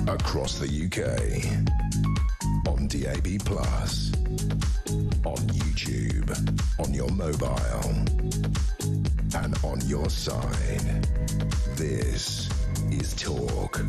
across the UK, on DAB+, on YouTube, on your mobile, and on your side. This is Talk.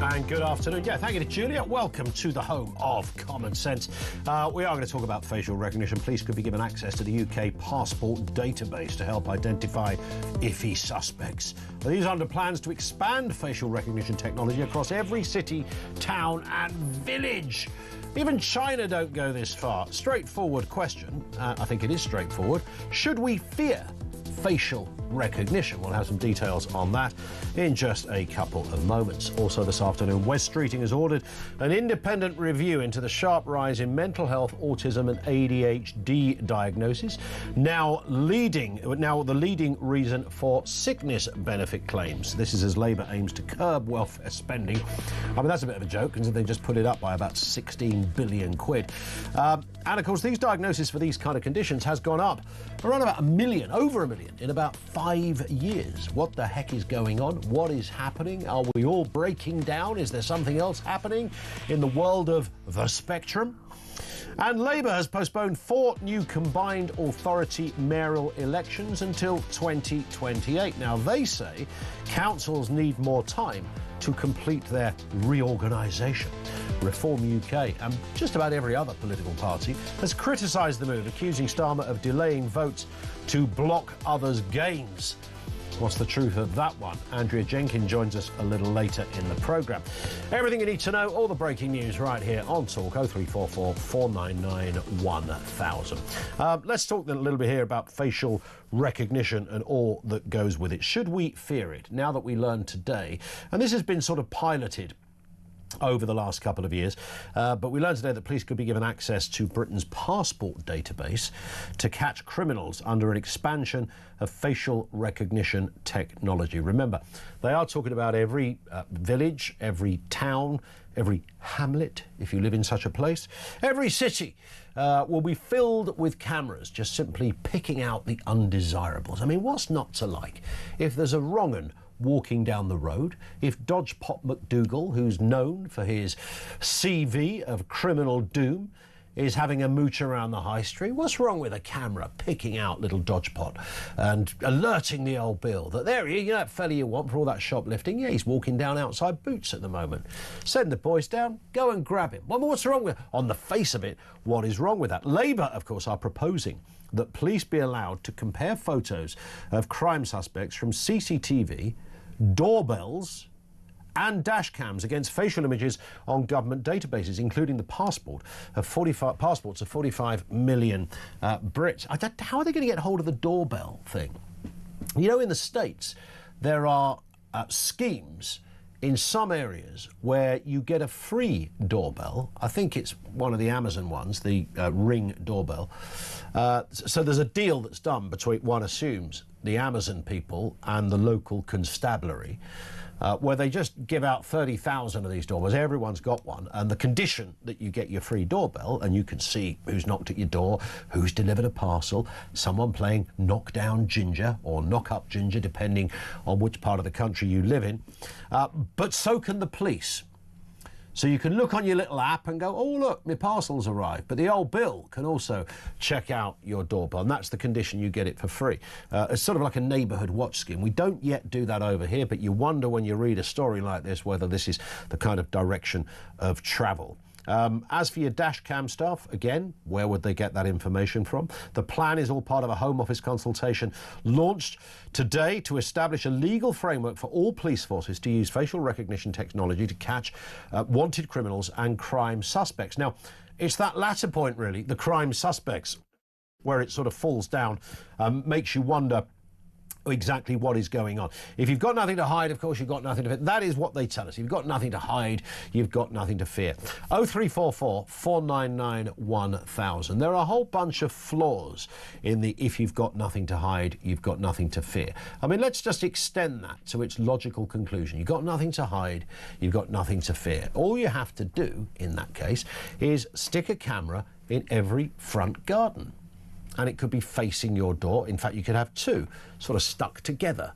And good afternoon. Yeah, thank you to Julia. Welcome to the home of common sense. We are going to talk about facial recognition. Police could be given access to the UK passport database to help identify iffy suspects. These are under plans to expand facial recognition technology across every city, town and village. Even China don't go this far. Straightforward question. I think it is straightforward. Should we fear facial recognition? We'll have some details on that in just a couple of moments. Also this afternoon, Wes Streeting has ordered an independent review into the sharp rise in mental health, autism and ADHD diagnosis, now the leading reason for sickness benefit claims. This is as Labour aims to curb welfare spending. I mean, that's a bit of a joke, because they just put it up by about 16 billion quid. And of course, these diagnoses for these kind of conditions has gone up around about over a million in about 5 years. What the heck is going on? What is happening? Are we all breaking down? Is there something else happening in the world of the spectrum? And Labour has postponed 4 new combined authority mayoral elections until 2028. Now, they say councils need more time to complete their reorganisation. Reform UK and just about every other political party has criticised the move, accusing Starmer of delaying votes to block others' gains. What's the truth of that one? Andrea Jenkins joins us a little later in the programme. Everything you need to know, all the breaking news right here on Talk 0344 499 1000. Let's talk a little bit here about facial recognition and all that goes with it. Should we fear it now that we learned today? And this has been sort of piloted over the last couple of years, but we learned today that police could be given access to Britain's passport database to catch criminals under an expansion of facial recognition technology. Remember, they are talking about every village, every town, every hamlet, if you live in such a place, every city will be filled with cameras, just simply picking out the undesirables. I mean, what's not to like? If there's a wrong 'un walking down the road, if Dodgepot McDougal, who's known for his CV of criminal doom, is having a mooch around the high street, what's wrong with a camera picking out little Dodgepot and alerting the old Bill that there he is, you know that fella you want for all that shoplifting? Yeah, he's walking down outside Boots at the moment. Send the boys down, go and grab him. Well, what's wrong with it? On the face of it, what is wrong with that? Labour, of course, are proposing that police be allowed to compare photos of crime suspects from CCTV, doorbells and dash cams against facial images on government databases, including the passports of 45 million Brits. How are they going to get hold of the doorbell thing? You know, in the States, there are schemes in some areas where you get a free doorbell. I think it's one of the Amazon ones, the Ring doorbell. So there's a deal that's done between, one assumes, the Amazon people and the local constabulary, where they just give out 30,000 of these doorbells. Everyone's got one, and the condition that you get your free doorbell, and you can see who's knocked at your door, who's delivered a parcel, someone playing knock down ginger or knock up ginger, depending on which part of the country you live in. But so can the police. So you can look on your little app and go, oh, look, my parcel's arrived. But the old Bill can also check out your doorbell, and that's the condition you get it for free. It's sort of like a neighbourhood watch scheme. We don't yet do that over here, but you wonder when you read a story like this whether this is the kind of direction of travel. As for your dash cam stuff, again, where would they get that information from? The plan is all part of a Home Office consultation launched today to establish a legal framework for all police forces to use facial recognition technology to catch wanted criminals and crime suspects. Now, it's that latter point, really, the crime suspects, where it sort of falls down, makes you wonder exactly what is going on. If you've got nothing to hide, of course, you've got nothing to fear. That is what they tell us. If you've got nothing to hide, you've got nothing to fear. 0344 499 1000. There are a whole bunch of flaws in the if you've got nothing to hide, you've got nothing to fear. I mean, let's just extend that to its logical conclusion. You've got nothing to hide, you've got nothing to fear. All you have to do, in that case, is stick a camera in every front garden. and it could be facing your door. In fact, you could have two sort of stuck together.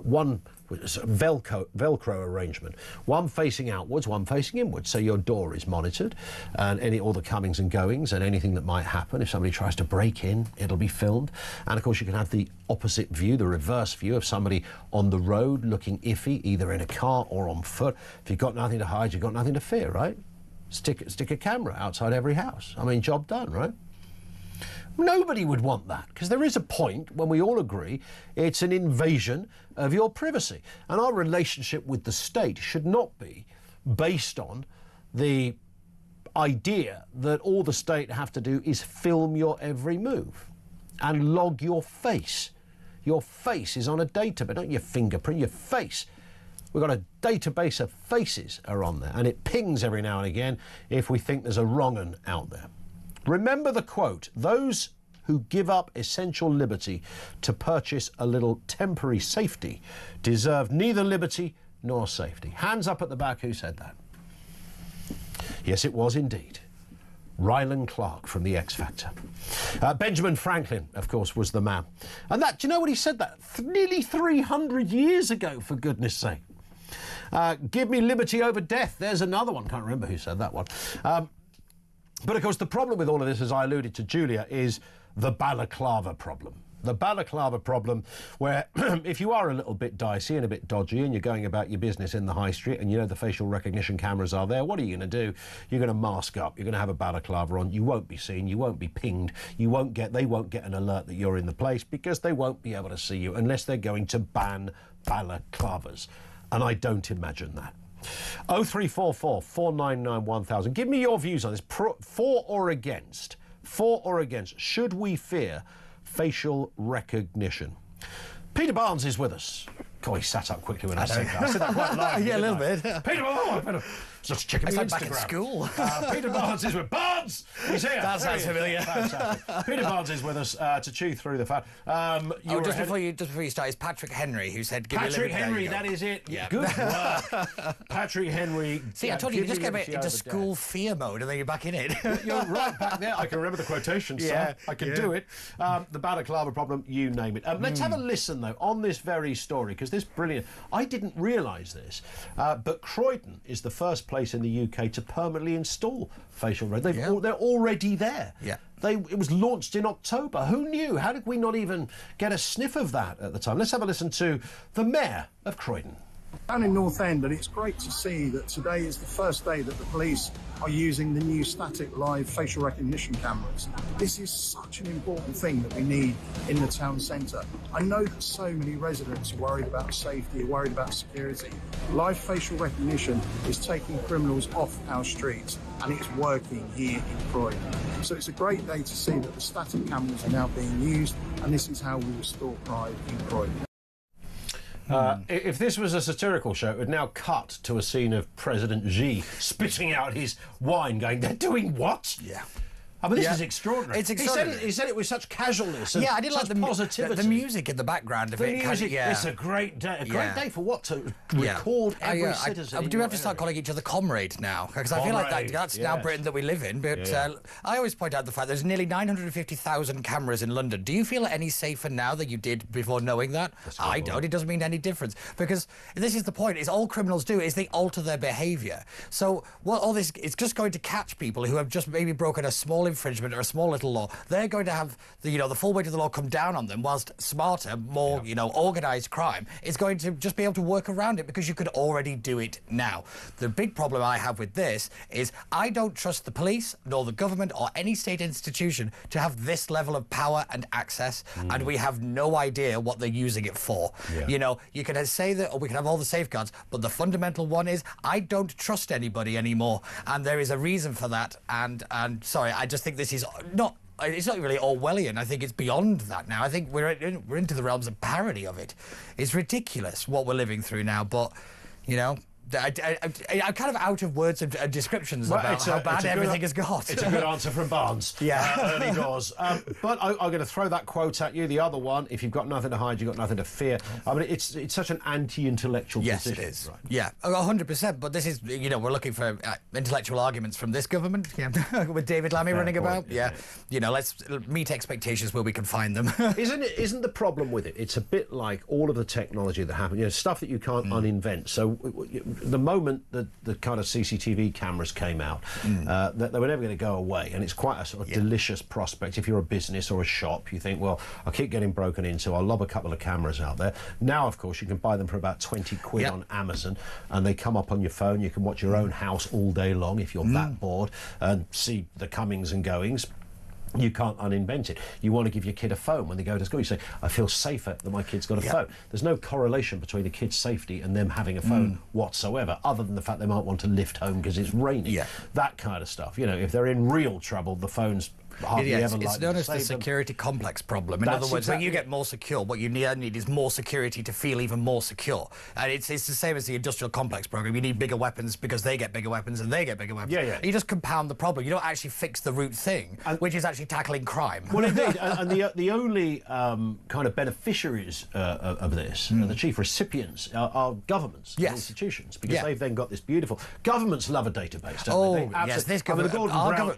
One Velcro arrangement, one facing outwards, one facing inwards, so your door is monitored, and all the comings and goings and anything that might happen. If somebody tries to break in, it'll be filmed. And of course you can have the opposite view, the reverse view of somebody on the road looking iffy, either in a car or on foot. If you've got nothing to hide, you've got nothing to fear, right? Stick a camera outside every house. I mean, job done, right? Nobody would want that, because there is a point when we all agree it's an invasion of your privacy. And our relationship with the state should not be based on the idea that all the state have to do is film your every move and log your face. Your face is on a database, not your fingerprint, your face. We've got a database of faces are on there, and it pings every now and again if we think there's a wrong 'un out there. Remember the quote, those who give up essential liberty to purchase a little temporary safety deserve neither liberty nor safety. Hands up at the back, who said that? Yes, it was indeed Ryland Clark from the X Factor. Benjamin Franklin, of course, was the man. And that, do you know what he said that? Nearly 300 years ago, for goodness sake. Give me liberty over death. There's another one. Can't remember who said that one. But of course, the problem with all of this, as I alluded to Julia, is the balaclava problem. The balaclava problem, where if you are a little bit dicey and a bit dodgy and you're going about your business in the high street and you know the facial recognition cameras are there, what are you going to do? You're going to mask up. You're going to have a balaclava on. You won't be seen. You won't be pinged. They won't get an alert that you're in the place, because they won't be able to see you unless they're going to ban balaclavas. And I don't imagine that. 0344 499 1000. Give me your views on this. For or against? For or against? Should we fear facial recognition? Peter Barnes is with us. God, he sat up quickly when I said that. I said that quite loud. Yeah, a little bit. Peter Barnes! Just checking the like Instagram. back at school. Peter Barnes is with Barnes. He's here. That sounds familiar. Fantastic. Peter Barnes is with us to chew through the fat. Just before you start, it's Patrick Henry who said, "Give Patrick me liberty." Henry, that is it. Yeah. Good work, Patrick Henry. See, I told you just get into school fear mode, and then you're back in it. You're right back there. I can remember the quotations. Yeah, I can do it. The balaclava problem, you name it. Let's have a listen though on this very story, because this is brilliant. I didn't realise this, but Croydon is the first place in the UK to permanently install facial recognition. They're already there. Yeah. It was launched in October. Who knew? How did we not even get a sniff of that at the time? Let's have a listen to the Mayor of Croydon. Down in North End, and it's great to see that today is the first day that the police are using the new static live facial recognition cameras. This is such an important thing that we need in the town centre. I know that so many residents are worried about safety, are worried about security. Live facial recognition is taking criminals off our streets, and it's working here in Croydon. So it's a great day to see that the static cameras are now being used, and this is how we restore pride in Croydon. If this was a satirical show, it would now cut to a scene of President Xi spitting out his wine, going, "They're doing what?" Yeah. I mean, this is extraordinary. It's extraordinary. He said it with such casualness and I did like the positivity. The music in the background of it. Music, it's a great day. A great day for what? To record every citizen. Do we have to start calling each other comrade now? Because I feel like that's now Britain that we live in. But I always point out the fact there's nearly 950,000 cameras in London. Do you feel any safer now than you did before knowing that? I don't. It doesn't mean any difference. Because this is the point, is all criminals do is they alter their behaviour. So what all this, it's just going to catch people who have just maybe broken a small infringement or a small little law. They're going to have the full weight of the law come down on them, whilst smarter, more organised crime is going to just be able to work around it, because you could already do it now. The big problem I have with this is I don't trust the police nor the government or any state institution to have this level of power and access, and we have no idea what they're using it for. You can say that we can have all the safeguards, but the fundamental one is I don't trust anybody anymore, and there is a reason for that. And sorry, I just think this is not. It's not really Orwellian. I think it's beyond that now. I think we're into the realms of parody of it. It's ridiculous what we're living through now, but I'm kind of out of words and descriptions about how bad everything has got. It's a good answer from Barnes. Early doors. But I'm going to throw that quote at you. The other one: if you've got nothing to hide, you've got nothing to fear. I mean, it's such an anti-intellectual position. Yes, it is. Right? Yeah, 100%. But this is, we're looking for intellectual arguments from this government. Yeah, with David Lammy running about. Yeah, let's meet expectations where we can find them. Isn't the problem with it? It's a bit like all of the technology that happened. Stuff that you can't uninvent. So the moment that the kind of CCTV cameras came out, that they were never going to go away, and it's quite a sort of delicious prospect. If you're a business or a shop, you think, well, I keep getting broken into, I'll lob a couple of cameras out there. Now, of course, you can buy them for about 20 quid on Amazon, and they come up on your phone. You can watch your own house all day long if you're that bored, and see the comings and goings. You can't uninvent it. You want to give your kid a phone when they go to school. You say, I feel safer that my kid's got a phone. There's no correlation between a kid's safety and them having a phone whatsoever, other than the fact they might want to lift home because it's raining. That kind of stuff. If they're in real trouble, the phone's hardly ever it's known as the security complex problem. In other words, when you get more secure, what you need is more security to feel even more secure. And it's the same as the industrial complex program. You need bigger weapons because they get bigger weapons and they get bigger weapons. You just compound the problem. You don't actually fix the root thing, which is actually tackling crime. Well, indeed. And the only kind of beneficiaries of this, and the chief recipients, are governments and institutions, because they've then got this beautiful... Governments love a database, don't they? Yes, this government,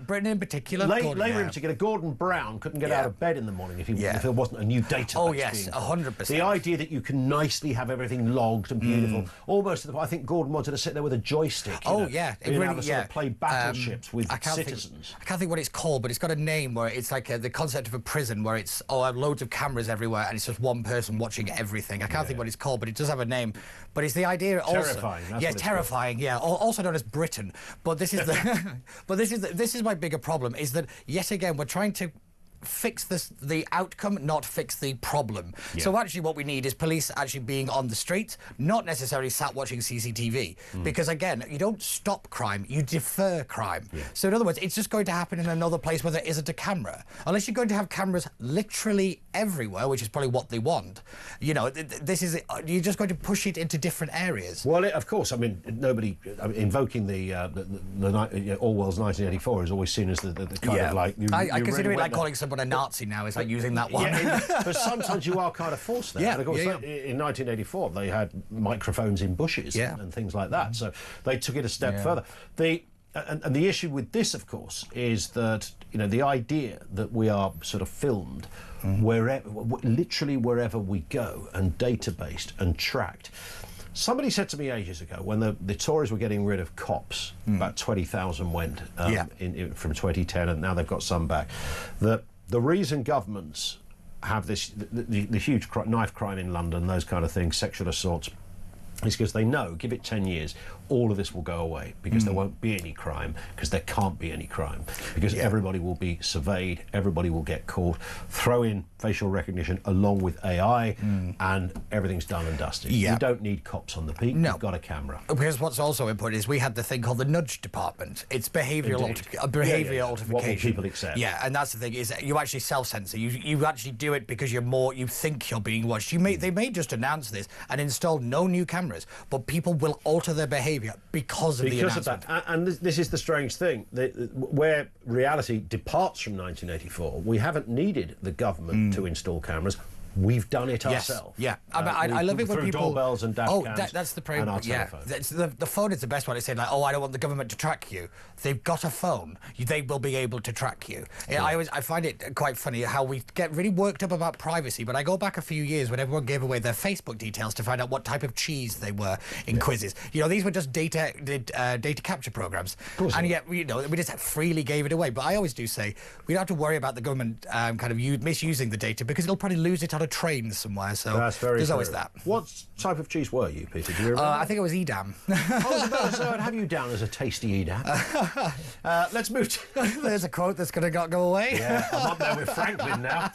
Britain in particular. Labour to get a Gordon Brown couldn't get out of bed in the morning if there wasn't a new database. Oh yes, 100%. The idea that you can nicely have everything logged and beautiful, almost to the point, I think Gordon wanted to sit there with a joystick. It really, sort of play battleships with citizens. I can't think what it's called, but it's got a name where it's like the concept of a prison, where it's loads of cameras everywhere and it's just one person watching everything. I can't think what it's called, but it does have a name. But it's the idea terrifying. Also, terrifying. Yeah, also known as Britain. But this is this is my bigger problem, is that yet again we're trying to fix the outcome, not fix the problem. So actually what we need is police actually being on the street, not necessarily sat watching CCTV, because again, you don't stop crime, you defer crime. So in other words, it's just going to happen in another place where there isn't a camera. Unless you're going to have cameras literally everywhere, which is probably what they want. You're just going to push it into different areas. Well, of course, nobody invoking the Orwell's 1984 is always seen as the kind of like... I consider it like calling someone a Nazi now, is like using that one. But sometimes you are kind of forced there. And of course, in 1984, they had microphones in bushes and things like that. So they took it a step further. And the issue with this, of course, is that the idea that we are sort of filmed literally wherever we go, and databased and tracked. Somebody said to me ages ago, when the Tories were getting rid of cops, about 20,000 went from 2010, and now they've got some back, that the reason governments have the huge knife crime in London, those kind of things, sexual assaults, is because they know, give it 10 years, all of this will go away, because there won't be any crime, because there can't be any crime, because everybody will be surveyed, everybody will get caught. Throw in facial recognition along with AI, and everything's done and dusted. You don't need cops on the beat. You've got a camera. Because what's also important is we had the thing called the nudge department. It's behavioural altercation. What will people accept? Yeah, and that's the thing, is you actually self-censor. You actually do it because you think you're being watched. They may just announce this and install no new cameras, but people will alter their behaviour because of the announcement. Of that. And this is the strange thing, where reality departs from 1984. We haven't needed the government to install cameras. We've done it ourselves. Yeah, I love it when people... doorbells and dash cams that's the problem. And our telephone. The phone is the best one. It's saying like, I don't want the government to track you. They've got a phone. They will be able to track you. I find it quite funny how we get really worked up about privacy, but I go back a few years when everyone gave away their Facebook details to find out what type of cheese they were in quizzes. These were just data capture programs. And yet, we just freely gave it away. But I always do say, we don't have to worry about the government misusing the data, because it'll probably lose it on a train somewhere. So there's always that. What type of cheese were you, Peter? Do you remember? I think it was Edam. I was about to have you down as a tasty Edam. Let's move to... There's a quote that's going to go away. Yeah, I'm up there with Franklin now.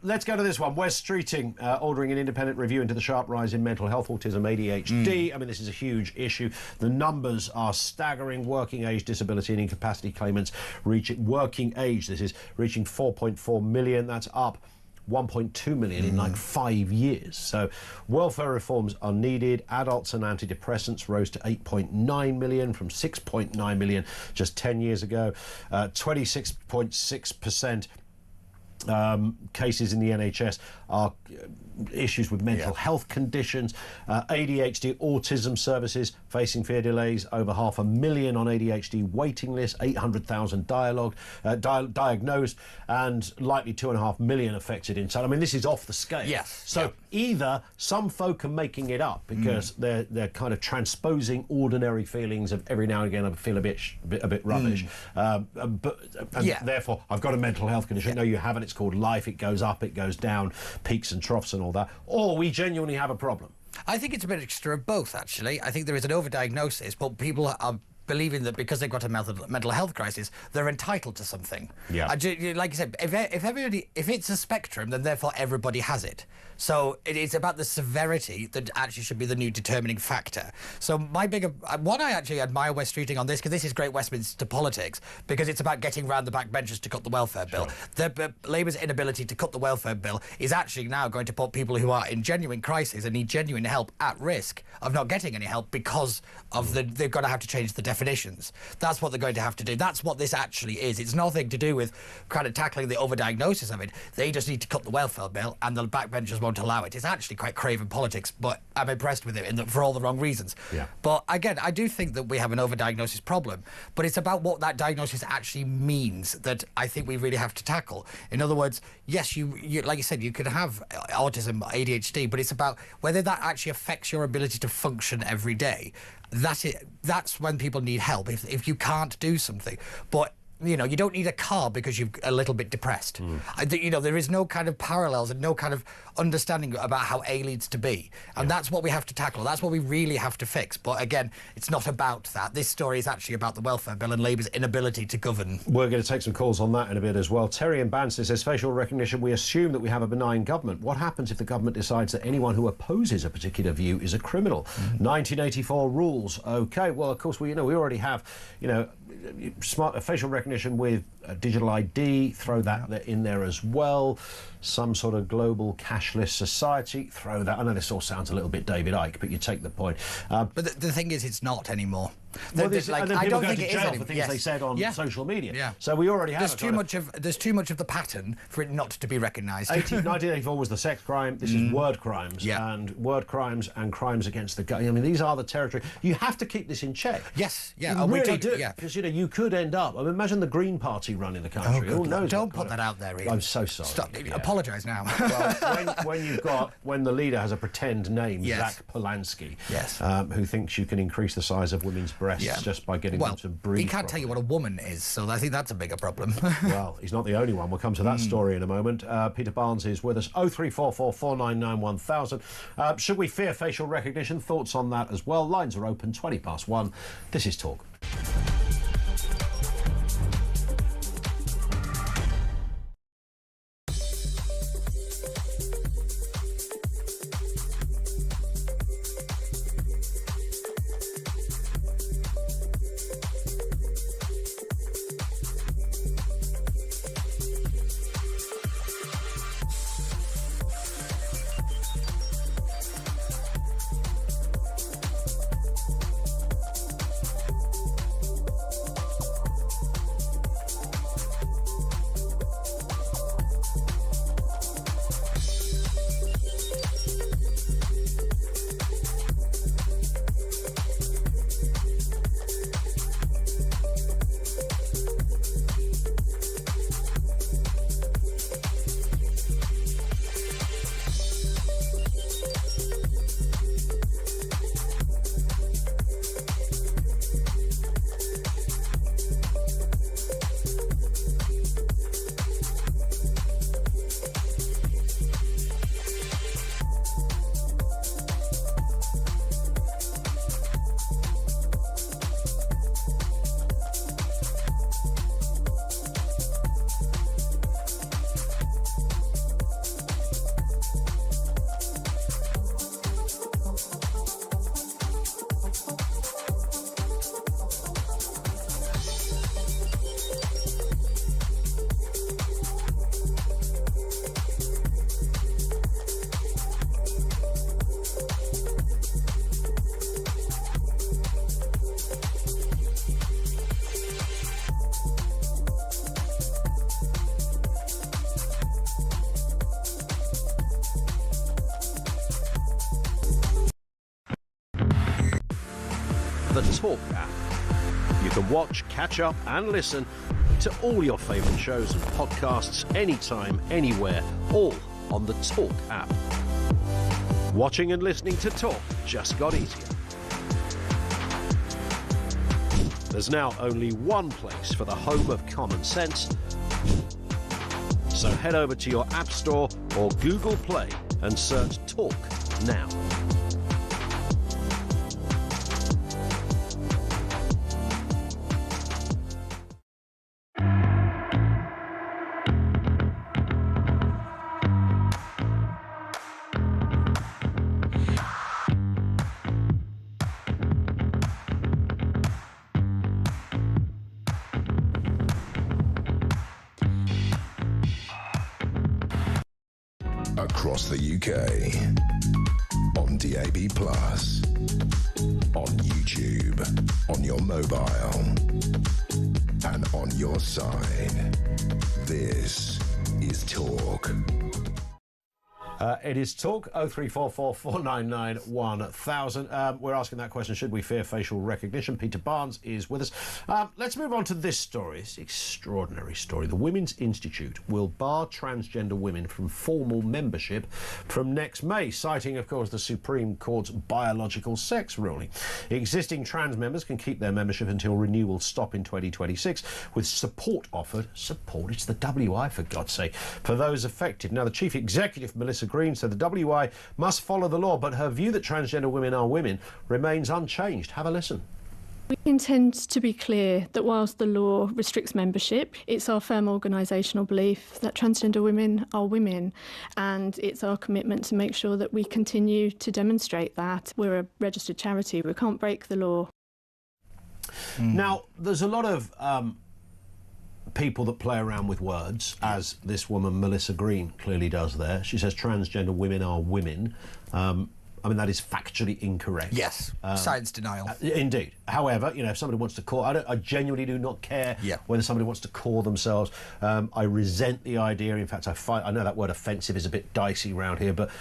Let's go to this one. Wes Streeting ordering an independent review into the sharp rise in mental health, autism, ADHD. This is a huge issue. The numbers are staggering. Working age disability and incapacity claimants reaching 4.4 million. That's up 1.2 million in like 5 years. So welfare reforms are needed. Adults and antidepressants rose to 8.9 million from 6.9 million just 10 years ago. 26.6% cases in the NHS are issues with mental health conditions. ADHD, autism services facing fare delays, over 500,000 on ADHD waiting list, 800,000 diagnosed, and likely 2.5 million affected in total. I mean, this is off the scale. Yes. So either some folk are making it up because they're kind of transposing ordinary feelings of every now and again I feel a bit rubbish, therefore I've got a mental health condition. No, you haven't. It's called life. It goes up, it goes down, peaks and troughs and all that. Or we genuinely have a problem. I think it's a mixture of both, actually. I think there is an overdiagnosis, but people are believing that because they've got a mental health crisis, they're entitled to something. Yeah. Like you said, if it's a spectrum, then therefore everybody has it. So it's about the severity that actually should be the new determining factor. So what I actually admire West Streeting on this, because this is great Westminster politics, because it's about getting round the backbenchers to cut the welfare bill. Labour's inability to cut the welfare bill is actually now going to put people who are in genuine crisis and need genuine help at risk of not getting any help because of they're going to have to change the definitions. That's what they're going to have to do. That's what this actually is. It's nothing to do with kind of tackling the overdiagnosis of it. They just need to cut the welfare bill, and the backbenchers won't allow it. It's actually quite craven politics, but I'm impressed with it for all the wrong reasons. Yeah. But again, I do think that we have an overdiagnosis problem, but it's about what that diagnosis actually means that I think we really have to tackle. In other words, yes, you like you said, you could have autism, ADHD, but it's about whether that actually affects your ability to function every day. That's when people need help, if you can't do something. But you don't need a car because you're a little bit depressed. There is no kind of parallels and no kind of understanding about how A leads to B. And that's what we have to tackle. That's what we really have to fix. But again, it's not about that. This story is actually about the welfare bill and Labour's inability to govern. We're going to take some calls on that in a bit as well. Terry in Banstead says, facial recognition, we assume that we have a benign government. What happens if the government decides that anyone who opposes a particular view is a criminal? 1984 rules. OK, well, of course, we already have, smart facial recognition with digital ID, throw that in there as well. Some sort of global cashless society, throw that. I know this all sounds a little bit David Icke, but you take the point. But the thing is, it's not anymore. And then people go to jail for things they said on social media. Yeah. So we already have. There's too much of the pattern for it not to be recognised. 1984 was the sex crime. This is word crimes, and word crimes and crimes against the. I mean, these are the territory. You have to keep this in check. Yes, you really do. Because you could end up. I mean, imagine the Green Party running the country. Who knows? Don't put that out there, Ian. I'm so sorry. Stop. Apologise now. Well, when the leader has a pretend name, Zach Polanski, who thinks you can increase the size of women's breasts just by getting them to breathe. He can't tell you what a woman is, so I think that's a bigger problem. Well, he's not the only one. We'll come to that story in a moment. Peter Barnes is with us. 0344 499 1000. Should we fear facial recognition? Thoughts on that as well. Lines are open, 1:20. This is Talk. the Talk app. You can watch, catch up and listen to all your favourite shows and podcasts anytime, anywhere, all on the Talk app. Watching and listening to Talk just got easier. There's now only one place for the home of common sense. So head over to your App Store or Google Play and search Talk now. Across the UK, on DAB+, on YouTube, on your mobile, and on your side. This is Talk. It is Talk, 0344 499 1000. We're asking that question, should we fear facial recognition? Peter Barnes is with us. Let's move on to this story. It's an extraordinary story. The Women's Institute will bar transgender women from formal membership from next May, citing, of course, the Supreme Court's biological sex ruling. Existing trans members can keep their membership until renewal stop in 2026, with support offered. Support? It's the WI, for God's sake, for those affected. Now, the Chief Executive, Melissa Green, said the WI must follow the law, but her view that transgender women are women remains unchanged. Have a listen. We intend to be clear that whilst the law restricts membership, it's our firm organisational belief that transgender women are women, and it's our commitment to make sure that we continue to demonstrate that. We're a registered charity. We can't break the law. Now, there's a lot of people that play around with words, as this woman Melissa Green clearly does there. She says transgender women are women. I mean, that is factually incorrect. Yes, science denial. Indeed. However, you know, if somebody wants to call, I genuinely do not care whether somebody wants to call themselves. I resent the idea. In fact, I know that word offensive is a bit dicey around here, but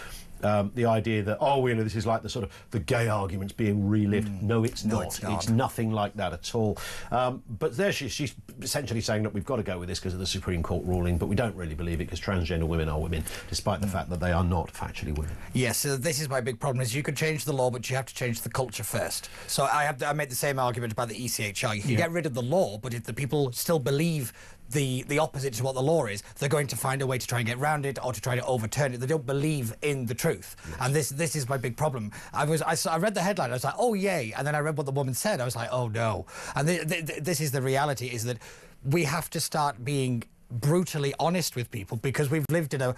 the idea that, oh, you know, this is like the sort of the gay arguments being relived. No, it's not. It's nothing like that at all. But there she's essentially saying that we've got to go with this because of the Supreme Court ruling, but we don't really believe it because transgender women are women, despite the fact that they are not factually women. Yes, so this is my big problem, is you can change the law, but you have to change the culture first. So I made the same argument about the ECHR. You can get rid of the law, but if the people still believe the opposite to what the law is, they're going to find a way to try and get around it or to try to overturn it. They don't believe in the truth. Yes. And this is my big problem. I read the headline, I was like, oh, yay. And then I read what the woman said, I was like, oh, no. And this is the reality, is that we have to start being brutally honest with people, because we've lived in a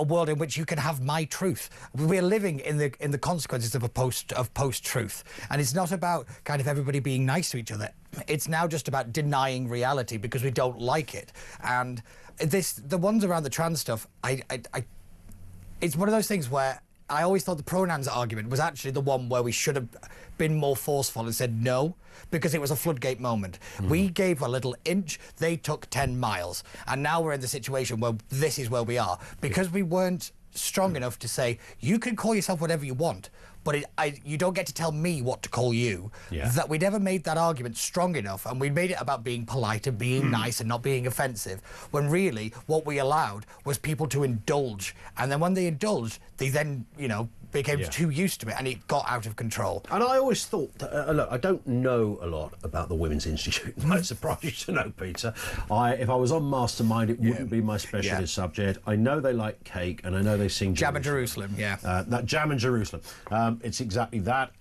world in which you can have my truth. We're living in the consequences of post-truth, and it's not about kind of everybody being nice to each other. It's now just about denying reality because we don't like it. And the ones around the trans stuff, it's one of those things where I always thought the pronouns argument was actually the one where we should have been more forceful and said no, because it was a floodgate moment. We gave a little inch, they took 10 miles. And now we're in the situation where this is where we are. Because we weren't strong enough to say, you can call yourself whatever you want, but you don't get to tell me what to call you. That we never made that argument strong enough, and we made it about being polite and being nice and not being offensive, when really what we allowed was people to indulge. And then when they indulged, they then, you know, became too used to it, and it got out of control. And I always thought that, look, I don't know a lot about the Women's Institute. It might surprise you to know, Peter. If I was on Mastermind, it wouldn't be my specialist subject. I know they like cake, and I know they sing Jam in Jerusalem, that Jam in Jerusalem. It's exactly that.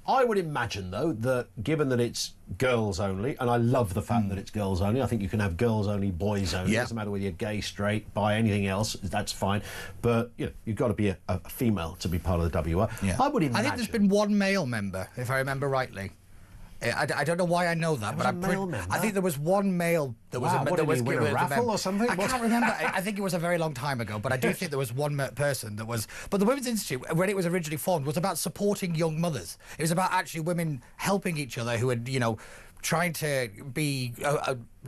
I would imagine, though, that given that it's girls only, and I love the fact that it's girls only, I think you can have girls only, boys only. It doesn't matter whether you're gay, straight, bi, anything else, that's fine. But, you know, you've got to be a female to be part of the WI. I would imagine. I think there's been one male member, if I remember rightly. I don't know why I know that, but I think there was one male that was that was given a raffle or something. I can't remember. I think it was a very long time ago, but I do think there was one person that was. But the Women's Institute, when it was originally formed, was about supporting young mothers. It was about actually women helping each other who had, you know, trying to be,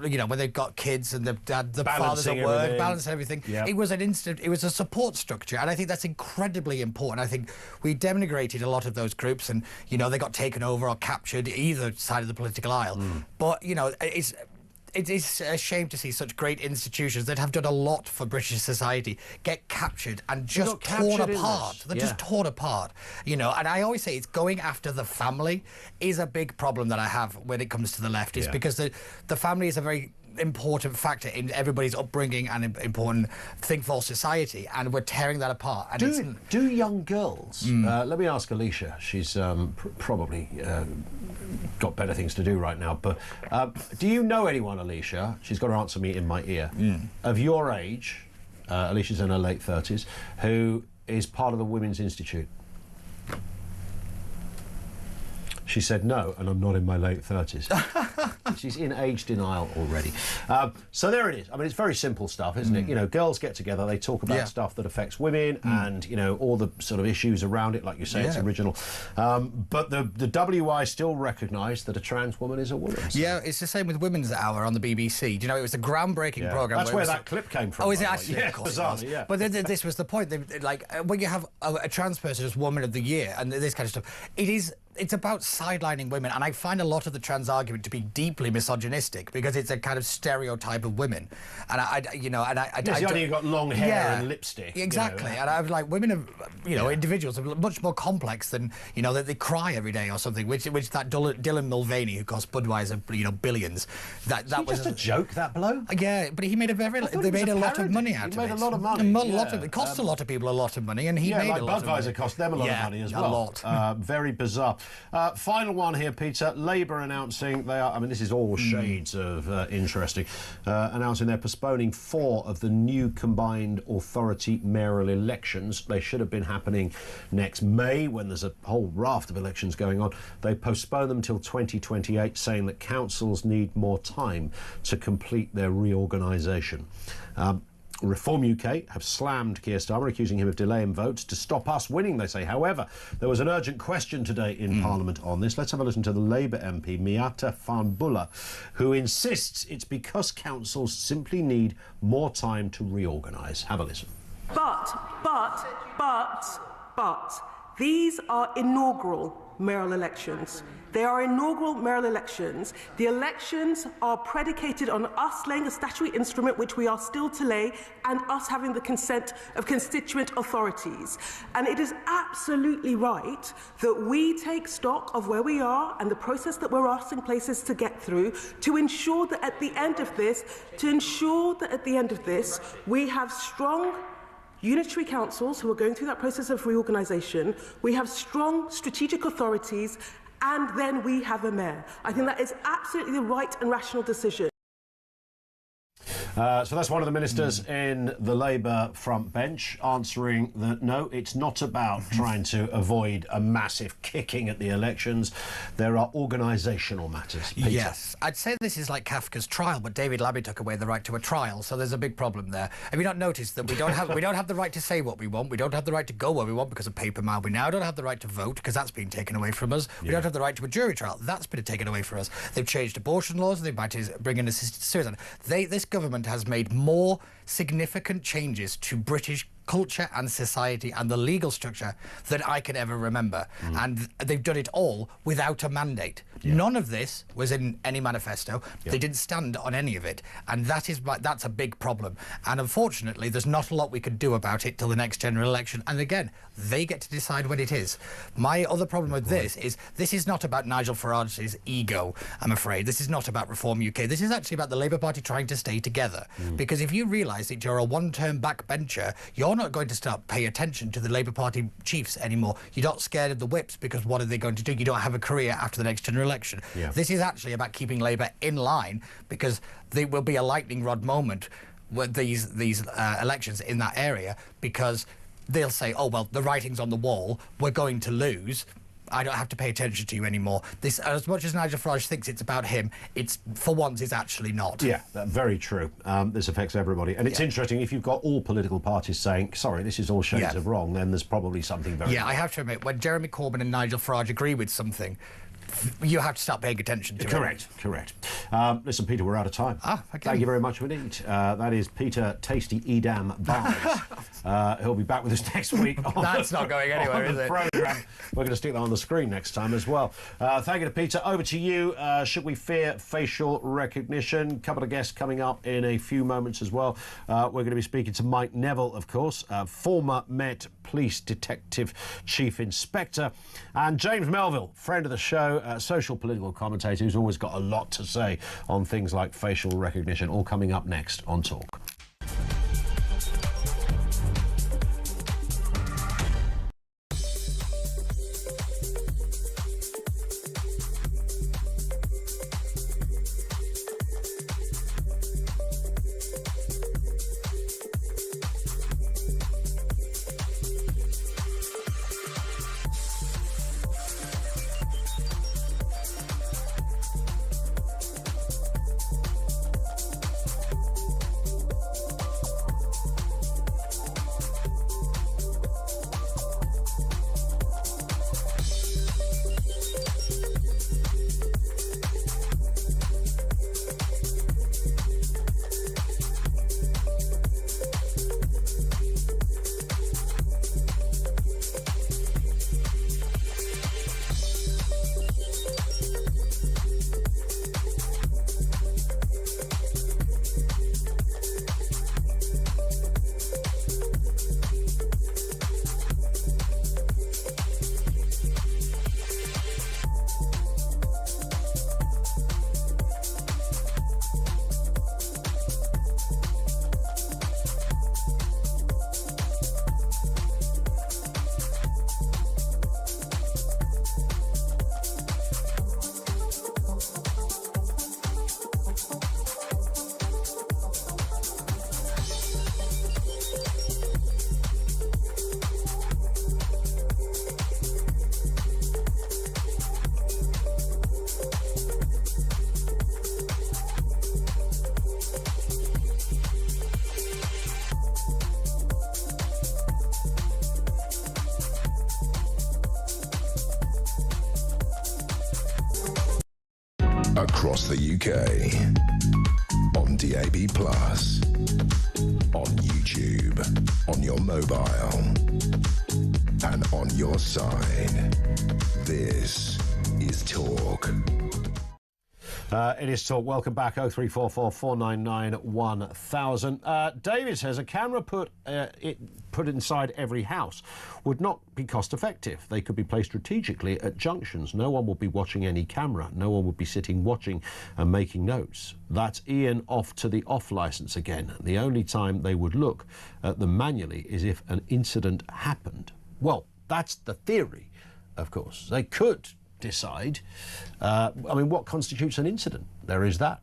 you know, when they've got kids and the fathers at work, everything. balance everything. Yep. It was a support structure, and I think that's incredibly important. I think we denigrated a lot of those groups, and you know, they got taken over or captured either side of the political aisle. But you know, it is a shame to see such great institutions that have done a lot for British society get captured and just torn apart. They're just torn apart, you know. And I always say it's going after the family is a big problem that I have when it comes to the left. Is because the family is a very important factor in everybody's upbringing and important thing for society, and we're tearing that apart. And do young girls, let me ask Alicia, she's probably got better things to do right now, but do you know anyone, Alicia, she's got to answer me in my ear, of your age, Alicia's in her late 30s, who is part of the Women's Institute? She said no, and I'm not in my late 30s. She's in age denial already. So there it is. I mean, it's very simple stuff, isn't it? You know, girls get together, they talk about stuff that affects women and, you know, all the sort of issues around it, like you say, it's original. But the WI still recognise that a trans woman is a woman. So. Yeah, it's the same with Women's Hour on the BBC. Do you know, it was a groundbreaking programme. That's where that clip came from. Oh, is it actually? Yeah, of course bizarrely, yeah. But this was the point. When you have a trans person as Woman of the Year and this kind of stuff, it's about sidelining women, and I find a lot of the trans argument to be deeply misogynistic because it's a kind of stereotype of women, and you've got long hair and lipstick. Exactly, you know. and I'm like, women are, individuals are much more complex than, you know, that they cry every day or something. Which that Dylan Mulvaney, who cost Budweiser, you know, billions, that was just a joke. That bloke. Yeah, but he made they made a lot of money out of it. He made a lot of money. It cost a lot of people a lot of money, and he made like a lot of money. Budweiser cost them a lot of money as well. A lot. Very bizarre. Final one here, Peter. Labour announcing they are, I mean, this is all shades of interesting, announcing they're postponing 4 of the new combined authority mayoral elections. They should have been happening next May, when there's a whole raft of elections going on. They postpone them till 2028, saying that councils need more time to complete their reorganisation. Reform UK have slammed Keir Starmer, accusing him of delaying votes to stop us winning, they say. However, there was an urgent question today in Parliament on this. Let's have a listen to the Labour MP, Miata Farnbula, who insists it's because councils simply need more time to reorganise. Have a listen. But, these are inaugural mayoral elections. They are inaugural mayoral elections. The elections are predicated on us laying a statutory instrument, which we are still to lay, and us having the consent of constituent authorities. And it is absolutely right that we take stock of where we are and the process that we're asking places to get through to ensure that at the end of this, we have strong unitary councils who are going through that process of reorganisation, we have strong strategic authorities, and then we have a mayor. I think that is absolutely the right and rational decision. So that's one of the ministers in the Labour front bench answering that no, it's not about trying to avoid a massive kicking at the elections. There are organisational matters. Peter. Yes, I'd say this is like Kafka's trial, but David Lammy took away the right to a trial, so there's a big problem there. Have you not noticed that we don't have the right to say what we want? We don't have the right to go where we want because of paper mail. We now don't have the right to vote because that's been taken away from us. We don't have the right to a jury trial. That's been taken away from us. They've changed abortion laws. They might bring in assisted suicide. This government has made more significant changes to British culture and society and the legal structure than I can ever remember. And they've done it all without a mandate. None of this was in any manifesto. They didn't stand on any of it. And that's a big problem. And unfortunately, there's not a lot we could do about it till the next general election. And again, they get to decide when it is. My other problem with this is not about Nigel Farage's ego, I'm afraid. This is not about Reform UK. This is actually about the Labour Party trying to stay together. Because if you realise that you're a one-term backbencher, you're not going to start pay attention to the Labour Party chiefs anymore. You're not scared of the whips because what are they going to do? You don't have a career after the next general election. This is actually about keeping Labour in line because there will be a lightning rod moment with these elections in that area because they'll say, oh, well, the writing's on the wall, we're going to lose. I don't have to pay attention to you anymore. This, as much as Nigel Farage thinks it's about him, it's for once it's actually not. Yeah, very true. This affects everybody. And it's interesting, if you've got all political parties saying, sorry, this is all shades of wrong, then there's probably something very wrong. I have to admit, when Jeremy Corbyn and Nigel Farage agree with something, you have to start paying attention to it. Correct. Listen, Peter, we're out of time. Okay. Thank you very much indeed. That is Peter Tasty Edam Barnes. He'll be back with us next week. That's not going anywhere, is it? Programme. We're going to stick that on the screen next time as well. Thank you to Peter. Over to you. Should we fear facial recognition? A couple of guests coming up in a few moments as well. We're going to be speaking to Mike Neville, of course, former Met Police Detective Chief Inspector, and James Melville, friend of the show, social political commentator who's always got a lot to say on things like facial recognition, all coming up next on Talk. Across the UK, on DAB+, on YouTube, on your mobile, and on your side. This is Talk. It is Talk. Welcome back. 0344 499 1000. David says a camera put inside every house would not be cost effective. They could be placed strategically at junctions. No one would be watching any camera. No one would be sitting watching and making notes. That's Ian off to the off licence again. The only time they would look at them manually is if an incident happened. Well, that's the theory, of course. They could decide. What constitutes an incident? There is that.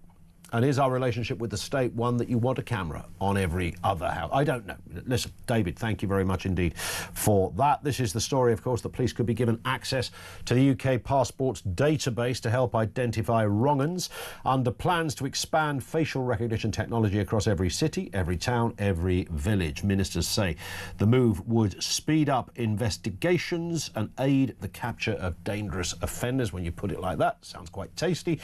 And is our relationship with the state one that you want a camera on every other house? I don't know. Listen, David, thank you very much indeed for that. This is the story, of course, that police could be given access to the UK passports database to help identify wrong-uns under plans to expand facial recognition technology across every city, every town, every village. Ministers say the move would speed up investigations and aid the capture of dangerous offenders. When you put it like that, sounds quite tasty.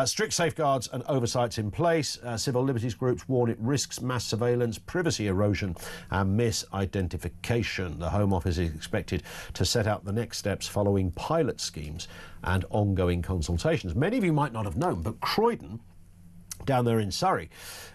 Strict safeguards and oversight in place. Civil liberties groups warn it risks mass surveillance, privacy erosion and misidentification. The Home Office is expected to set out the next steps following pilot schemes and ongoing consultations. Many of you might not have known, but Croydon, down there in Surrey,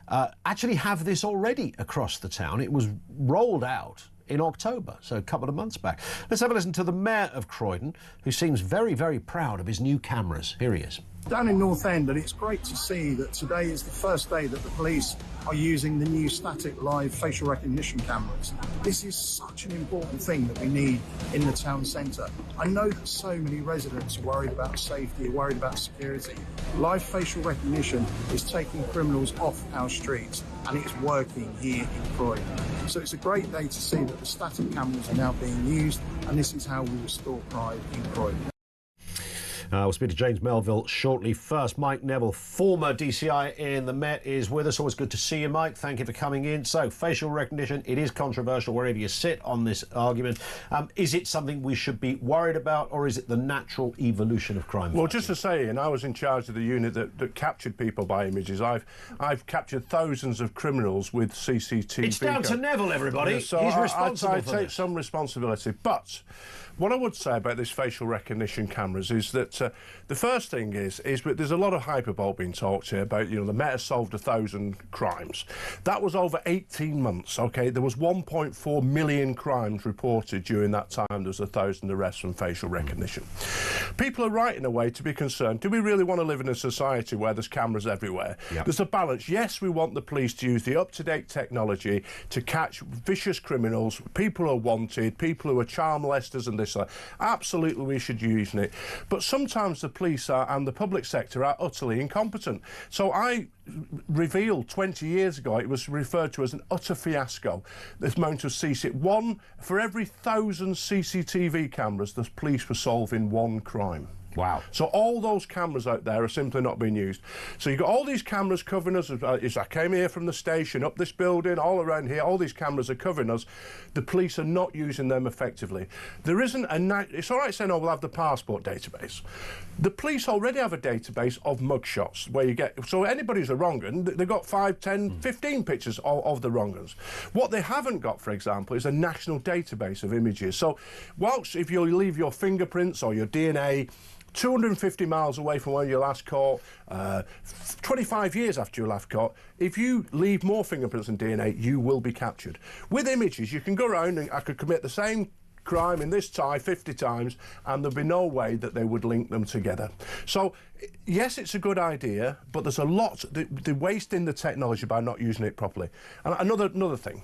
actually have this already across the town. It was rolled out in October, so a couple of months back. Let's have a listen to the Mayor of Croydon, who seems very, very proud of his new cameras. Here he is. Down in North End, and it's great to see that today is the first day that the police are using the new static live facial recognition cameras. This is such an important thing that we need in the town centre. I know that so many residents are worried about safety, are worried about security. Live facial recognition is taking criminals off our streets, and it's working here in Croydon. So it's a great day to see that the static cameras are now being used, and this is how we restore pride in Croydon. We'll speak to James Melville shortly. First, Mike Neville, former DCI in the Met, is with us. Always good to see you, Mike. Thank you for coming in. So, facial recognition, it is controversial wherever you sit on this argument. Is it something we should be worried about, or is it the natural evolution of crime? Well, just to say, and I was in charge of the unit that captured people by images. I've captured thousands of criminals with CCTV. It's down to Neville, everybody. Yeah, so he's responsible I for take this. some responsibility. But what I would say about this facial recognition cameras is that the first thing is there's a lot of hyperbole being talked here about, the Met has solved 1,000 crimes. That was over 18 months, OK? There was 1.4 million crimes reported during that time. There was 1,000 arrests from facial recognition. People are right in a way to be concerned. Do we really want to live in a society where there's cameras everywhere? Yep. There's a balance. Yes, we want the police to use the up-to-date technology to catch vicious criminals, people who are wanted, people who are child molesters and this. Absolutely, we should use it. But sometimes the police and the public sector are utterly incompetent. So I revealed 20 years ago, it was referred to as an utter fiasco, this amount of one for every 1,000 CCTV cameras, the police were solving one crime. Wow. So all those cameras out there are simply not being used. So you've got all these cameras covering us. As I came here from the station, up this building, all around here, all these cameras are covering us. The police are not using them effectively. There isn't it's all right saying, oh, we'll have the passport database. The police already have a database of mugshots where you get... So anybody who's a wrong un, they've got 5, 10, 15 pictures of the wrong uns. What they haven't got, for example, is a national database of images. So whilst if you leave your fingerprints or your DNA 250 miles away from where you're last caught, 25 years after you're last caught, if you leave more fingerprints and DNA, you will be captured. With images, you can go around and I could commit the same crime in this tie 50 times and there'd be no way that they would link them together. So, yes, it's a good idea, but there's a lot, they're wasting the technology by not using it properly. And another thing.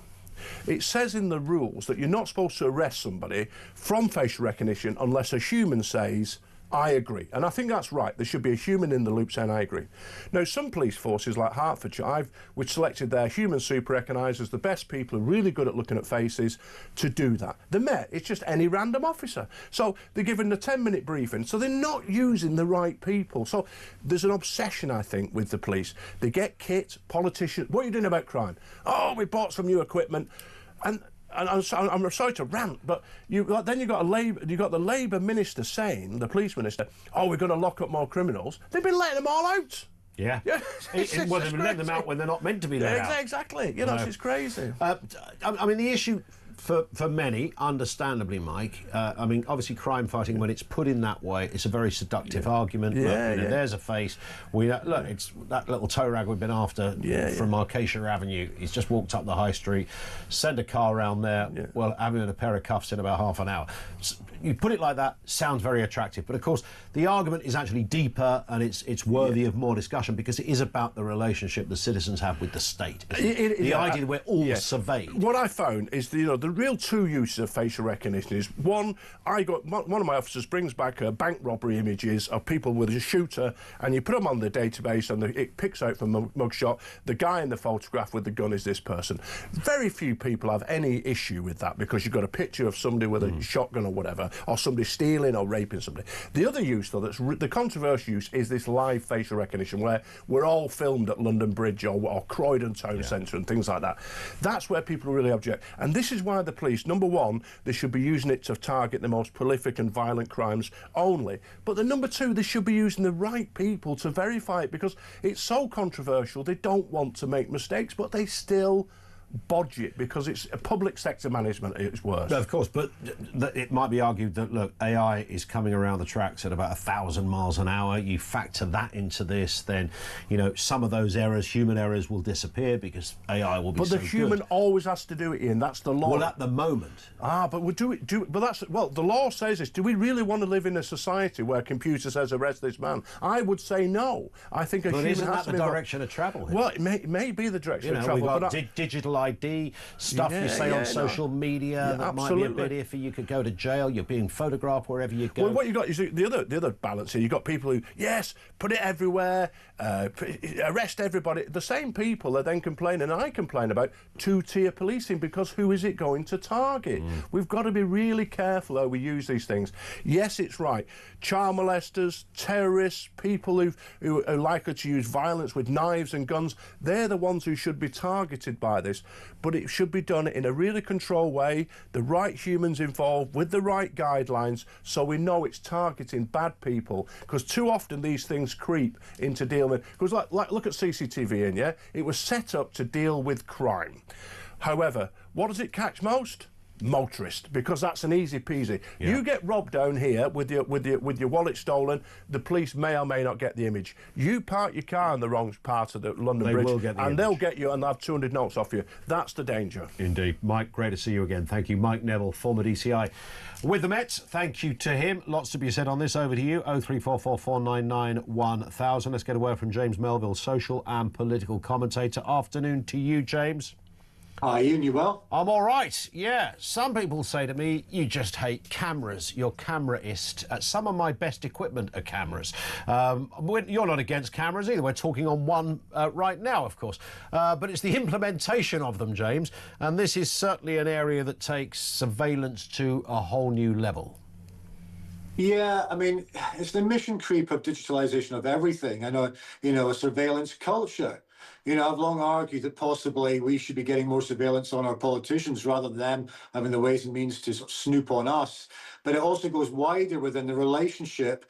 It says in the rules that you're not supposed to arrest somebody from facial recognition unless a human says, I agree. And I think that's right. There should be a human in the loop saying, I agree. Now, some police forces like Hertfordshire, which selected their human super recognisers, the best people who are really good at looking at faces, to do that. The Met, it's just any random officer. So they're given a 10-minute briefing. So they're not using the right people. So there's an obsession, I think, with the police. They get kit, politicians. What are you doing about crime? Oh, we bought some new equipment. And I'm sorry to rant, but then you've got the Labour minister saying, the police minister, oh, we're going to lock up more criminals. They've been letting them all out. Yeah. Well, they've let them out when they're not meant to be let out. Exactly. It's crazy. I mean, the issue for many, understandably, Mike, I mean, obviously crime fighting, when it's put in that way, it's a very seductive argument. There's a face. Look, it's that little tow rag we've been after from Acacia Avenue. He's just walked up the high street, send a car around there, well, having a pair of cuffs in about half an hour. You put it like that, sounds very attractive. But, of course, the argument is actually deeper and it's worthy of more discussion because it is about the relationship the citizens have with the state. The idea that we're all surveyed. What I found is, the real two uses of facial recognition is, one of my officers brings back bank robbery images of people with a shooter and you put them on the database and it picks out from a mugshot, the guy in the photograph with the gun is this person. Very few people have any issue with that because you've got a picture of somebody with a shotgun or whatever, or somebody stealing or raping somebody. The other use, though, the controversial use is this live facial recognition where we're all filmed at London Bridge or Croydon Town Centre and things like that. That's where people really object. And this is why the police, number one, they should be using it to target the most prolific and violent crimes only. But the number two, they should be using the right people to verify it because it's so controversial. They don't want to make mistakes, but they still bodge it because it's a public sector management at its worst. No, of course, but it might be argued that, look, AI is coming around the tracks at about 1,000 miles an hour. You factor that into this, then, some of those errors, human errors, will disappear because AI will be so good. But the human always has to do it, Ian. That's the law. Well, at the moment. But we'll do it. But the law says this. Do we really want to live in a society where a computer says arrest this man? I would say no. I think a human has to be... But isn't that the direction of travel here? Well, it may be the direction of travel. We've got digitalised ID, stuff you say on social media that might be a bit iffy. You could go to jail. You're being photographed wherever you go. Well, what you got is the other balance here. You've got people who, yes, put it everywhere, arrest everybody. The same people are then complaining, and I complain about two-tier policing, because who is it going to target? We've got to be really careful how we use these things. Yes, it's right. Child molesters, terrorists, people who are likely to use violence with knives and guns, they're the ones who should be targeted by this. But it should be done in a really controlled way, the right humans involved with the right guidelines, so we know it's targeting bad people, because too often these things creep into dealing with, because look at CCTV in, yeah? It was set up to deal with crime. However, what does it catch most? Motorist, because that's an easy peasy. You get robbed down here with your wallet stolen, the police may or may not get the image. You park your car in the wrong part of the London Bridge, and they'll get you and they'll have 200 notes off you. That's the danger. Indeed. Mike, great to see you again. Thank you. Mike Neville, former DCI with the Mets. Thank you to him. Lots to be said on this. Over to you. 03444991000. Let's get a word from James Melville, social and political commentator. Afternoon to you, James. Hi, Ian, you well? I'm all right, yeah. Some people say to me, you just hate cameras, you're cameraist. Some of my best equipment are cameras. You're not against cameras either. We're talking on one right now, of course. But it's the implementation of them, James, and this is certainly an area that takes surveillance to a whole new level. Yeah, I mean, it's the mission creep of digitalisation of everything. I know, a surveillance culture. I've long argued that possibly we should be getting more surveillance on our politicians rather than them having the ways and means to sort of snoop on us. But it also goes wider within the relationship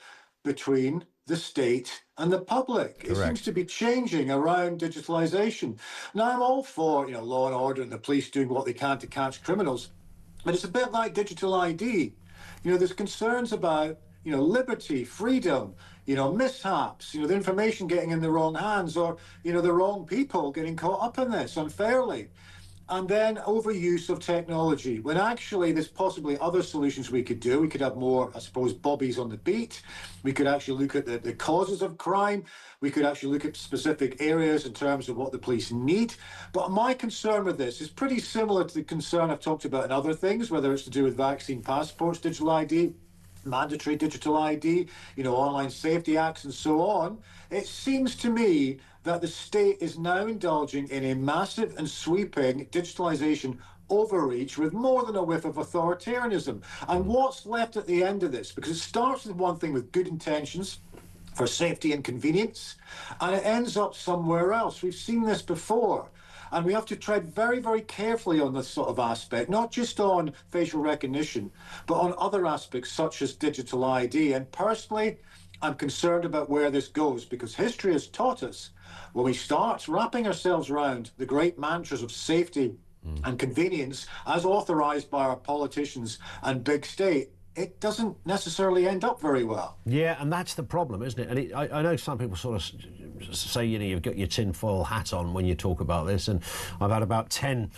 between the state and the public. Correct. It seems to be changing around digitalisation. Now, I'm all for, law and order and the police doing what they can to catch criminals, but it's a bit like digital ID. There's concerns about liberty, freedom, mishaps, the information getting in the wrong hands, or, the wrong people getting caught up in this unfairly. And then overuse of technology, when actually there's possibly other solutions we could do. We could have more, I suppose, bobbies on the beat. We could actually look at the causes of crime. We could actually look at specific areas in terms of what the police need. But my concern with this is pretty similar to the concern I've talked about in other things, whether it's to do with vaccine passports, digital ID, mandatory digital ID, online safety acts and so on. It seems to me that the state is now indulging in a massive and sweeping digitalisation overreach with more than a whiff of authoritarianism. And what's left at the end of this? Because it starts with one thing with good intentions for safety and convenience, and it ends up somewhere else. We've seen this before. And we have to tread very, very carefully on this sort of aspect, not just on facial recognition, but on other aspects such as digital ID. And personally, I'm concerned about where this goes, because history has taught us when we start wrapping ourselves around the great mantras of safety and convenience as authorised by our politicians and big state, it doesn't necessarily end up very well. Yeah, and that's the problem, isn't it? And I know some people sort of say, you've got your tinfoil hat on when you talk about this, and I've had about 10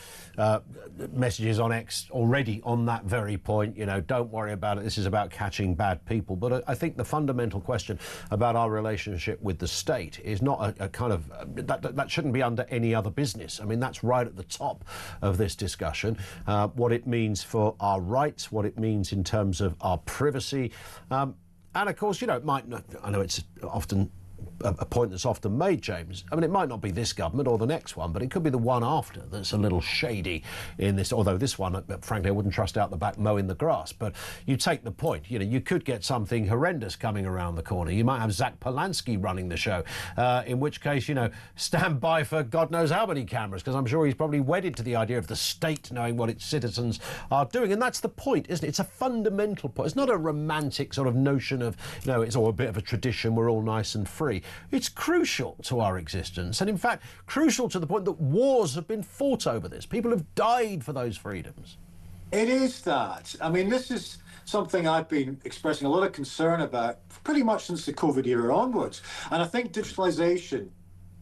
messages on X already on that very point. Don't worry about it, this is about catching bad people. But I think the fundamental question about our relationship with the state is not a kind of... that shouldn't be under any other business. I mean, that's right at the top of this discussion. What it means for our rights, what it means in terms of our privacy. And of course, it might not... I know it's often a point that's often made, James. I mean, it might not be this government or the next one, but it could be the one after that's a little shady in this, although this one, frankly, I wouldn't trust out the back mowing the grass. But you take the point. You could get something horrendous coming around the corner. You might have Zach Polanski running the show, in which case, stand by for God knows how many cameras, because I'm sure he's probably wedded to the idea of the state knowing what its citizens are doing. And that's the point, isn't it? It's a fundamental point. It's not a romantic sort of notion of, it's all a bit of a tradition, we're all nice and free. It's crucial to our existence, and in fact crucial to the point that wars have been fought over this. People have died for those freedoms. It is that. I mean, this is something I've been expressing a lot of concern about pretty much since the COVID era onwards, and I think digitalisation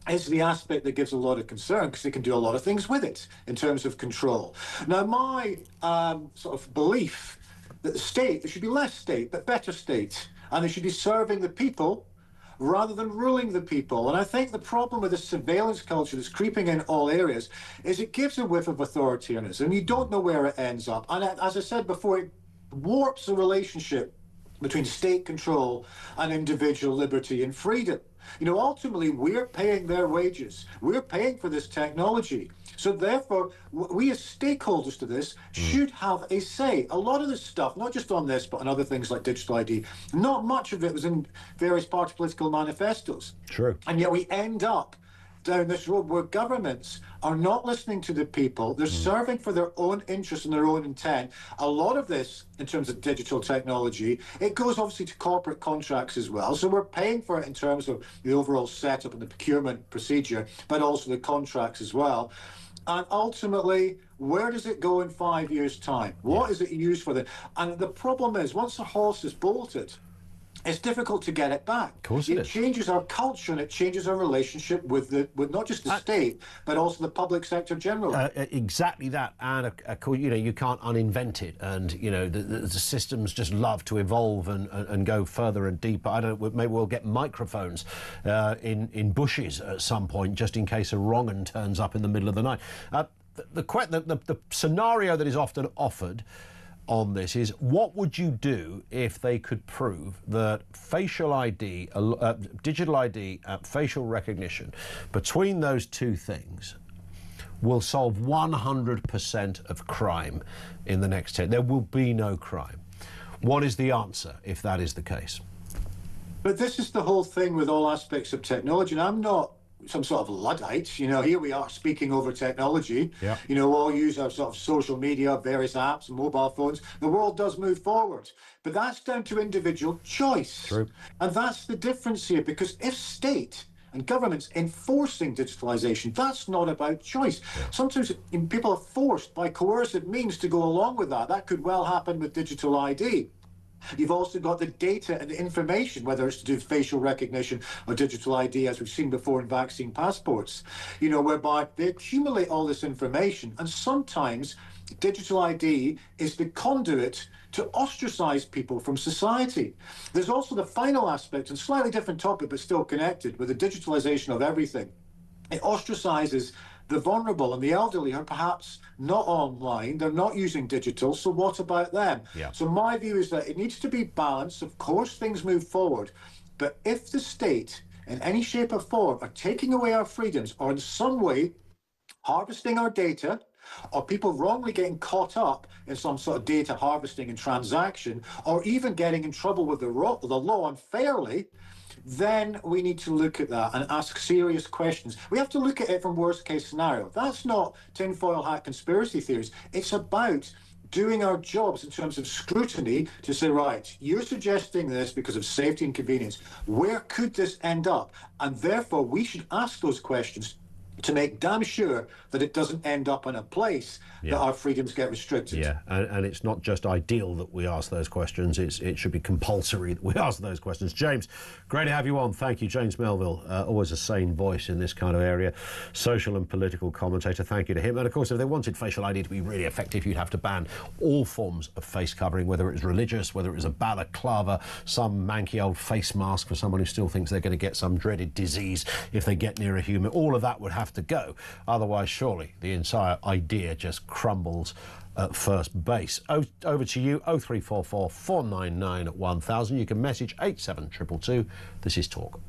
is the aspect that gives a lot of concern, because they can do a lot of things with it in terms of control. Now, my sort of belief that the state, there should be less state but better state, and they should be serving the people rather than ruling the people. And I think the problem with the surveillance culture that's creeping in all areas is it gives a whiff of authoritarianism. You don't know where it ends up. And as I said before, it warps the relationship between state control and individual liberty and freedom. You know, ultimately, we're paying their wages. We're paying for this technology. So therefore, we as stakeholders to this should have a say. A lot of this stuff, not just on this, but on other things like digital ID, not much of it was in various party political manifestos. True. And yet we end up down this road where governments are not listening to the people. They're serving for their own interests and their own intent. A lot of this, in terms of digital technology, it goes obviously to corporate contracts as well. So we're paying for it in terms of the overall setup and the procurement procedure, but also the contracts as well. And ultimately, where does it go in 5 years' time? What is it used for? And the problem is, once the horse is bolted, it's difficult to get it back. Of course it is. Changes our culture and it changes our relationship with not just the state, but also the public sector generally. Exactly that. And, you know, you can't uninvent it. And, you know, the systems just love to evolve and go further and deeper. I don't know, maybe we'll get microphones in bushes at some point, just in case a wrong 'un turns up in the middle of the night. The scenario that is often offered on this is, what would you do if they could prove that facial ID, digital ID, facial recognition, between those two things will solve 100% of crime in the next 10? There will be no crime. What is the answer if that is the case? But this is the whole thing with all aspects of technology, and I'm not some sort of Luddite. You know, here we are speaking over technology. Yeah. You know, all use our sort of social media, various apps, and mobile phones. The world does move forward, but that's down to individual choice. True. And that's the difference here, because if state and governments enforcing digitalization, that's not about choice. Yeah. Sometimes people are forced by coercive means to go along with that. That could well happen with digital ID. You've also got the data and the information, whether it's to do with facial recognition or digital ID, as we've seen before in vaccine passports, you know, whereby they accumulate all this information. And sometimes digital ID is the conduit to ostracize people from society. There's also the final aspect, and slightly different topic, but still connected, with the digitalization of everything. It ostracizes the vulnerable and the elderly who are perhaps not online, they're not using digital, so what about them? Yeah. So my view is that it needs to be balanced. Of course, things move forward, but if the state, in any shape or form, are taking away our freedoms or in some way harvesting our data, or people wrongly getting caught up in some sort of data harvesting and transaction, or even getting in trouble with the law unfairly, then we need to look at that and ask serious questions. We have to look at it from worst case scenario. That's not tinfoil hat conspiracy theories. It's about doing our jobs in terms of scrutiny to say, right, you're suggesting this because of safety and convenience. Where could this end up? And therefore, we should ask those questions to make damn sure that it doesn't end up in a place that our freedoms get restricted. Yeah, and it's not just ideal that we ask those questions, it should be compulsory that we ask those questions. James, great to have you on. Thank you. James Melville, always a sane voice in this kind of area, social and political commentator. Thank you to him. And of course, if they wanted facial ID to be really effective, you'd have to ban all forms of face covering, whether it's religious, whether it was a balaclava, some manky old face mask for someone who still thinks they're going to get some dreaded disease if they get near a human. All of that would have to go. Otherwise, surely the entire idea just crumbles at first base. Over to you, 0344 499 1000. You can message 87222. This is Talk.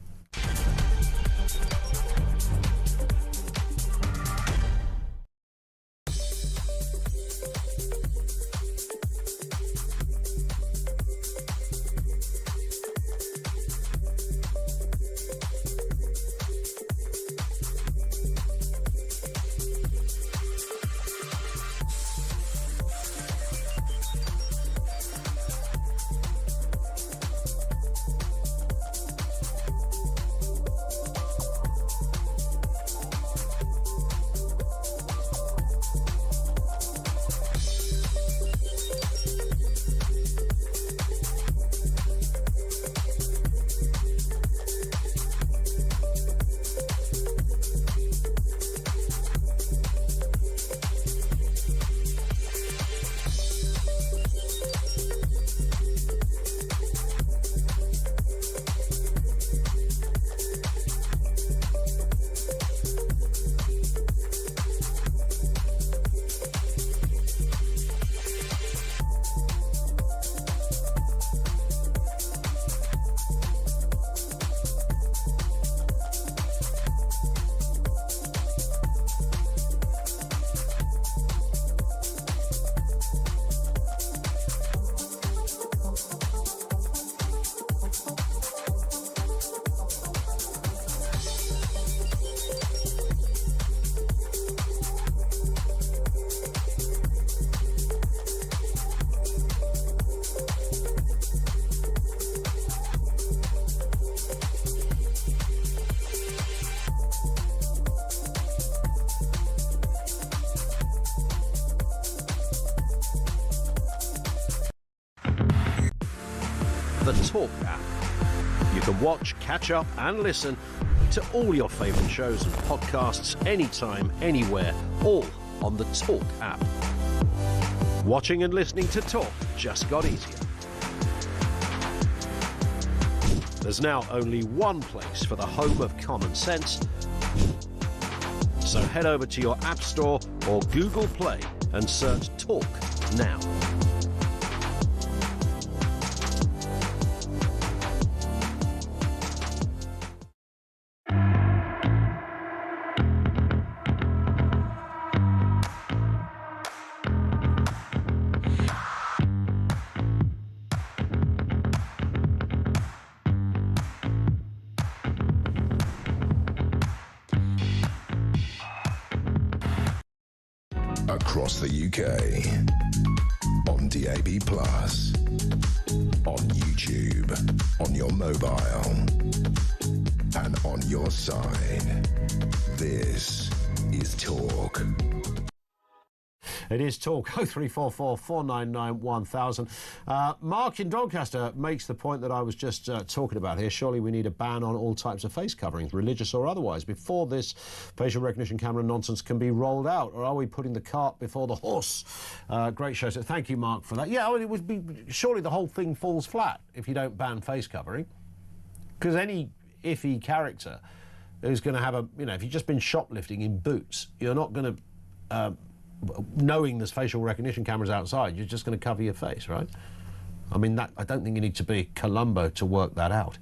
the Talk app. You can watch, catch up and listen to all your favourite shows and podcasts anytime, anywhere, all on the Talk app. Watching and listening to Talk just got easier. There's now only one place for the home of common sense. So head over to your App Store or Google Play and search Talk now. Across the UK, on DAB+, on YouTube, on your mobile, and on your side. This is Talk. It is Talk, 0344 499 1000. Mark in Doncaster makes the point that I was just talking about here. Surely we need a ban on all types of face coverings, religious or otherwise, before this facial recognition camera nonsense can be rolled out. Or are we putting the cart before the horse? Great show. So thank you, Mark, for that. Yeah, I mean, it would be, surely the whole thing falls flat if you don't ban face covering. Because any iffy character who's going to have a, you know, if you've just been shoplifting in boots, you're not going to... knowing there's facial recognition cameras outside, you're just going to cover your face, right? I mean, that, I don't think you need to be Columbo to work that out.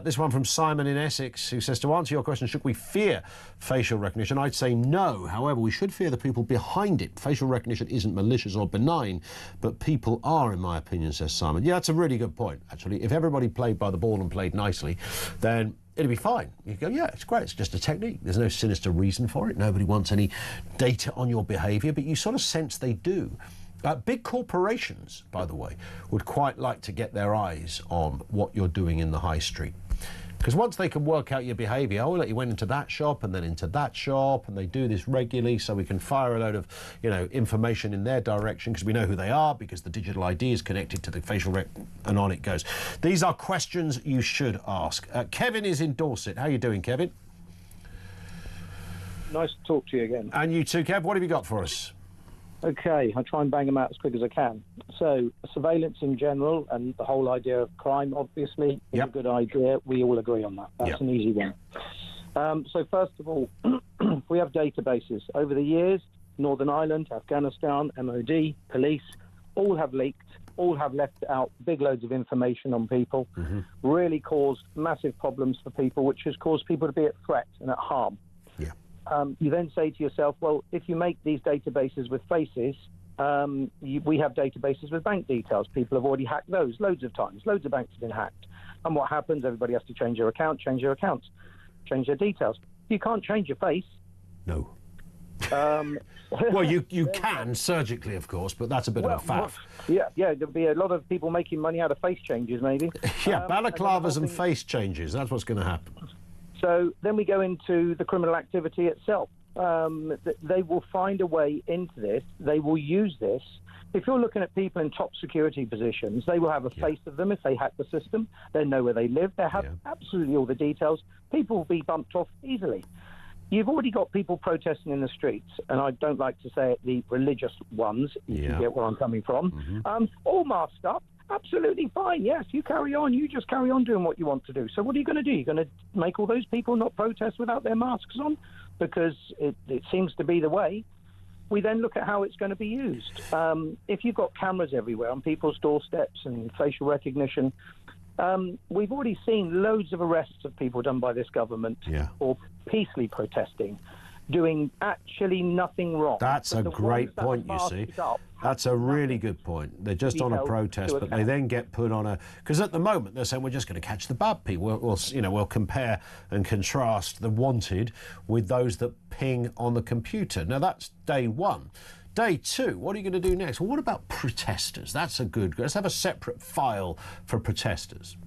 This one from Simon in Essex, who says, to answer your question, should we fear facial recognition? I'd say no. However, we should fear the people behind it. Facial recognition isn't malicious or benign, but people are, in my opinion, says Simon. Yeah, that's a really good point, actually. If everybody played by the ball and played nicely, then it'd be fine. You go, yeah, it's great, it's just a technique. There's no sinister reason for it. Nobody wants any data on your behaviour, but you sort of sense they do. Big corporations, by the way, would quite like to get their eyes on what you're doing in the high street. Because once they can work out your behaviour, oh, look, you went into that shop and then into that shop, and they do this regularly, so we can fire a load of, you know, information in their direction because we know who they are, because the digital ID is connected to the facial rec, and on it goes. These are questions you should ask. Kevin is in Dorset. How are you doing, Kevin? Nice to talk to you again. And you too, Kev. What have you got for us? Okay, I'll try and bang them out as quick as I can. So, surveillance in general and the whole idea of crime, obviously, is a good idea. We all agree on that. That's an easy one. So, first of all, we have databases. Over the years, Northern Ireland, Afghanistan, MOD, police, all have leaked, all have left out big loads of information on people, really caused massive problems for people, which has caused people to be at threat and at harm. You then say to yourself, well, if you make these databases with faces, we have databases with bank details. People have already hacked those loads of times. Loads of banks have been hacked. And what happens? Everybody has to change their account, change their accounts, change their details. You can't change your face. No. Well, you can surgically, of course, but that's a bit of a faff. Yeah, there'll be a lot of people making money out of face changes, maybe. Yeah, balaclavas and face changes. That's what's going to happen. So then we go into the criminal activity itself. They will find a way into this. They will use this. If you're looking at people in top security positions, they will have a face of them if they hack the system. They know where they live. They have absolutely all the details. People will be bumped off easily. You've already got people protesting in the streets, and I don't like to say it, the religious ones, if you get where I'm coming from, all masked up. Absolutely fine, yes, you carry on. You just carry on doing what you want to do. So what are you going to do? You're going to make all those people not protest without their masks on? Because it seems to be the way. We then look at how it's going to be used. If you've got cameras everywhere on people's doorsteps and facial recognition, we've already seen loads of arrests of people done by this government for peacefully protesting, doing actually nothing wrong. That's a great point, you see. That's a really good point. They're just on a protest, but they then get put on a... Because at the moment, they're saying, we're just going to catch the bad people. We'll compare and contrast the wanted with those that ping on the computer. Now, that's day one. Day two, what are you going to do next? Well, what about protesters? That's a good... Let's have a separate file for protesters.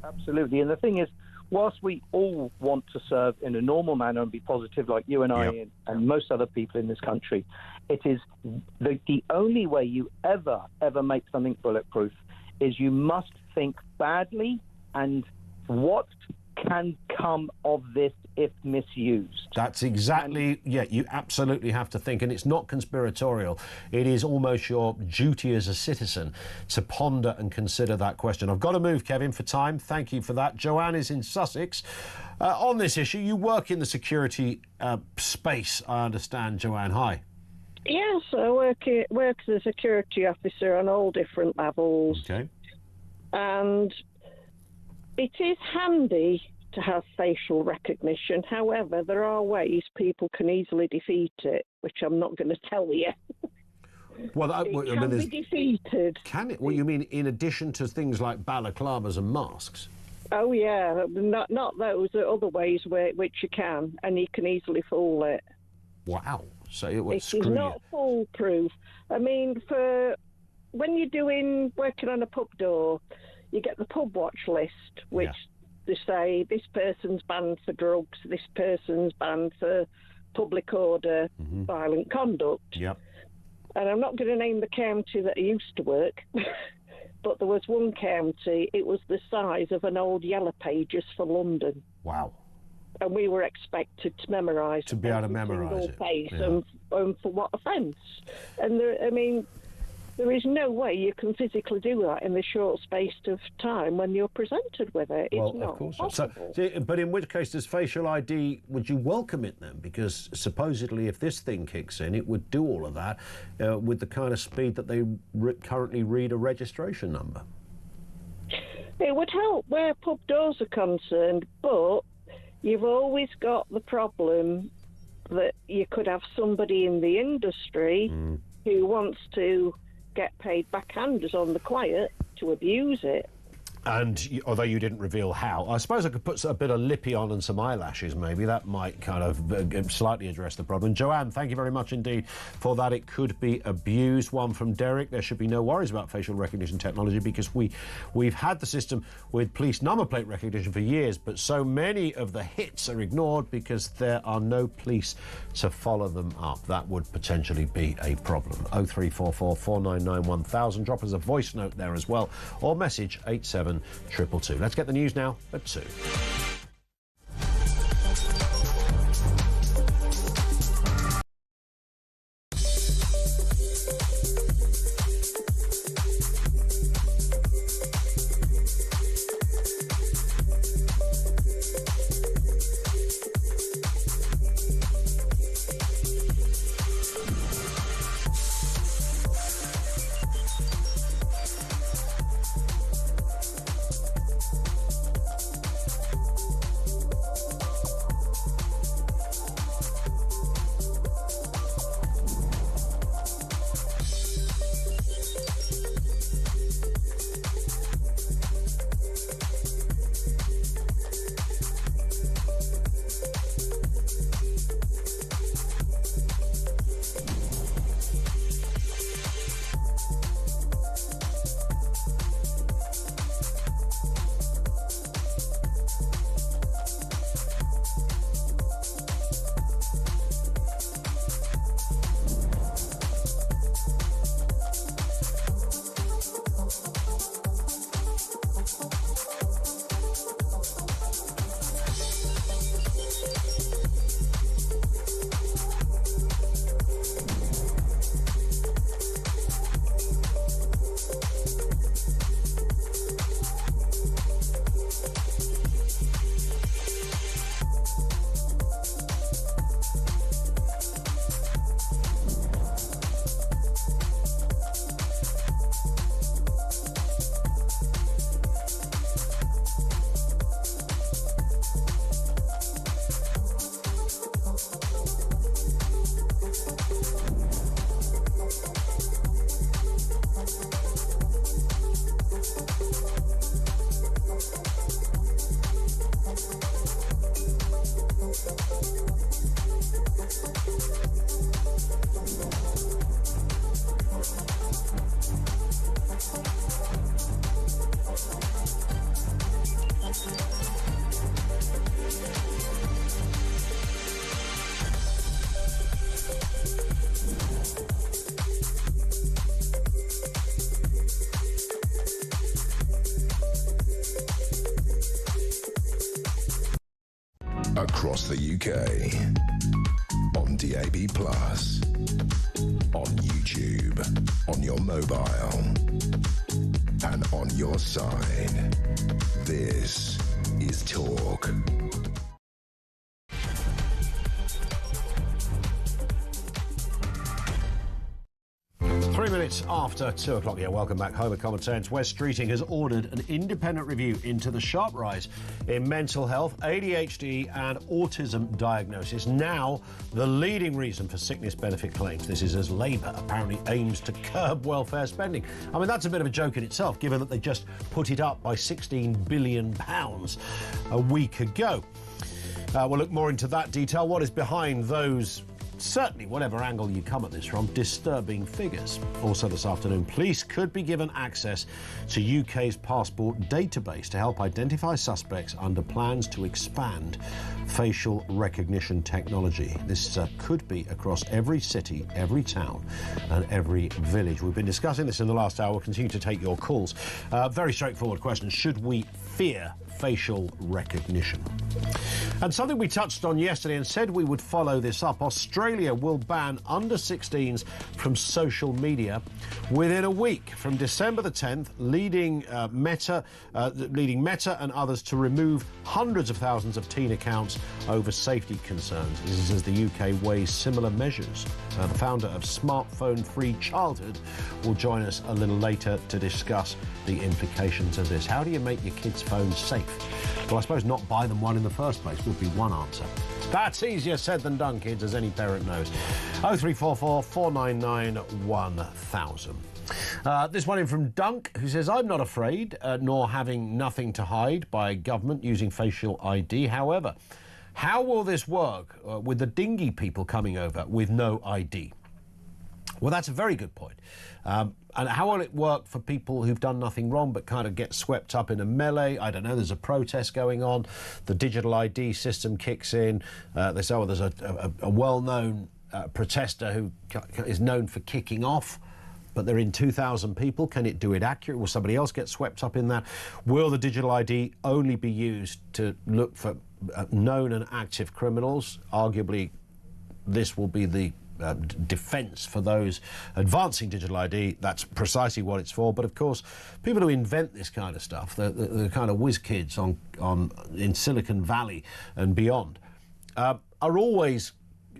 Absolutely. And the thing is, whilst we all want to serve in a normal manner and be positive like you and I and most other people in this country, it is the only way you ever make something bulletproof is you must think badly and what can come of this if misused. That's exactly, you absolutely have to think, and it's not conspiratorial. It is almost your duty as a citizen to ponder and consider that question. I've got to move, Kevin, for time. Thank you for that. Joanne is in Sussex. On this issue, you work in the security space, I understand, Joanne. Hi. Yes, I work as a security officer on all different levels. Okay. And it is handy to have facial recognition. However, there are ways people can easily defeat it, which I'm not going to tell you. Well, it can be defeated. Can it? Well, you mean in addition to things like balaclavas and masks? Oh, yeah. Not those. There are other ways which you can, and you can easily fool it. Wow. So it would It is not foolproof. I mean, when you're working on a pub door, you get the pub watch list, which they say this person's banned for drugs, this person's banned for public order, violent conduct. Yep. And I'm not going to name the county that I used to work, but there was one county, it was the size of an old Yellow Pages for London. Wow. And we were expected to memorise. To be able to memorise it. Face and for what offence? And there is no way you can physically do that in the short space of time when you're presented with it. It's not possible. But in which case does facial ID, would you welcome it then? Because supposedly if this thing kicks in, it would do all of that with the kind of speed that they currently read a registration number. It would help where pub doors are concerned, but you've always got the problem that you could have somebody in the industry who wants to get paid backhanders on the quiet to abuse it. And although you didn't reveal how, I suppose I could put a bit of lippy on and some eyelashes, maybe. That might kind of slightly address the problem. Joanne, thank you very much indeed for that. It could be abused. One from Derek. There should be no worries about facial recognition technology because we've had the system with police number plate recognition for years, but so many of the hits are ignored because there are no police to follow them up. That would potentially be a problem. 0344 499 1000. Drop us a voice note there as well, or message 87222. Let's get the news now at 2. across the UK, on DAB+, on YouTube, on your mobile, and on your side. This is Talk. 3 minutes after 2 o'clock. Yeah, welcome back home at Common Sense. Wes Streeting has ordered an independent review into the sharp rise in mental health, ADHD and autism diagnosis. Now, the leading reason for sickness benefit claims. This is as Labour apparently aims to curb welfare spending. I mean, that's a bit of a joke in itself, given that they just put it up by £16 billion a week ago. We'll look more into that detail. What is behind those, certainly, whatever angle you come at this from, disturbing figures. Also this afternoon, police could be given access to UK's passport database to help identify suspects under plans to expand facial recognition technology. This could be across every city, every town and every village. We've been discussing this in the last hour. We'll continue to take your calls. Very straightforward question. Should we fear facial recognition? And something we touched on yesterday and said we would follow this up. Australia will ban under 16s from social media within a week, from December the 10th, leading Meta and others to remove hundreds of thousands of teen accounts over safety concerns. This is as the UK weighs similar measures. The founder of Smartphone Free Childhood will join us a little later to discuss the implications of this. How do you make your kids' phones safe? Well, I suppose not buy them one in the first place would be one answer. That's easier said than done, kids, as any parent knows. 0344 499 1000. This one in from Dunk, who says, I'm not afraid, nor having nothing to hide by government using facial ID. However, how will this work with the dinghy people coming over with no ID? Well, that's a very good point. And how will it work for people who've done nothing wrong but kind of get swept up in a melee? I don't know, there's a protest going on, the digital ID system kicks in, they say, oh, there's a well-known protester who is known for kicking off, but they're in 2,000 people. Can it do it accurate? Will somebody else get swept up in that? Will the digital ID only be used to look for known and active criminals? Arguably, this will be the defence for those advancing digital ID. That's precisely what it's for. But of course, people who invent this kind of stuff, the kind of whiz kids in Silicon Valley and beyond, are always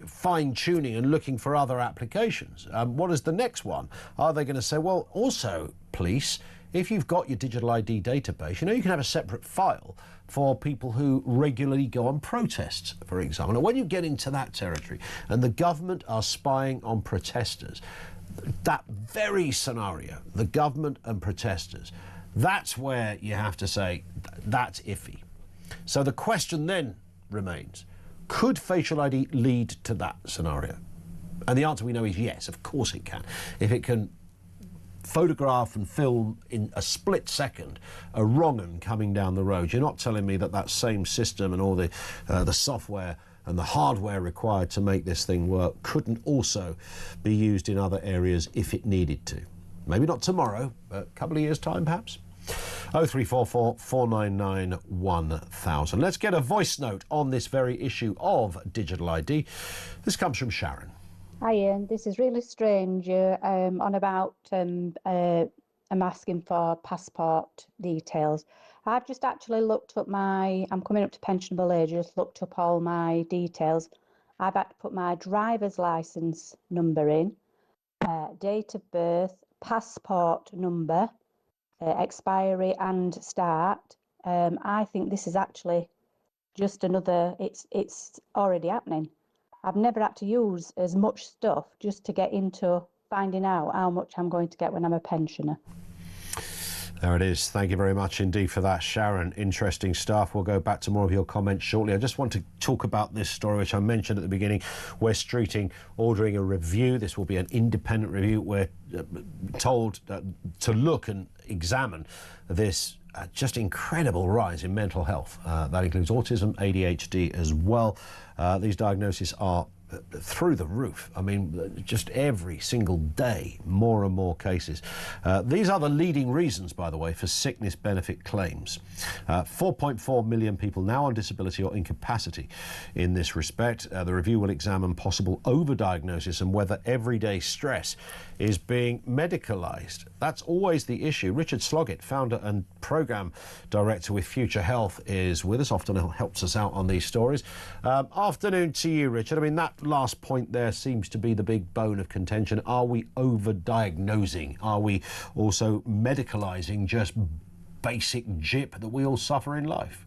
fine-tuning and looking for other applications. What is the next one? Are they going to say, well, also, police, if you've got your digital ID database, you know, you can have a separate file for people who regularly go on protests, for example. And when you get into that territory and the government are spying on protesters, that very scenario, the government and protesters, that's where you have to say that's iffy. So the question then remains, could facial ID lead to that scenario? And the answer we know is yes, of course it can. If it can photograph and film in a split second a wrong 'un coming down the road, you're not telling me that that same system and all the software and the hardware required to make this thing work couldn't also be used in other areas if it needed to. Maybe not tomorrow, but a couple of years' time perhaps. 0344 499 1000. Let's get a voice note on this very issue of digital ID. This comes from Sharon. Hi Ian, this is really strange. On about I'm asking for passport details. I've just actually looked up I'm coming up to pensionable age, just looked up all my details. I've had to put my driver's licence number in, date of birth, passport number, expiry and start. I think this is actually just another, it's already happening. I've never had to use as much stuff just to get into finding out how much I'm going to get when I'm a pensioner. There it is. Thank you very much indeed for that, Sharon. Interesting stuff. We'll go back to more of your comments shortly. I just want to talk about this story, which I mentioned at the beginning. Wes Streeting ordering a review. This will be an independent review. We're told to look and examine this just incredible rise in mental health. That includes autism, ADHD as well. These diagnoses are through the roof. I mean, just every single day, more and more cases. These are the leading reasons, by the way, for sickness benefit claims. 4.4 million people now on disability or incapacity in this respect. The review will examine possible overdiagnosis and whether everyday stress is being medicalised. That's always the issue. Richard Sloggett, founder and programme director with Future Health, is with us. Often helps us out on these stories. Afternoon to you, Richard. I mean, that last point there seems to be the big bone of contention. Are we over-diagnosing? Are we also medicalising just basic jip that we all suffer in life?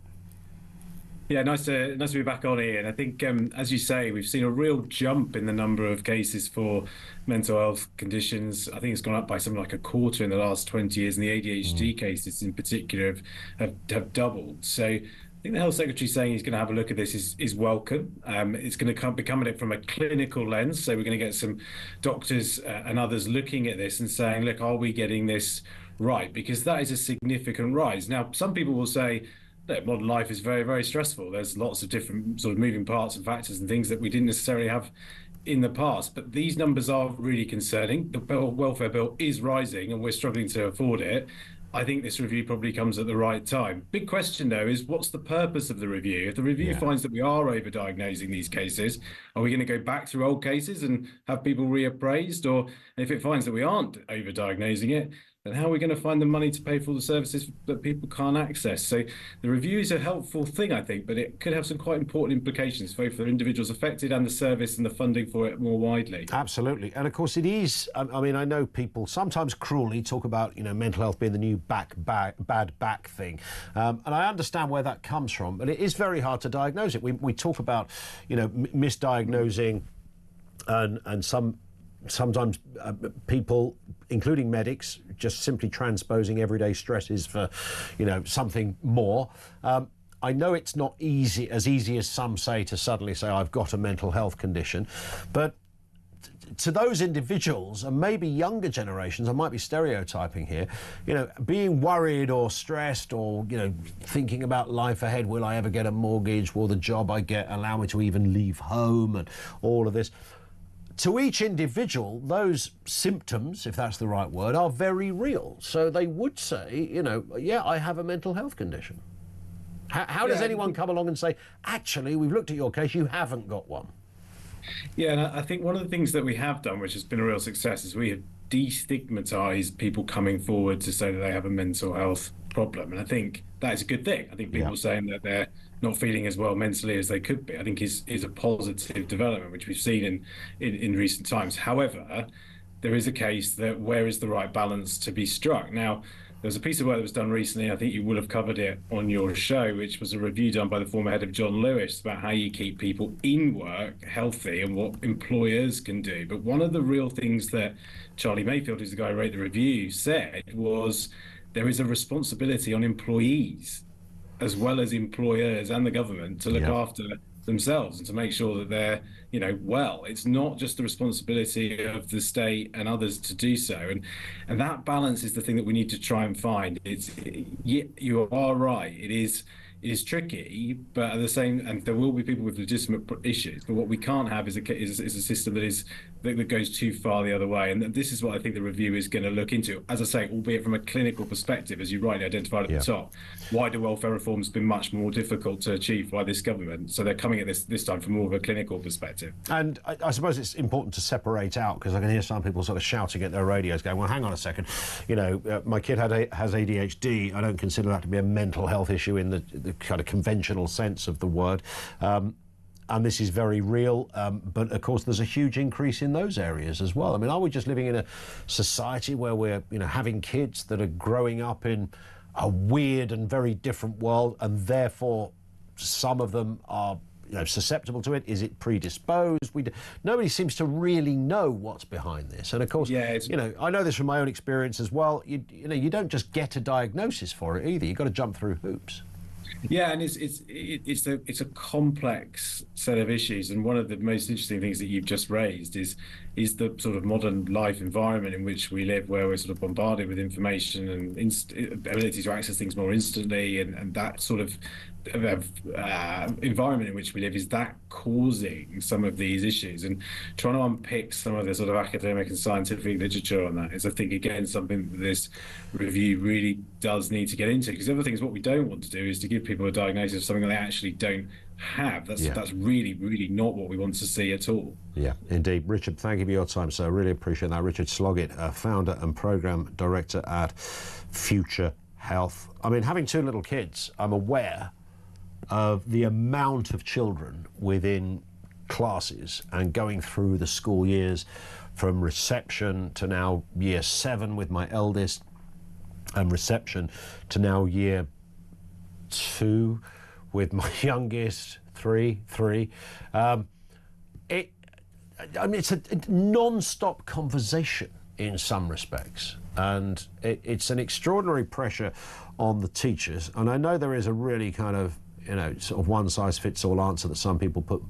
Yeah, nice to be back on here. And I think, as you say, we've seen a real jump in the number of cases for mental health conditions. I think it's gone up by something like a quarter in the last 20 years, and the ADHD cases in particular have doubled. So I think the Health Secretary saying he's going to have a look at this is welcome. It's going to be coming at from a clinical lens. So we're going to get some doctors and others looking at this and saying, look, are we getting this right? Because that is a significant rise. Now, some people will say, look, modern life is very, very stressful. There's lots of different sort of moving parts and factors and things that we didn't necessarily have in the past. But these numbers are really concerning. The welfare bill is rising and we're struggling to afford it. I think this review probably comes at the right time. Big question, though, is what's the purpose of the review? If the review finds that we are overdiagnosing these cases, are we going to go back through old cases and have people reappraised? Or if it finds that we aren't overdiagnosing it, then how are we going to find the money to pay for all the services that people can't access? So the review is a helpful thing, I think, but it could have some quite important implications both for the individuals affected and the service and the funding for it more widely. Absolutely. And of course it is, I mean, I know people sometimes cruelly talk about, mental health being the new bad back thing. And I understand where that comes from, but it is very hard to diagnose it. We talk about, misdiagnosing and sometimes people, including medics, just simply transposing everyday stresses for, something more. I know it's not as easy as some say to suddenly say, I've got a mental health condition, but to those individuals, and maybe younger generations, I might be stereotyping here, being worried or stressed or, thinking about life ahead, will I ever get a mortgage? Will the job I get allow me to even leave home? And all of this. To each individual, those symptoms, if that's the right word, are very real. So they would say, yeah, I have a mental health condition. How does anyone come along and say, actually, we've looked at your case, you haven't got one? Yeah, and I think one of the things that we have done, which has been a real success, is we have destigmatized people coming forward to say that they have a mental health problem. And I think that is a good thing. I think people saying that they're not feeling as well mentally as they could be, I think is a positive development, which we've seen in recent times. However, there is a case that where is the right balance to be struck? Now, there was a piece of work that was done recently, I think you will have covered it on your show, which was a review done by the former head of John Lewis about how you keep people in work healthy and what employers can do. But one of the real things that Charlie Mayfield, who's the guy who wrote the review, said was there is a responsibility on employees as well as employers and the government to look after themselves and to make sure that they're, well. It's not just the responsibility of the state and others to do so. And that balance is the thing that we need to try and find. You are right. It is tricky, but at the same, and there will be people with legitimate issues. But what we can't have is a system that goes too far the other way. And this is what I think the review is going to look into. As I say, albeit from a clinical perspective, as you rightly identified at the top, wider welfare reform has been much more difficult to achieve by this government. So they're coming at this time from more of a clinical perspective. And I suppose it's important to separate out, because I can hear some people sort of shouting at their radios going, well, hang on a second, my kid has ADHD. I don't consider that to be a mental health issue in the kind of conventional sense of the word. And this is very real, but of course there's a huge increase in those areas as well. I mean, are we just living in a society where we're having kids that are growing up in a weird and very different world, and therefore some of them are susceptible to it? Is it predisposed? Nobody seems to really know what's behind this. And of course, I know this from my own experience as well. You don't just get a diagnosis for it either. You've got to jump through hoops. Yeah, and it's a complex set of issues, and one of the most interesting things that you've just raised is is the sort of modern life environment in which we live, where we're sort of bombarded with information and ability to access things more instantly, and that sort of environment in which we live, is that causing some of these issues? And trying to unpick some of the sort of academic and scientific literature on that is, I think, again, something that this review really does need to get into, because the other thing is, what we don't want to do is to give people a diagnosis of something that they actually don't have. That's really, really not what we want to see at all. Yeah, indeed. Richard, thank you for your time, sir. I really appreciate that. Richard Sloggett, founder and programme director at Future Health. I mean, having 2 little kids, I'm aware of the amount of children within classes and going through the school years, from reception to now year 7 with my eldest, and reception to now year 2 with my youngest, three. I mean, it's a non-stop conversation in some respects, and it's an extraordinary pressure on the teachers. And I know there is a really kind of, sort of one-size-fits-all answer that some people put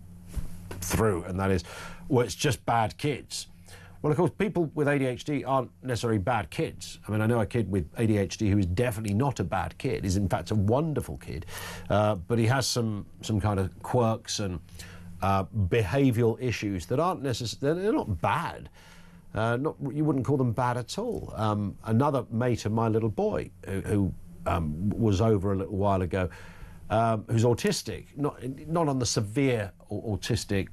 through, and that is, well, it's just bad kids. Well, of course, people with ADHD aren't necessarily bad kids. I mean, I know a kid with ADHD who is definitely not a bad kid. He's in fact a wonderful kid, but he has some kind of quirks and behavioural issues that aren't necessarily, they're not bad. You wouldn't call them bad at all. Another mate of my little boy who was over a little while ago, who's autistic, not on the severe autistic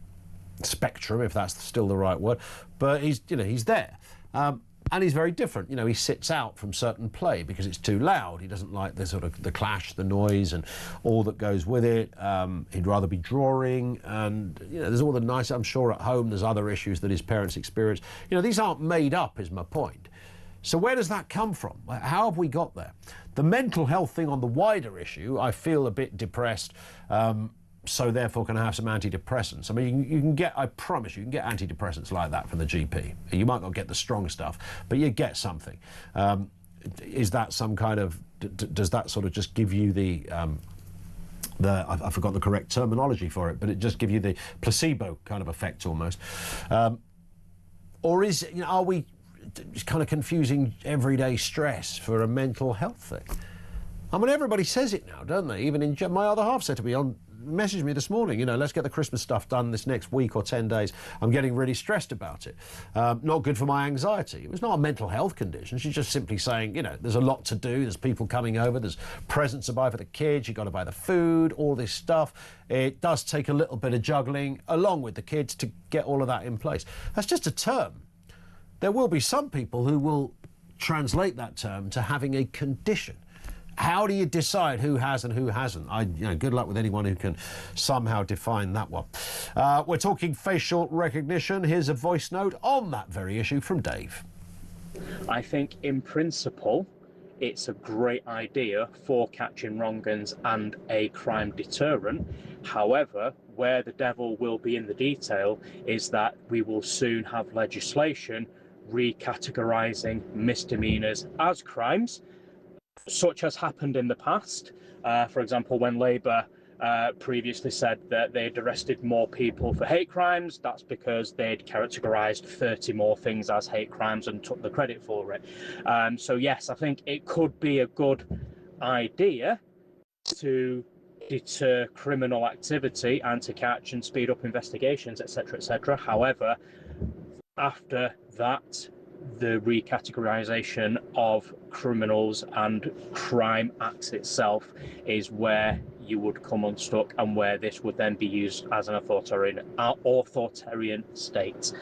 spectrum, if that's still the right word, but he's there, and he's very different. He sits out from certain play because it's too loud. He doesn't like the sort of the clash, the noise, and all that goes with it. He'd rather be drawing, and there's all the nice. I'm sure at home there's other issues that his parents experience. These aren't made up, is my point. So where does that come from? How have we got there? The mental health thing on the wider issue, I feel a bit depressed, so therefore can I have some antidepressants? I mean, you can get, I promise you can get antidepressants like that from the GP. You might not get the strong stuff, but you get something. Is that some kind of, does that sort of just give you the I forgot the correct terminology for it, but it just give you the placebo kind of effect almost? Or is, are we kind of confusing everyday stress for a mental health thing? I mean, everybody says it now, don't they? Even in my other half said to me messaged me this morning, let's get the Christmas stuff done this next week or 10 days. I'm getting really stressed about it. Not good for my anxiety. It was not a mental health condition. She's just simply saying, there's a lot to do. There's people coming over. There's presents to buy for the kids. You've got to buy the food, all this stuff. It does take a little bit of juggling along with the kids to get all of that in place. That's just a term. There will be some people who will translate that term to having a condition. How do you decide who has and who hasn't? Good luck with anyone who can somehow define that one. We're talking facial recognition. Here's a voice note on that very issue from Dave. I think in principle, it's a great idea for catching wrong-uns and a crime deterrent. However, where the devil will be in the detail is that we will soon have legislation recategorising misdemeanours as crimes, such as happened in the past. For example, when Labour previously said that they'd arrested more people for hate crimes, that's because they'd categorised 30 more things as hate crimes and took the credit for it. So yes, I think it could be a good idea to deter criminal activity and to catch and speed up investigations, etc., etc. However, after that, the recategorisation of criminals and crime acts itself is where you would come unstuck, and where this would then be used as an authoritarian state.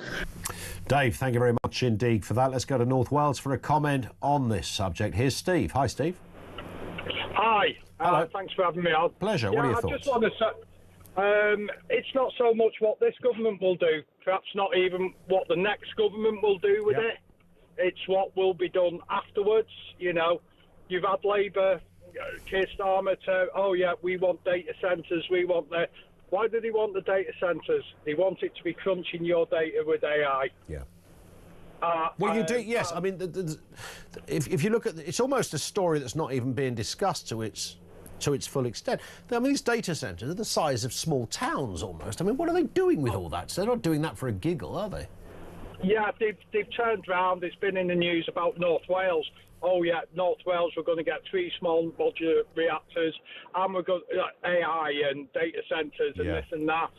Dave, thank you very much indeed for that. Let's go to North Wales for a comment on this subject. Here's Steve. Hi, Steve. Hi. Hello. Thanks for having me on. Pleasure. What are your thoughts? I just want to say, it's not so much what this government will do, perhaps not even what the next government will do with it. It's what will be done afterwards. You've had Labour, Keir Starmer we want data centres, we want the... Why do they want the data centres? They want it to be crunching your data with AI. Yeah. Well, you do, yes. I mean, if you look at it's almost a story that's not even being discussed to its full extent. I mean, these data centres are the size of small towns almost. I mean, what are they doing with all that? So they're not doing that for a giggle, are they? Yeah, they've turned round. It's been in the news about North Wales. Oh, yeah, North Wales, we're going to get 3 small modular reactors, and we're going AI and data centres and this and that.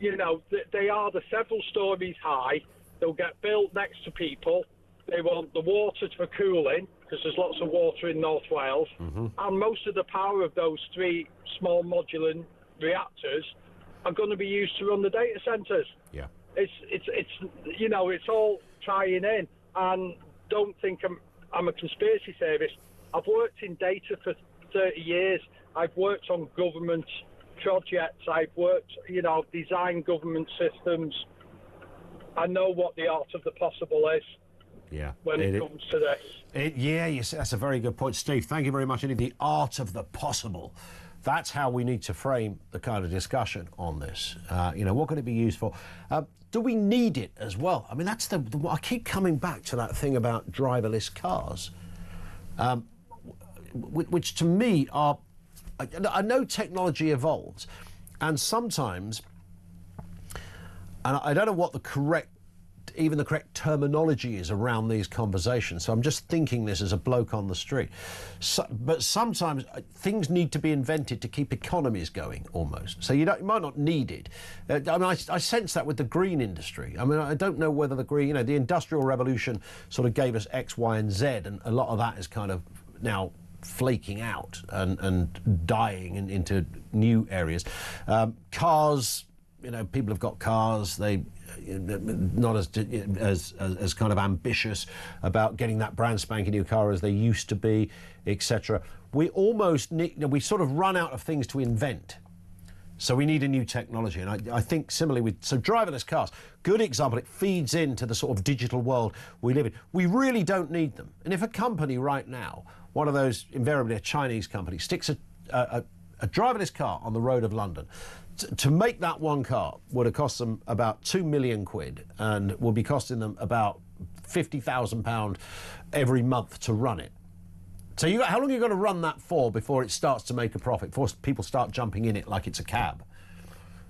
You know, they are the several stories high. They'll get built next to people. They want the water for cooling, because there's lots of water in North Wales. And most of the power of those 3 small modular reactors are going to be used to run the data centres. Yeah. It's you know, it's all tying in. And don't think I'm a conspiracy theorist. I've worked in data for 30 years. I've worked on government projects. I've worked, you know, designed government systems. I know what the art of the possible is. Yeah. When it comes to this. Yes, that's a very good point, Steve. Thank you very much indeed. The art of the possible. That's how we need to frame the kind of discussion on this. You know, what could it be used for? Do we need it as well? I mean, that's I keep coming back to that thing about driverless cars, which to me are... I know technology evolves, and sometimes, and I don't know what the correct terminology is around these conversations, so I'm just thinking this as a bloke on the street. But sometimes things need to be invented to keep economies going, almost. So you might not need it. I mean, I sense that with the green industry. I mean, I don't know whether the green, you know, the Industrial Revolution sort of gave us X, Y, and Z, and a lot of that is kind of now flaking out and dying into new areas. Cars, you know, people have got cars. They not as kind of ambitious about getting that brand spanking new car as they used to be, etc. We almost need, you know, we sort of run out of things to invent. So we need a new technology, and I think similarly with driverless cars, good example. It feeds into the sort of digital world we live in. We really don't need them. And if a company right now, one of those, invariably a Chinese company, sticks a driverless car on the road of London, to make that one car would have cost them about 2 million quid, and will be costing them about £50,000 every month to run it. So how long are you going to run that for before it starts to make a profit, before people start jumping in it like it's a cab?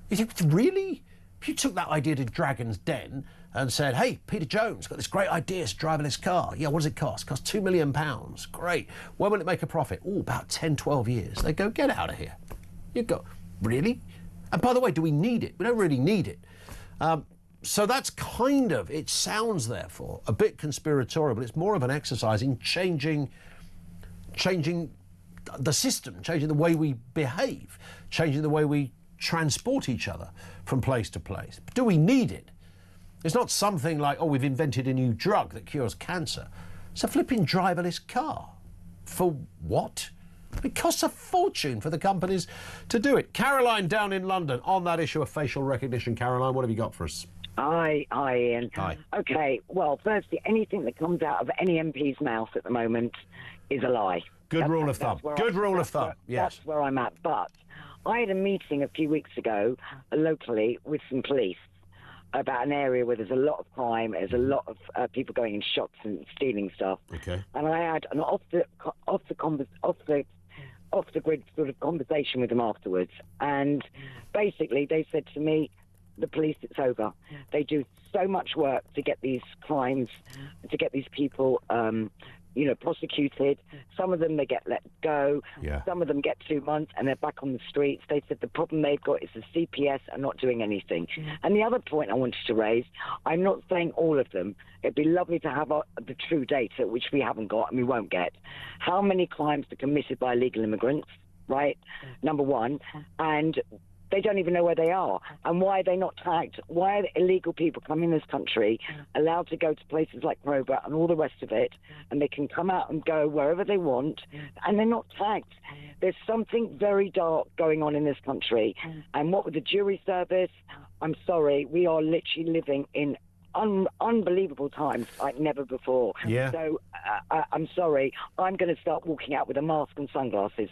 You think, really? If you took that idea to Dragon's Den and said, hey, Peter Jones got this great idea, it's a driverless car. Yeah, what does it cost? It costs £2 million. Great. When will it make a profit? Oh, about 10, 12 years. They go, get out of here. You go, really? And by the way, do we need it? We don't really need it. So that's kind of, it sounds therefore a bit conspiratorial, but it's more of an exercise in changing the system, changing the way we behave, changing the way we transport each other from place to place. Do we need it? It's not something like, oh, we've invented a new drug that cures cancer. It's a flipping driverless car. For what? It costs a fortune for the companies to do it. Caroline down in London on that issue of facial recognition. Caroline, what have you got for us? Hi, Ian. Hi. Okay, well, firstly, anything that comes out of any MP's mouth at the moment is a lie. Good rule of thumb. Good rule of thumb, yes. That's where I'm at. But I had a meeting a few weeks ago locally with some police about an area where there's a lot of crime, there's a lot of people going in shops and stealing stuff. Okay. And I had an off the grid sort of conversation with them afterwards, and basically they said to me, the police, it's over. They do so much work to get these crimes, to get these people prosecuted. Some of them they get let go. Yeah. Some of them get 2 months and they're back on the streets. They said the problem they've got is the CPS are not doing anything. And the other point I wanted to raise, I'm not saying all of them. It'd be lovely to have the true data, which we haven't got and we won't get. How many crimes are committed by illegal immigrants, right? Number one. And they don't even know where they are. And why are they not tagged? Why are illegal people coming in this country allowed to go to places like Crowborough and all the rest of it, and they can come out and go wherever they want, and they're not tagged? There's something very dark going on in this country. And what with the jury service, I'm sorry, we are literally living in unbelievable times like never before. Yeah. So I'm sorry, I'm going to start walking out with a mask and sunglasses.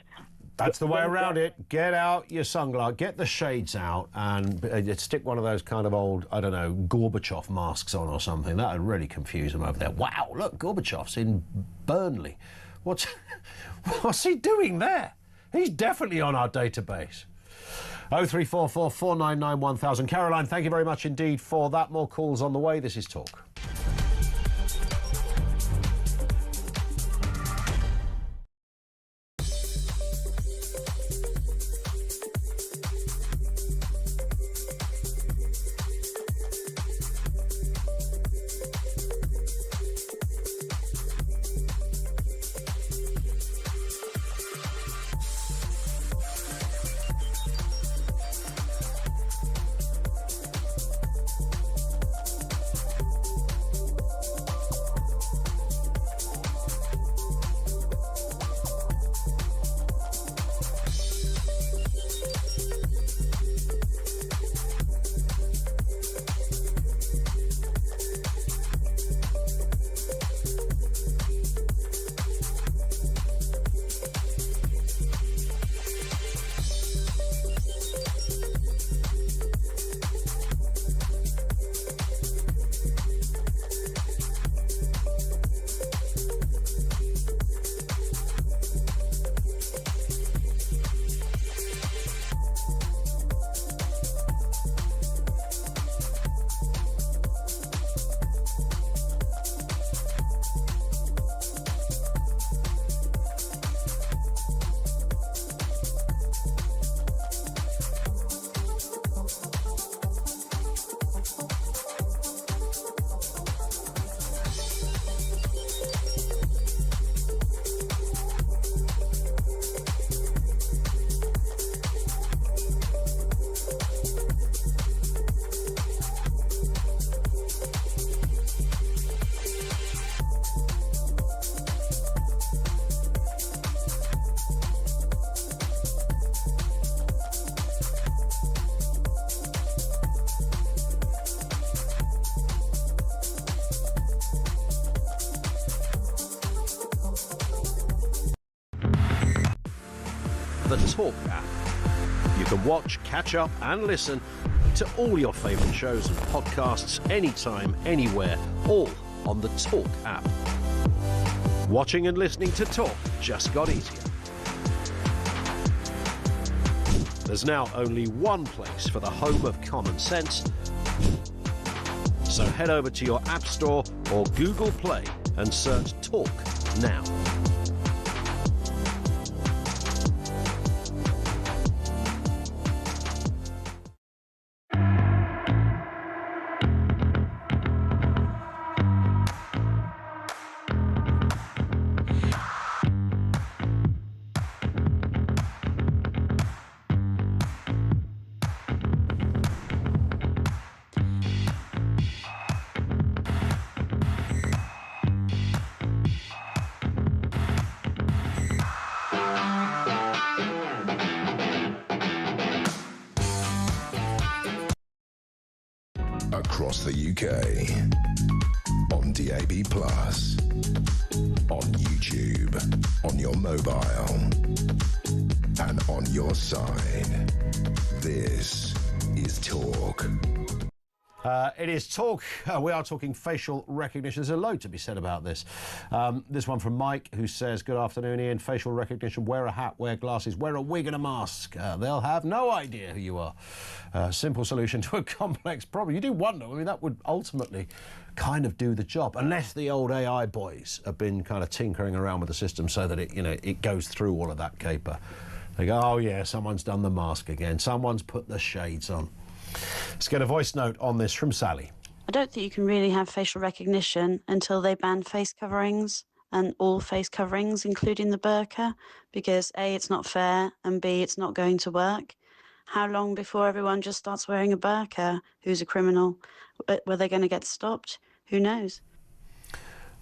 That's the way around it. Get out your sunglasses, get the shades out, and stick one of those kind of old, I don't know, Gorbachev masks on or something. That would really confuse them over there. Wow, look, Gorbachev's in Burnley. What's he doing there? He's definitely on our database. 0344 499 1000. Caroline, thank you very much indeed for that. More calls on the way. This is Talk. the Talk app. You can watch, catch up and listen to all your favourite shows and podcasts anytime, anywhere, all on the Talk app. Watching and listening to Talk just got easier. There's now only one place for the home of common sense. So head over to your App Store or Google Play and search Talk now. Across the UK, on DAB+, on YouTube, on your mobile, and on your side. This is Talk. It is Talk. We are talking facial recognition. There's a load to be said about this. This one from Mike, who says, good afternoon, Ian. Facial recognition, wear a hat, wear glasses, wear a wig and a mask. They'll have no idea who you are. Simple solution to a complex problem. You do wonder, I mean, that would ultimately kind of do the job, unless the old AI boys have been kind of tinkering around with the system so that it goes through all of that caper. They go, oh yeah, someone's done the mask again. Someone's put the shades on. Let's get a voice note on this from Sally. I don't think you can really have facial recognition until they ban face coverings and all face coverings, including the burqa, because A, it's not fair, and B, it's not going to work. How long before everyone just starts wearing a burqa? Who's a criminal? Were they going to get stopped? Who knows?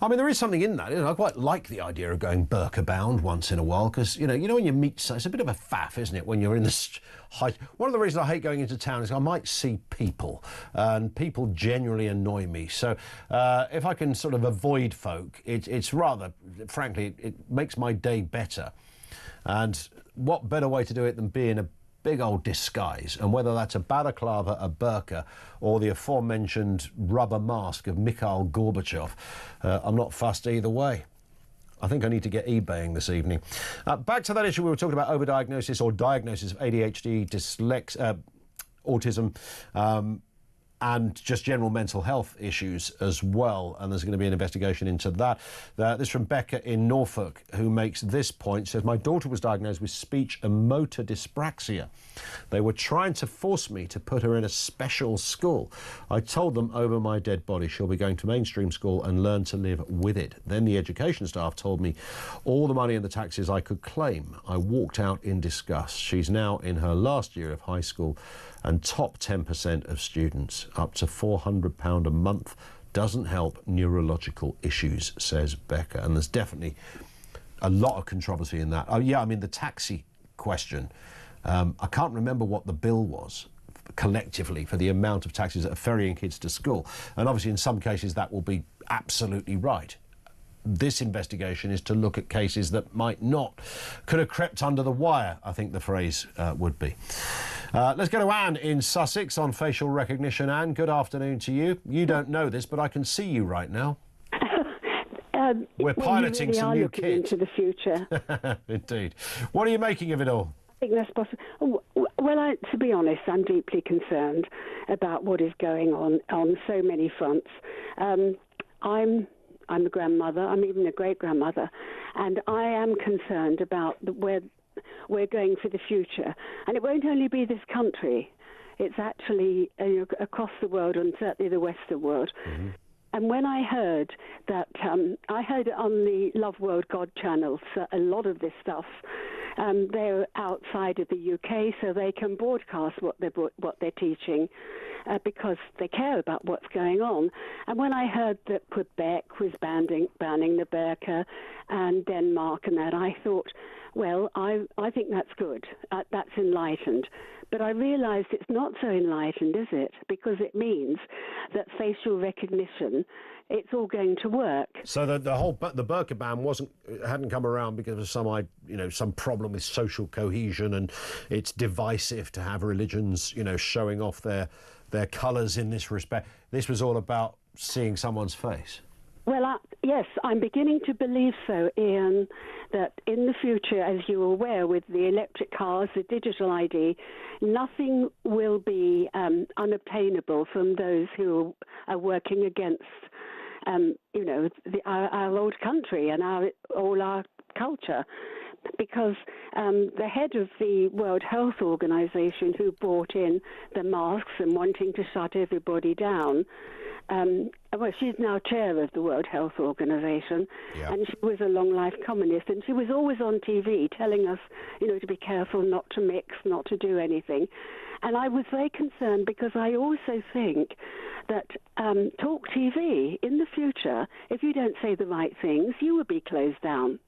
I mean, there is something in that. I quite like the idea of going burqa bound once in a while, because, you know when you meet, it's a bit of a faff, isn't it, when you're in this height. One of the reasons I hate going into town is I might see people, and people genuinely annoy me. So if I can sort of avoid folk, it's rather, frankly, it makes my day better. And what better way to do it than be in a big old disguise, and whether that's a balaclava, a burqa, or the aforementioned rubber mask of Mikhail Gorbachev, I'm not fussed either way. I think I need to get eBaying this evening. Back to that issue we were talking about, overdiagnosis or diagnosis of ADHD, dyslexia, autism, and just general mental health issues as well. And there's going to be an investigation into that. This from Becca in Norfolk, who makes this point, says, my daughter was diagnosed with speech and motor dyspraxia. They were trying to force me to put her in a special school. I told them over my dead body she'll be going to mainstream school and learn to live with it. Then the education staff told me all the money and the taxes I could claim. I walked out in disgust. She's now in her last year of high school, and top 10% of students, up to £400 a month, doesn't help neurological issues, says Becca. And there's definitely a lot of controversy in that. Oh yeah, I mean, the taxi question, I can't remember what the bill was collectively for the amount of taxis that are ferrying kids to school. And obviously in some cases that will be absolutely right. This investigation is to look at cases that might not, could have crept under the wire, I think the phrase would be. Let's go to Anne in Sussex on facial recognition. Anne, good afternoon to you. You don't know this, but I can see you right now. We're piloting really some new kit. Into the future. Indeed. What are you making of it all? I think that's possible. Well, to be honest, I'm deeply concerned about what is going on so many fronts. I'm a grandmother, I'm even a great-grandmother, and I am concerned about where we're going for the future. And it won't only be this country, it's actually across the world, and certainly the Western world. Mm-hmm. And when I heard that, I heard it on the Love World God channel, so a lot of this stuff. They're outside of the UK, so they can broadcast what they're teaching because they care about what's going on. And when I heard that Quebec was banning the burqa and Denmark and that, I thought, Well, I think that's good. That's enlightened. But I realised it's not so enlightened, is it? Because it means that facial recognition, it's all going to work. So the burqa ban hadn't come around because of some problem with social cohesion, and it's divisive to have religions, showing off their colours in this respect. This was all about seeing someone's face. Well, yes, I'm beginning to believe so, Ian, that in the future, as you're aware, with the electric cars, the digital ID, nothing will be unobtainable from those who are working against, our old country and all our culture. Because the head of the World Health Organization, who brought in the masks and wanting to shut everybody down, she's now chair of the World Health Organization, and she was a long-life communist, and she was always on TV telling us, to be careful, not to mix, not to do anything. And I was very concerned because I also think that talkTV, in the future, if you don't say the right things, you will be closed down.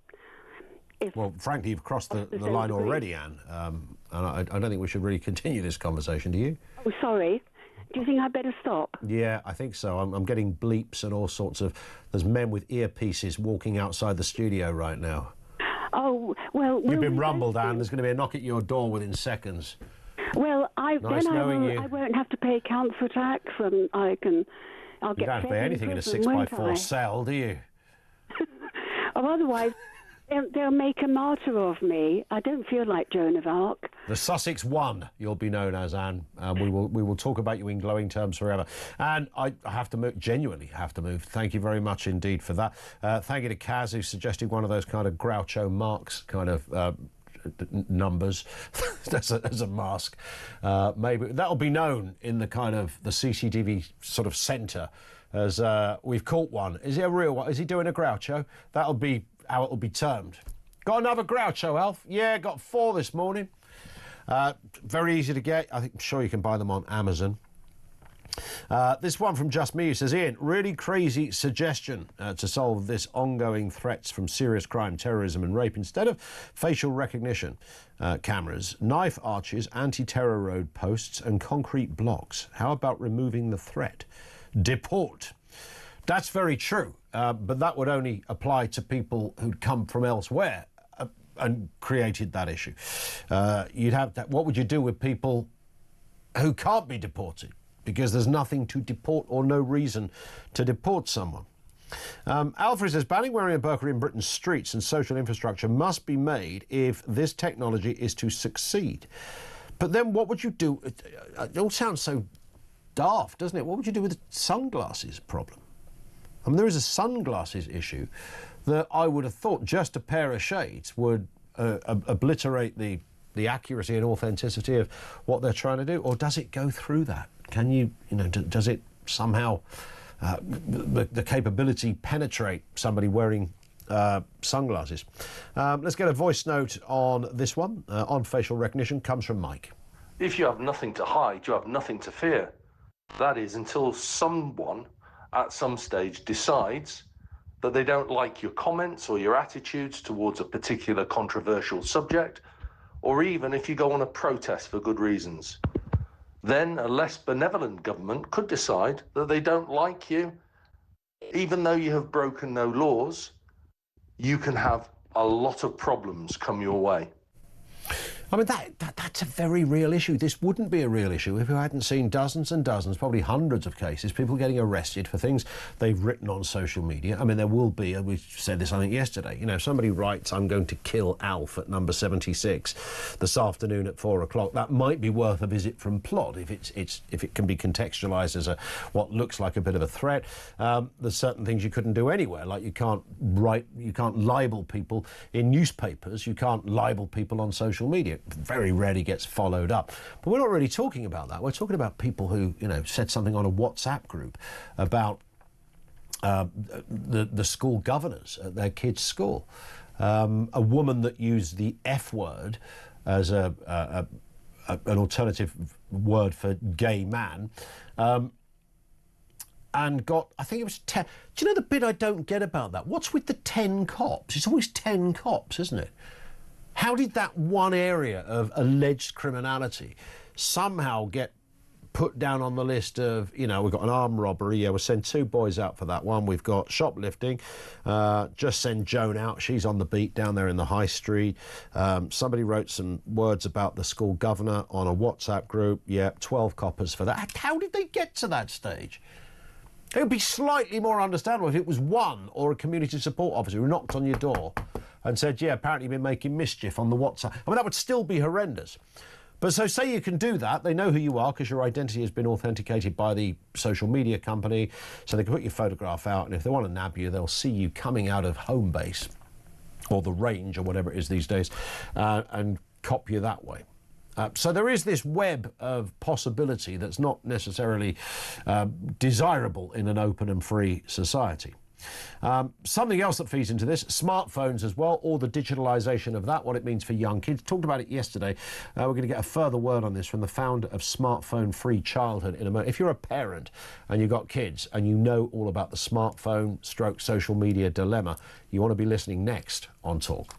Well, frankly, you've crossed the line already, Anne. And I don't think we should really continue this conversation, do you? Oh, sorry. Do you think I'd better stop? Yeah, I think so. I'm getting bleeps and all sorts of... There's men with earpieces walking outside the studio right now. Oh, well... You've been rumbled, Anne. There's going to be a knock at your door within seconds. Well, I won't have to pay council tax, and I'll get... You don't have to pay anything in a 6x4 cell, do you? Or otherwise... They'll make a martyr of me. I don't feel like Joan of Arc. The Sussex One, you'll be known as, Anne. We will talk about you in glowing terms forever. And I have to move, genuinely have to move. Thank you very much indeed for that. Thank you to Kaz, who suggested one of those kind of Groucho Marx kind of numbers as a mask. Maybe that'll be known in the kind of the CCTV sort of centre as we've caught one. Is he a real one? Is he doing a Groucho? That'll be how it will be termed. Got another Groucho, Alf? Yeah, got 4 this morning. Very easy to get. I'm sure you can buy them on Amazon. This one from Just Me says, Ian, really crazy suggestion to solve this ongoing threats from serious crime, terrorism and rape. Instead of facial recognition cameras, knife arches, anti-terror road posts and concrete blocks. How about removing the threat? Deport. That's very true, but that would only apply to people who'd come from elsewhere and created that issue. You'd have that. What would you do with people who can't be deported? Because there's nothing to deport or no reason to deport someone. Alfred says, banning wearing a burqa in Britain's streets and social infrastructure must be made if this technology is to succeed. But then what would you do? It all sounds so daft, doesn't it? What would you do with the sunglasses problem? I mean, there is a sunglasses issue that I would have thought just a pair of shades would obliterate the accuracy and authenticity of what they're trying to do. Or does it go through that? Can you does it somehow, the capability penetrate somebody wearing sunglasses? Let's get a voice note on this one, on facial recognition, comes from Mike. If you have nothing to hide, you have nothing to fear. That is, until someone at some stage decides that they don't like your comments or your attitudes towards a particular controversial subject, or even if you go on a protest for good reasons. Then a less benevolent government could decide that they don't like you. Even though you have broken no laws, you can have a lot of problems come your way. I mean, that's a very real issue. This wouldn't be a real issue if you hadn't seen dozens and dozens, probably hundreds of cases, people getting arrested for things they've written on social media. I mean, there will be, we said this, I think, yesterday, somebody writes, I'm going to kill Alf at number 76 this afternoon at 4 o'clock. That might be worth a visit from Plod if it can be contextualised as what looks like a bit of a threat. There's certain things you couldn't do anywhere, like you can't libel people in newspapers, you can't libel people on social media. Very rarely gets followed up. But we're not really talking about that. We're talking about people who, said something on a WhatsApp group about the school governors at their kids' school. A woman that used the F word as an alternative word for gay man. And got, I think it was 10. Do you know the bit I don't get about that? What's with the 10 cops? It's always 10 cops, isn't it? How did that one area of alleged criminality somehow get put down on the list of, you know, we've got an armed robbery, yeah, we'll send 2 boys out for that one. We've got shoplifting, just send Joan out, she's on the beat down there in the high street. Somebody wrote some words about the school governor on a WhatsApp group, yeah, 12 coppers for that. How did they get to that stage? It would be slightly more understandable if it was one or a community support officer who knocked on your door and said, yeah, apparently you've been making mischief on the WhatsApp. I mean, that would still be horrendous. But so say you can do that, they know who you are because your identity has been authenticated by the social media company, so they can put your photograph out, and if they want to nab you, they'll see you coming out of home base or the range or whatever it is these days, and cop you that way. So there is this web of possibility that's not necessarily desirable in an open and free society. Something else that feeds into this, smartphones as well, or the digitalisation of that, what it means for young kids. Talked about it yesterday. We're going to get a further word on this from the founder of Smartphone-Free Childhood in a moment. If you're a parent and you've got kids and you know all about the smartphone / social media dilemma, you want to be listening next on Talk.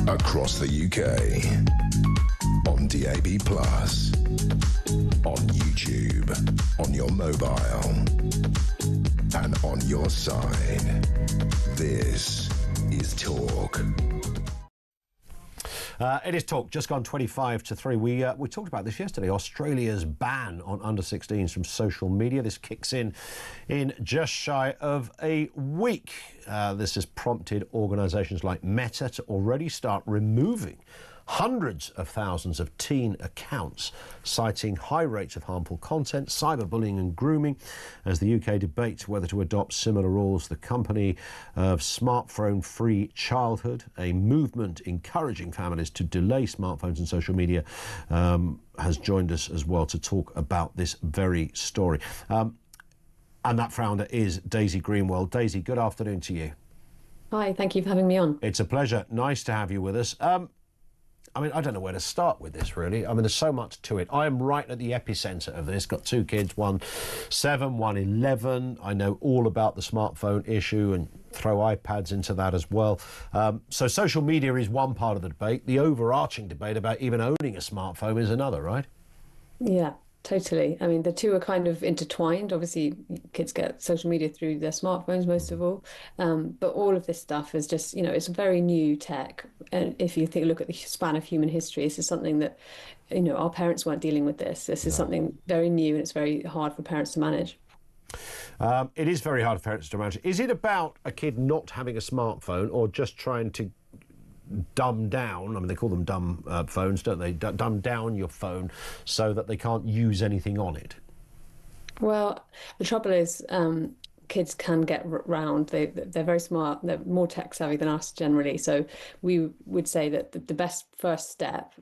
Across the UK, on DAB+, on YouTube, on your mobile, and on your side. This is Talk. It is Talk, just gone 25 to 3. We talked about this yesterday, Australia's ban on under-16s from social media. This kicks in just shy of a week. This has prompted organisations like Meta to already start removing hundreds of thousands of teen accounts, citing high rates of harmful content, cyberbullying and grooming. As the UK debates whether to adopt similar rules, the company of Smartphone-Free Childhood, a movement encouraging families to delay smartphones and social media, has joined us as well to talk about this very story. And that founder is Daisy Greenwell. Daisy, good afternoon to you. Hi, thank you for having me on. It's a pleasure. Nice to have you with us. I mean, I don't know where to start with this, really. I mean, there's so much to it. I am right at the epicentre of this. Got 2 kids, one 7, one 11. I know all about the smartphone issue and throw iPads into that as well. So social media is one part of the debate. The overarching debate about even owning a smartphone is another, right? Yeah, Totally. I mean, the two are kind of intertwined. Obviously, kids get social media through their smartphones most of all. But all of this stuff is just, it's very new tech. And if you look at the span of human history, this is something that, our parents weren't dealing with this. This is something very new, and it's very hard for parents to manage. It is very hard for parents to manage. Is it about a kid not having a smartphone or just trying to dumb down, I mean, they call them dumb phones, don't they? Dumb down your phone so that they can't use anything on it? Well, the trouble is, kids can get round. They're very smart. They're more tech savvy than us generally. So we would say that the best first step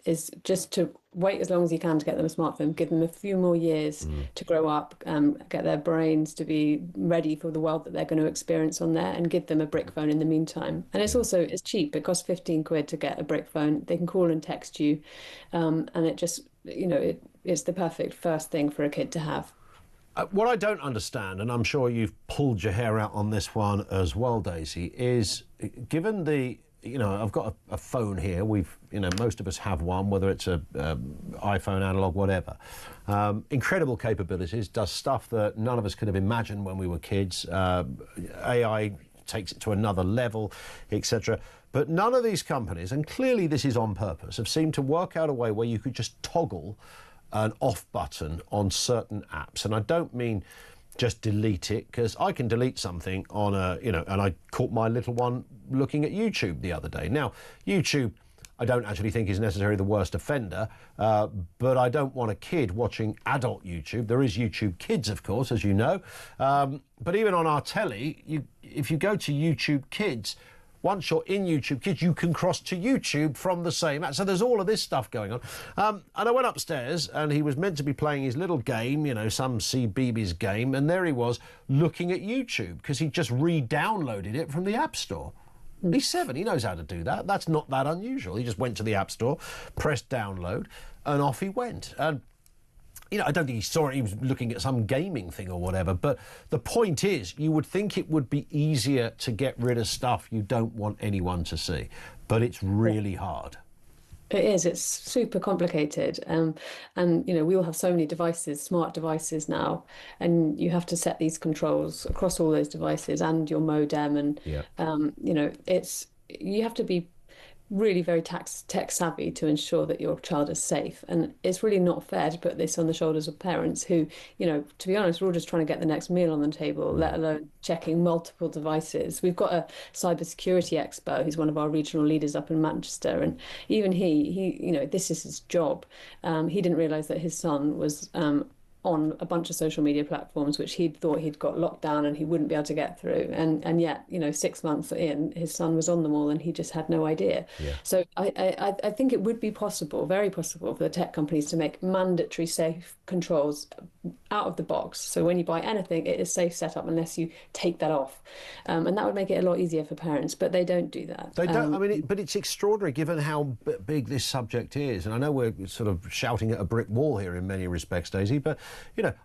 is just to wait as long as you can to get them a smartphone. Give them a few more years to grow up, get their brains to be ready for the world that they're going to experience on there, and give them a brick phone in the meantime. And it's cheap. It costs 15 quid to get a brick phone. They can call and text you, and it just it's the perfect first thing for a kid to have. What I don't understand, and I'm sure you've pulled your hair out on this one as well, Daisy, is given the, I've got a phone here. Most of us have one, whether it's a iPhone, analog, whatever. Incredible capabilities, does stuff that none of us could have imagined when we were kids. AI takes it to another level, etc. But none of these companies, and clearly this is on purpose, have seemed to work out a way where you could just toggle an off button on certain apps. And I don't mean just delete it, because I can delete something on and I caught my little one looking at YouTube the other day. Now, YouTube, I don't actually think is necessarily the worst offender, but I don't want a kid watching adult YouTube. There is YouTube Kids, of course, as you know. But even on our telly, if you go to YouTube Kids, once you're in YouTube Kids, you can cross to YouTube from the same app. So there's all of this stuff going on. And I went upstairs, and he was meant to be playing his little game, some CBeebies game, and there he was looking at YouTube because he just re-downloaded it from the App Store. He's 7, he knows how to do that. That's not that unusual. He just went to the App Store, pressed download, and off he went. And I don't think he saw it. He was looking at some gaming thing or whatever. But the point is, you would think it would be easier to get rid of stuff you don't want anyone to see. But it's really hard. It is. It's super complicated. And we all have so many devices, smart devices now. And you have to set these controls across all those devices and your modem. And, you have to be really very tech savvy to ensure that your child is safe. And it's really not fair to put this on the shoulders of parents who, to be honest, we're all just trying to get the next meal on the table, let alone checking multiple devices. We've got a cybersecurity expert who's one of our regional leaders up in Manchester, and even he this is his job. He didn't realise that his son was on a bunch of social media platforms which he'd thought he'd got locked down and he wouldn't be able to get through, and yet 6 months in, his son was on them all and he just had no idea. So I think it would be possible, very possible, for the tech companies to make mandatory safe controls out of the box, so when you buy anything it is safe setup unless you take that off, and that would make it a lot easier for parents, but they don't do that. They don't. But it's extraordinary given how big this subject is, and I know we're sort of shouting at a brick wall here in many respects, Daisy, but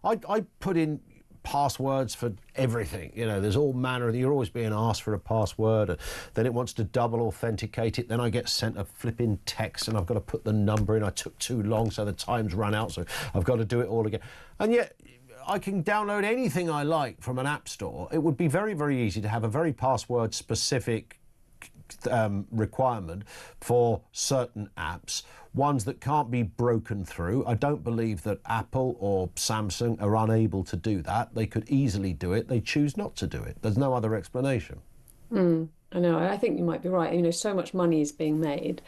I put in passwords for everything. There's all manner of, you're always being asked for a password, and then it wants to double authenticate it, then I get sent a flipping text and I've got to put the number in. I took too long, so the time's run out, so I've got to do it all again. And yet I can download anything I like from an app store. It would be very, very easy to have a very password specific requirement for certain apps, ones that can't be broken through. I don't believe that Apple or Samsung are unable to do that. They could easily do it. They choose not to do it. There's no other explanation. I know. I think you might be right. So much money is being made,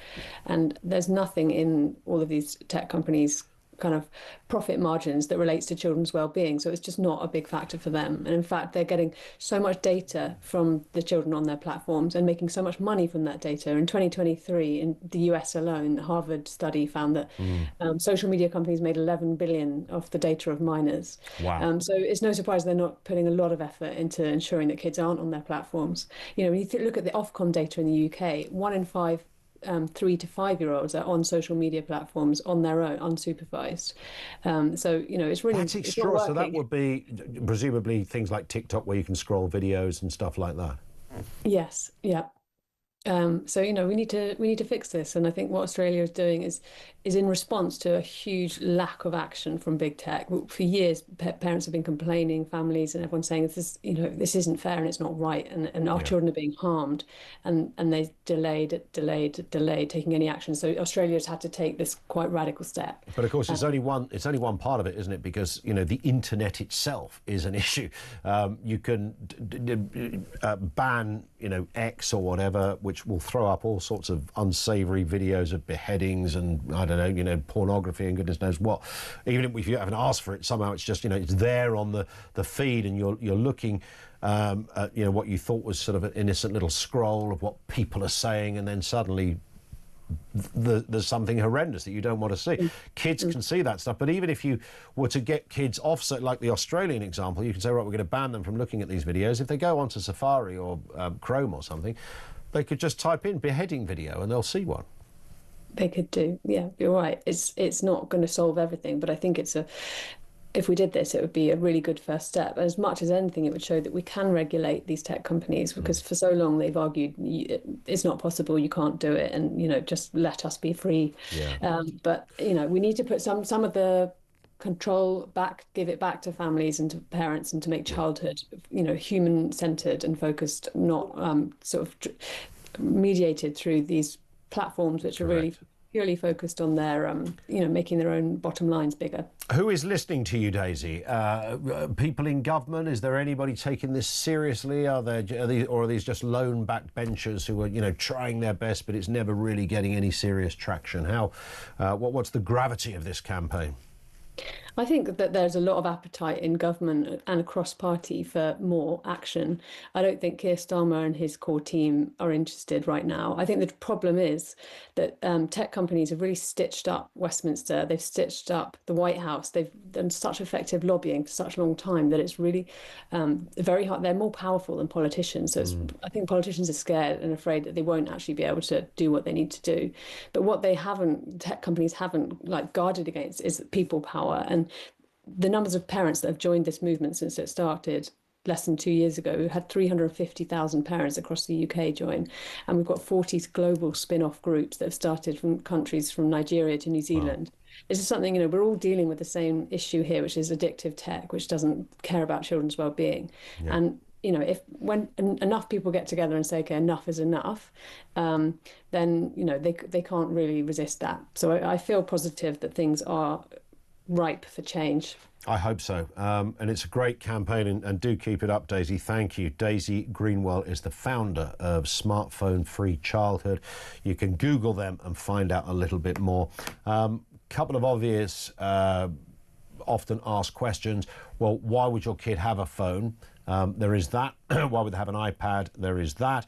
and there's nothing in all of these tech companies' kind of profit margins that relates to children's well-being, so it's just not a big factor for them. And in fact, they're getting so much data from the children on their platforms and making so much money from that data. In 2023, in the US alone, the Harvard study found that social media companies made 11 billion off the data of minors. Wow. So it's no surprise they're not putting a lot of effort into ensuring that kids aren't on their platforms. When you look at the Ofcom data in the UK, 1 in 5 3 to 5 year olds are on social media platforms on their own, unsupervised. So it's really, that's extraordinary. So that would be presumably things like TikTok, where you can scroll videos and stuff like that. Yes. Yeah. So we need to fix this, and I think what Australia is doing is in response to a huge lack of action from big tech. For years, parents have been complaining, families, and everyone saying this isn't fair and it's not right, and our children are being harmed, and they delayed taking any action. So Australia's had to take this quite radical step. But of course, it's only one part of it, isn't it? Because the internet itself is an issue. You can ban X or whatever, which will throw up all sorts of unsavoury videos of beheadings and I don't know, pornography and goodness knows what. Even if you haven't asked for it, somehow it's just it's there on the feed, and you're looking at what you thought was sort of an innocent little scroll of what people are saying, and then suddenly there's something horrendous that you don't want to see. Kids can see that stuff, but even if you were to get kids off, like the Australian example, you can say, right, we're going to ban them from looking at these videos. If they go onto Safari or Chrome or something, they could just type in beheading video and they'll see one. They could do, yeah, you're right. It's not going to solve everything, but I think if we did this, it would be a really good first step. As much as anything, it would show that we can regulate these tech companies, because for so long they've argued it's not possible, you can't do it, and just let us be free. Yeah. But we need to put some of the control back, give it back to families and to parents, and to make childhood human-centered and focused, not sort of mediated through these platforms which are really purely focused on their making their own bottom lines bigger. Who is listening to you, Daisy? People in government? Is there anybody taking this seriously? Are these just lone backbenchers who are trying their best, but it's never really getting any serious traction? What's the gravity of this campaign? I think that there's a lot of appetite in government and across party for more action. I don't think Keir Starmer and his core team are interested right now. I think the problem is that tech companies have really stitched up Westminster. They've stitched up the White House. They've done such effective lobbying for such a long time that it's really very hard. They're more powerful than politicians. So I think politicians are scared and afraid that they won't actually be able to do what they need to do. But what tech companies haven't guarded against is people power. And the numbers of parents that have joined this movement since it started less than 2 years ago, we had 350,000 parents across the UK join, and we've got 40 global spin-off groups that have started from countries from Nigeria to New Zealand. Wow. This is something, we're all dealing with the same issue here, which is addictive tech, which doesn't care about children's well-being. Yeah. And when enough people get together and say, okay, enough is enough, then they can't really resist that. So I feel positive that things are ripe for change. I hope so. And it's a great campaign, and do keep it up, Daisy. Thank you. Daisy Greenwell is the founder of Smartphone Free Childhood. You can Google them and find out a little bit more. Couple of obvious, often asked questions. Well, why would your kid have a phone? There is that. Why would they have an iPad? There is that.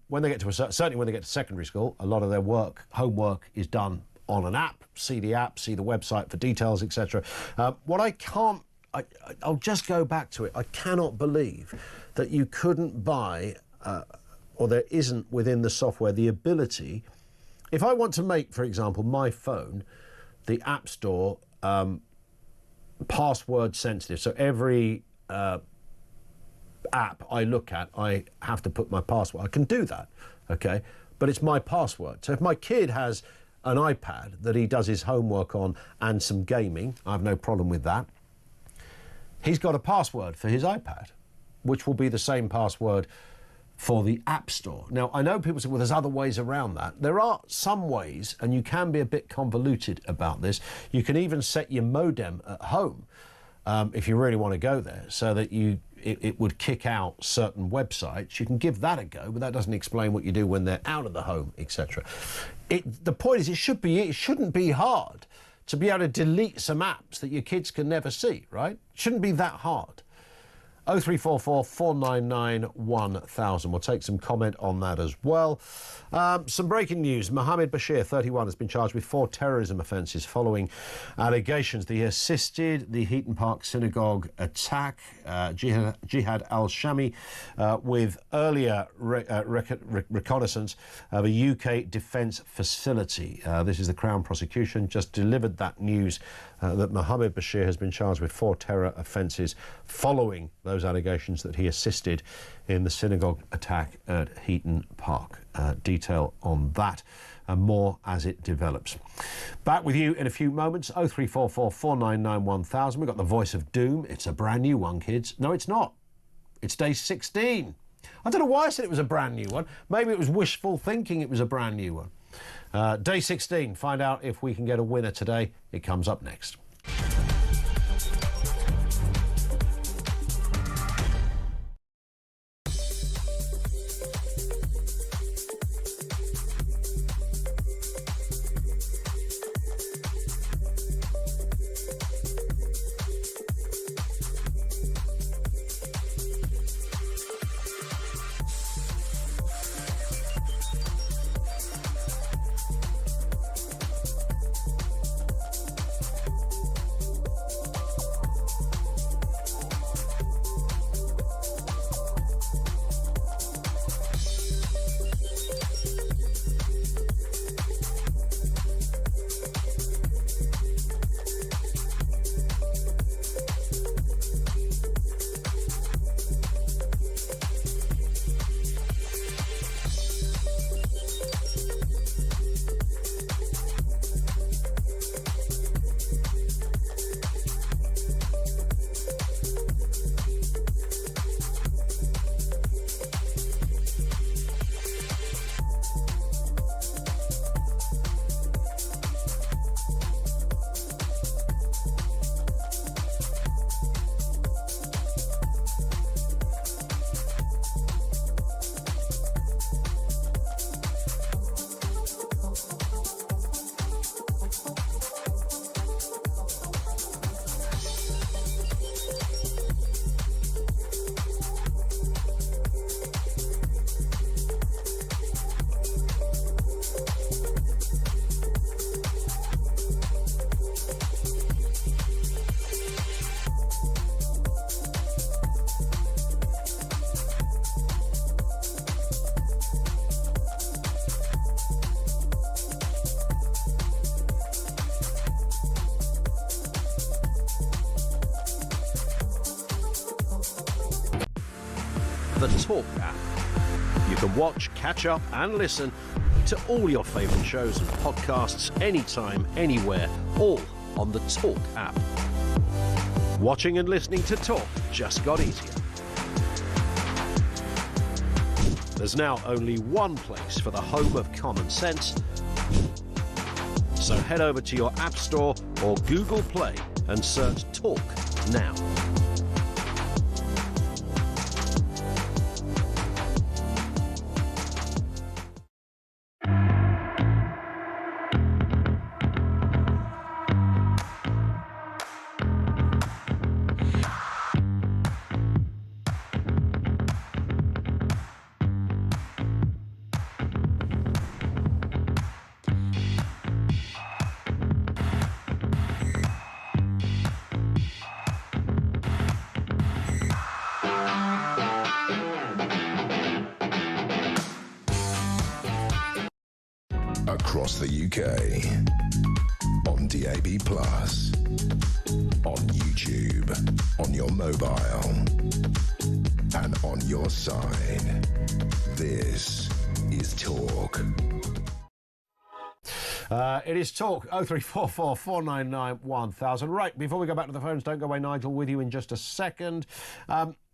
When they get to certainly when they get to secondary school, a lot of their homework is done on an app. See the app, see the website for details, etc. I'll just go back to it. I cannot believe that you couldn't buy, or there isn't within the software the ability, if I want to make, for example, my phone, the App Store, password sensitive. So every app I look at, I have to put my password. I can do that, okay? But it's my password. So if my kid has an iPad that he does his homework on and some gaming, I have no problem with that. He's got a password for his iPad, which will be the same password for the App Store. Now, I know people say, well, there's other ways around that. There are some ways, and you can be a bit convoluted about this. You can even set your modem at home, if you really want to go there, so that it would kick out certain websites. You can give that a go, but that doesn't explain what you do when they're out of the home, etc. The point is, it shouldn't be hard to be able to delete some apps that your kids can never see, right? It shouldn't be that hard. 0344 499 1000. We'll take some comment on that as well. Some breaking news. Mohammed Bashir, 31, has been charged with 4 terrorism offences following allegations that he assisted the Heaton Park synagogue attack. Jihad al-Shami, with earlier reconnaissance of a UK defence facility. This is the Crown prosecution just delivered that news that Mohammed Bashir has been charged with 4 terror offences following those those allegations that he assisted in the synagogue attack at Heaton Park. Detail on that and more as it develops. Back with you in a few moments. 0344 499 1000. We've got the voice of doom. It's a brand new one, kids. No, it's not. It's day 16. I don't know why I said it was a brand new one. Maybe it was wishful thinking it was a brand new one. Day 16. Find out if we can get a winner today. It comes up next. The Talk app. You can watch, catch up and listen to all your favourite shows and podcasts anytime, anywhere, all on the Talk app. Watching and listening to Talk just got easier. There's now only one place for the home of common sense. So head over to your App Store or Google Play and search Talk now. Across the UK, on DAB+, on YouTube, on your mobile, and on your side. This is Talk. It is Talk, 0344 499 1000. Right, before we go back to the phones, don't go away, Nigel, with you in just a second.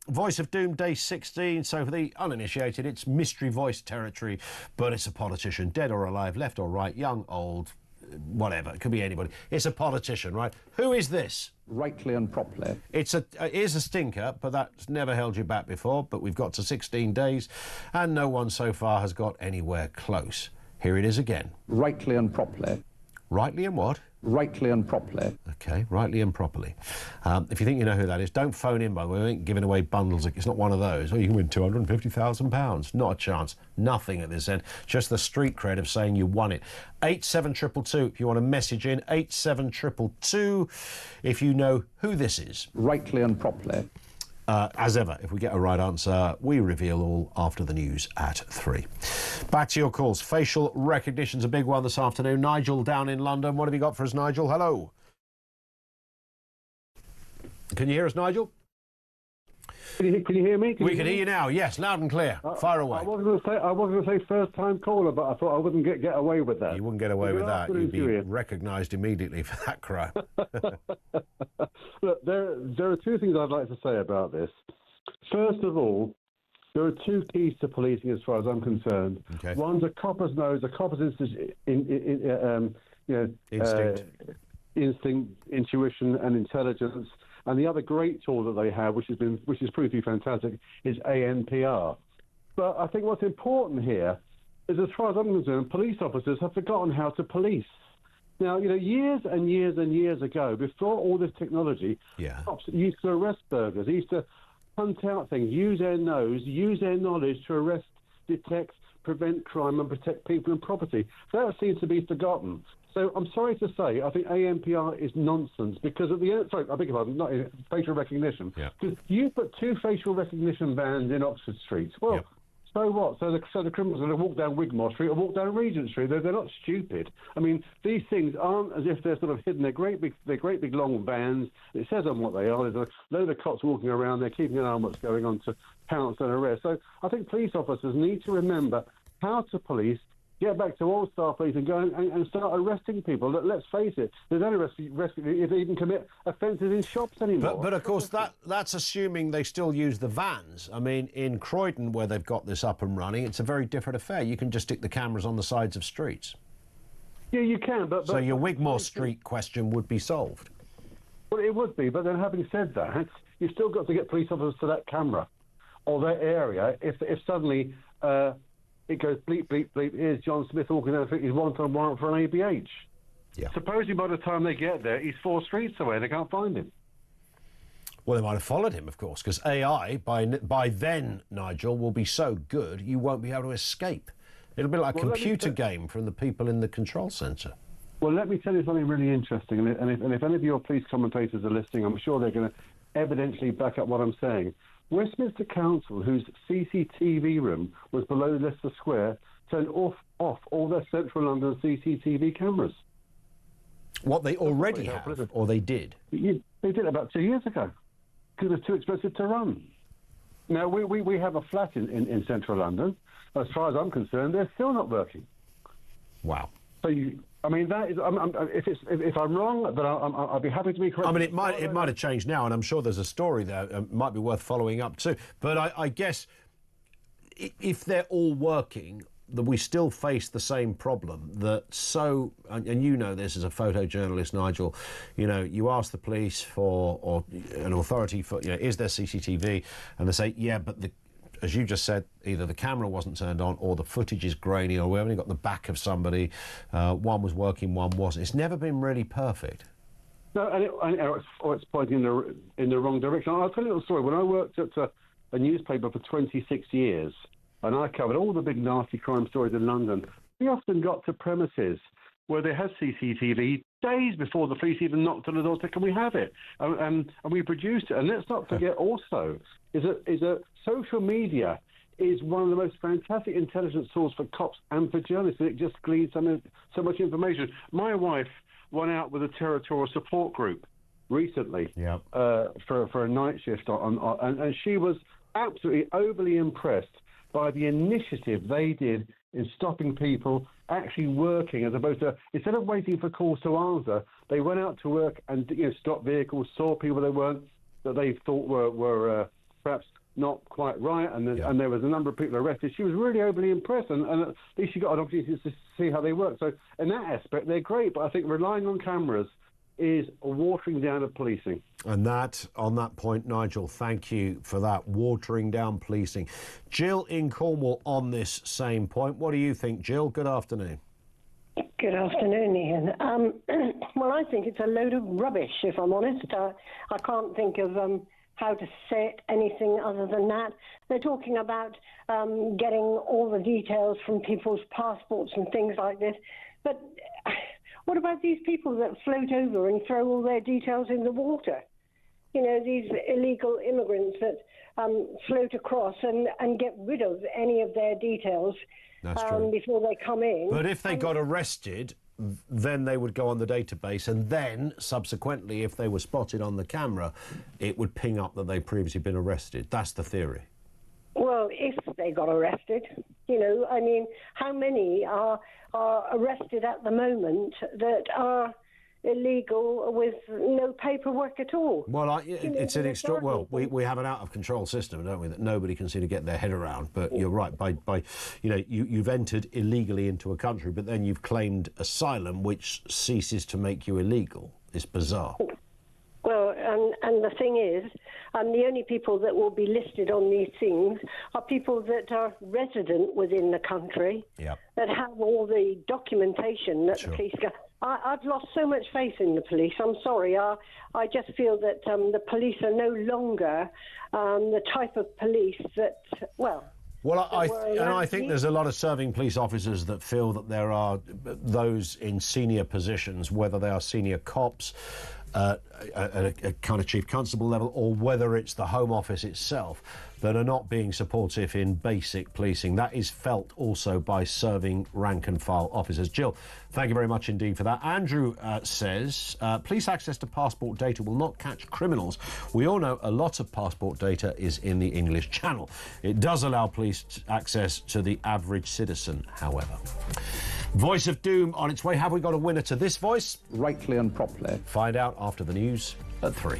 Voice of Doom, day 16. So for the uninitiated, it's mystery voice territory, but it's a politician, dead or alive, left or right, young, old, whatever. It could be anybody. It's a politician, right? Who is this? Rightly and properly. It is a stinker, but that's never held you back before. But we've got to 16 days, and no one so far has got anywhere close. Here it is again. Rightly and properly. Rightly and what? Rightly and properly. OK, rightly and properly. If you think you know who that is, don't phone in, by the way. We ain't giving away bundles. It's not one of those. Oh, you can win £250,000. Not a chance. Nothing at this end. Just the street cred of saying you won it. 87222 if you want to message in. 87222 if you know who this is. Rightly and properly. As ever, if we get a right answer, we reveal all after the news at 3. Back to your calls. Facial recognition's a big one this afternoon. Nigel down in London. What have you got for us, Nigel? Hello. Can you hear us, Nigel? Can you hear me? We can hear you now. Yes, loud and clear. Fire away. I wasn't going to say first-time caller, but I thought I wouldn't get away with that. You wouldn't get away with that. You'd be recognised immediately for that crime. Look, there are two things I'd like to say about this. First of all, there are two keys to policing as far as I'm concerned. Okay. One's a copper's nose, a copper's instinct, intuition, and intelligence. And the other great tool that they have, which has proved to be fantastic, is ANPR. But I think what's important here is, as far as I'm concerned, police officers have forgotten how to police. Now, years and years and years ago, before all this technology, cops used to arrest burglars, used to hunt out things, use their nose, use their knowledge to arrest, detect, prevent crime and protect people and property. That seems to be forgotten. So I'm sorry to say, I think ANPR is nonsense because at the end, sorry, I beg your pardon, not facial recognition. Because you put 2 facial recognition vans in Oxford Street. Well, so what? So the criminals are going to walk down Wigmore Street or walk down Regent Street. They're not stupid. I mean, these things aren't as if they're sort of hidden. They're great big long vans. It says on what they are. There's a load of cops walking around. They're keeping an eye on what's going on to pounce and arrest. So I think police officers need to remember how to police. Get back to old-style police and go and start arresting people. Let's face it, they don't arrest if they even commit offences in shops anymore. But of course, that's assuming they still use the vans. I mean, in Croydon, where they've got this up and running, it's a very different affair. You can just stick the cameras on the sides of streets. Yeah, you can, but so your Wigmore Street question would be solved. Well, it would be, but then having said that, you've still got to get police officers to that camera or that area if suddenly... it goes bleep, bleep, bleep. Here's John Smith walking down the street. He's wanted on warrant for an ABH. Yeah. Supposing by the time they get there, he's 4 streets away and they can't find him. Well, they might have followed him, of course, because AI, by then, Nigel, will be so good you won't be able to escape. It'll be like a computer game from the people in the control centre. Well, let me tell you something really interesting. And if any of your police commentators are listening, I'm sure they're going to evidently back up what I'm saying. Westminster Council, whose CCTV room was below Leicester Square, turned off all their central London CCTV cameras. What, they already have, or they did? They did about 2 years ago, because it's too expensive to run. Now, we have a flat in central London. As far as I'm concerned, they're still not working. Wow. So I mean, that is. If I'm wrong, but I'll be happy to be correct. I mean, it might have changed now, and I'm sure there's a story there. Might be worth following up too. But I guess if they're all working, that we still face the same problem. And you know this as a photojournalist, Nigel. You ask the police or an authority for, is there CCTV, and they say, yeah, but as you just said, either the camera wasn't turned on or the footage is grainy or we only got the back of somebody. One was working, one wasn't. It's never been really perfect. No, it's pointing in the wrong direction. I'll tell you a little story. When I worked at a newspaper for 26 years and I covered all the big nasty crime stories in London, we often got to premises where they had CCTV days before the police even knocked on the door to can we have it? And we produced it. And let's not forget also is that social media is one of the most fantastic intelligence tools for cops and for journalists. And it just gleans so much information. My wife went out with a territorial support group recently for a night shift and she was absolutely overly impressed by the initiative they did in stopping people actually working, as opposed to, instead of waiting for calls to answer, they went out to work and stopped vehicles, saw people that they thought were perhaps not quite right, and there was a number of people arrested. She was really overly impressed, and at least she got an opportunity to see how they work. So in that aspect, they're great, but I think relying on cameras is a watering down of policing. And on that point, Nigel, thank you for that, watering down policing. Jill in Cornwall on this same point. What do you think, Jill? Good afternoon. Good afternoon, Ian. Well, I think it's a load of rubbish, if I'm honest. I can't think of how to say anything other than that. They're talking about getting all the details from people's passports and things like this. But what about these people that float over and throw all their details in the water? These illegal immigrants that float across and get rid of any of their details before they come in. But if they got arrested, then they would go on the database, and then, subsequently, if they were spotted on the camera, it would ping up that they'd previously been arrested. That's the theory. Well, if they got arrested, you know, I mean, how many are arrested at the moment that are illegal with no paperwork at all? Well, it's an we have an out-of-control system, don't we, that nobody can seem to get their head around. But you're right, you've entered illegally into a country, but then you've claimed asylum, which ceases to make you illegal. It's bizarre. Well, and the thing is, the only people that will be listed on these things are people that are resident within the country, that have all the documentation that the police go. I've lost so much faith in the police. I'm sorry. I just feel that the police are no longer the type of police that, well... Well, I think there's a lot of serving police officers that feel that there are those in senior positions, whether they are senior cops, at a kind of chief constable level, or whether it's the Home Office itself, that are not being supportive in basic policing. That is felt also by serving rank-and-file officers. Jill, thank you very much indeed for that. Andrew says, police access to passport data will not catch criminals. We all know a lot of passport data is in the English Channel. It does allow police access to the average citizen, however. Voice of Doom on its way. Have we got a winner to this voice? Rightly and properly. Find out after the news at 3.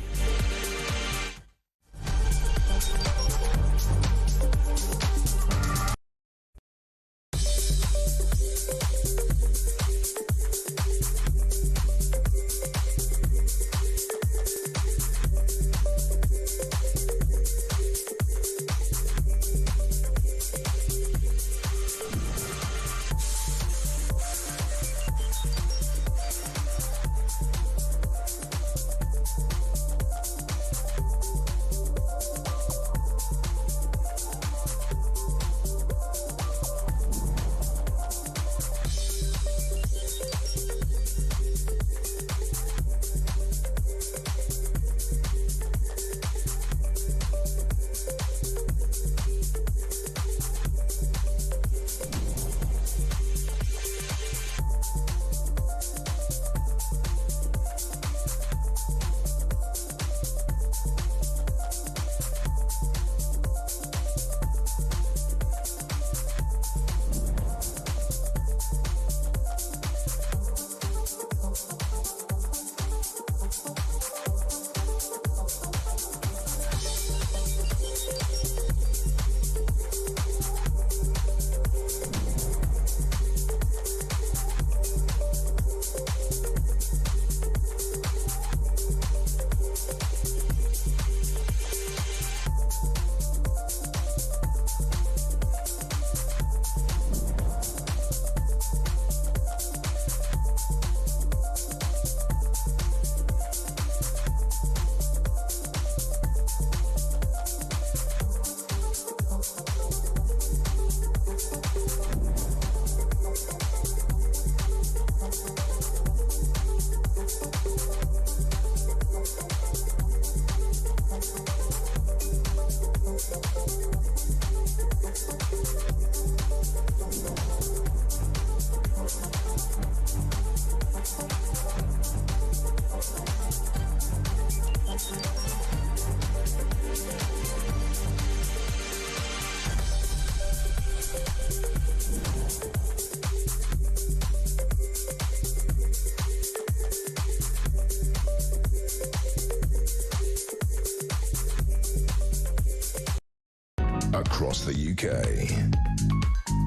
Across the UK,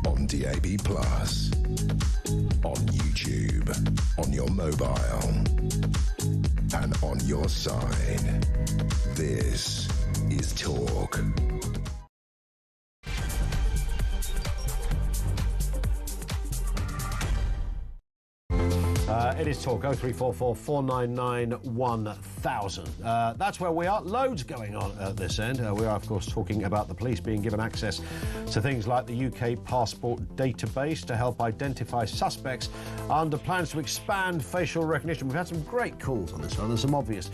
on DAB+, on YouTube, on your mobile, and on your side. This is Talk. It is Talk 0344 499 1000. That's where we are. Loads going on at this end. We are, of course, talking about the police being given access to things like the UK passport database to help identify suspects under plans to expand facial recognition. We've had some great calls on this one. There's some obvious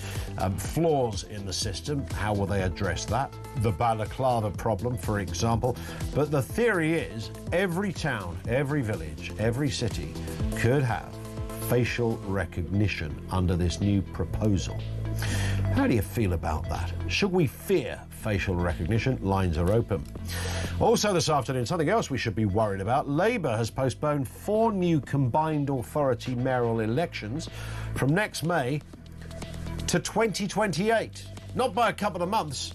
flaws in the system. How will they address that? The balaclava problem, for example. But the theory is every town, every village, every city could have facial recognition under this new proposal. How do you feel about that? Should we fear facial recognition? Lines are open. Also this afternoon, something else we should be worried about. Labour has postponed 4 new combined authority mayoral elections from next May to 2028. Not by a couple of months,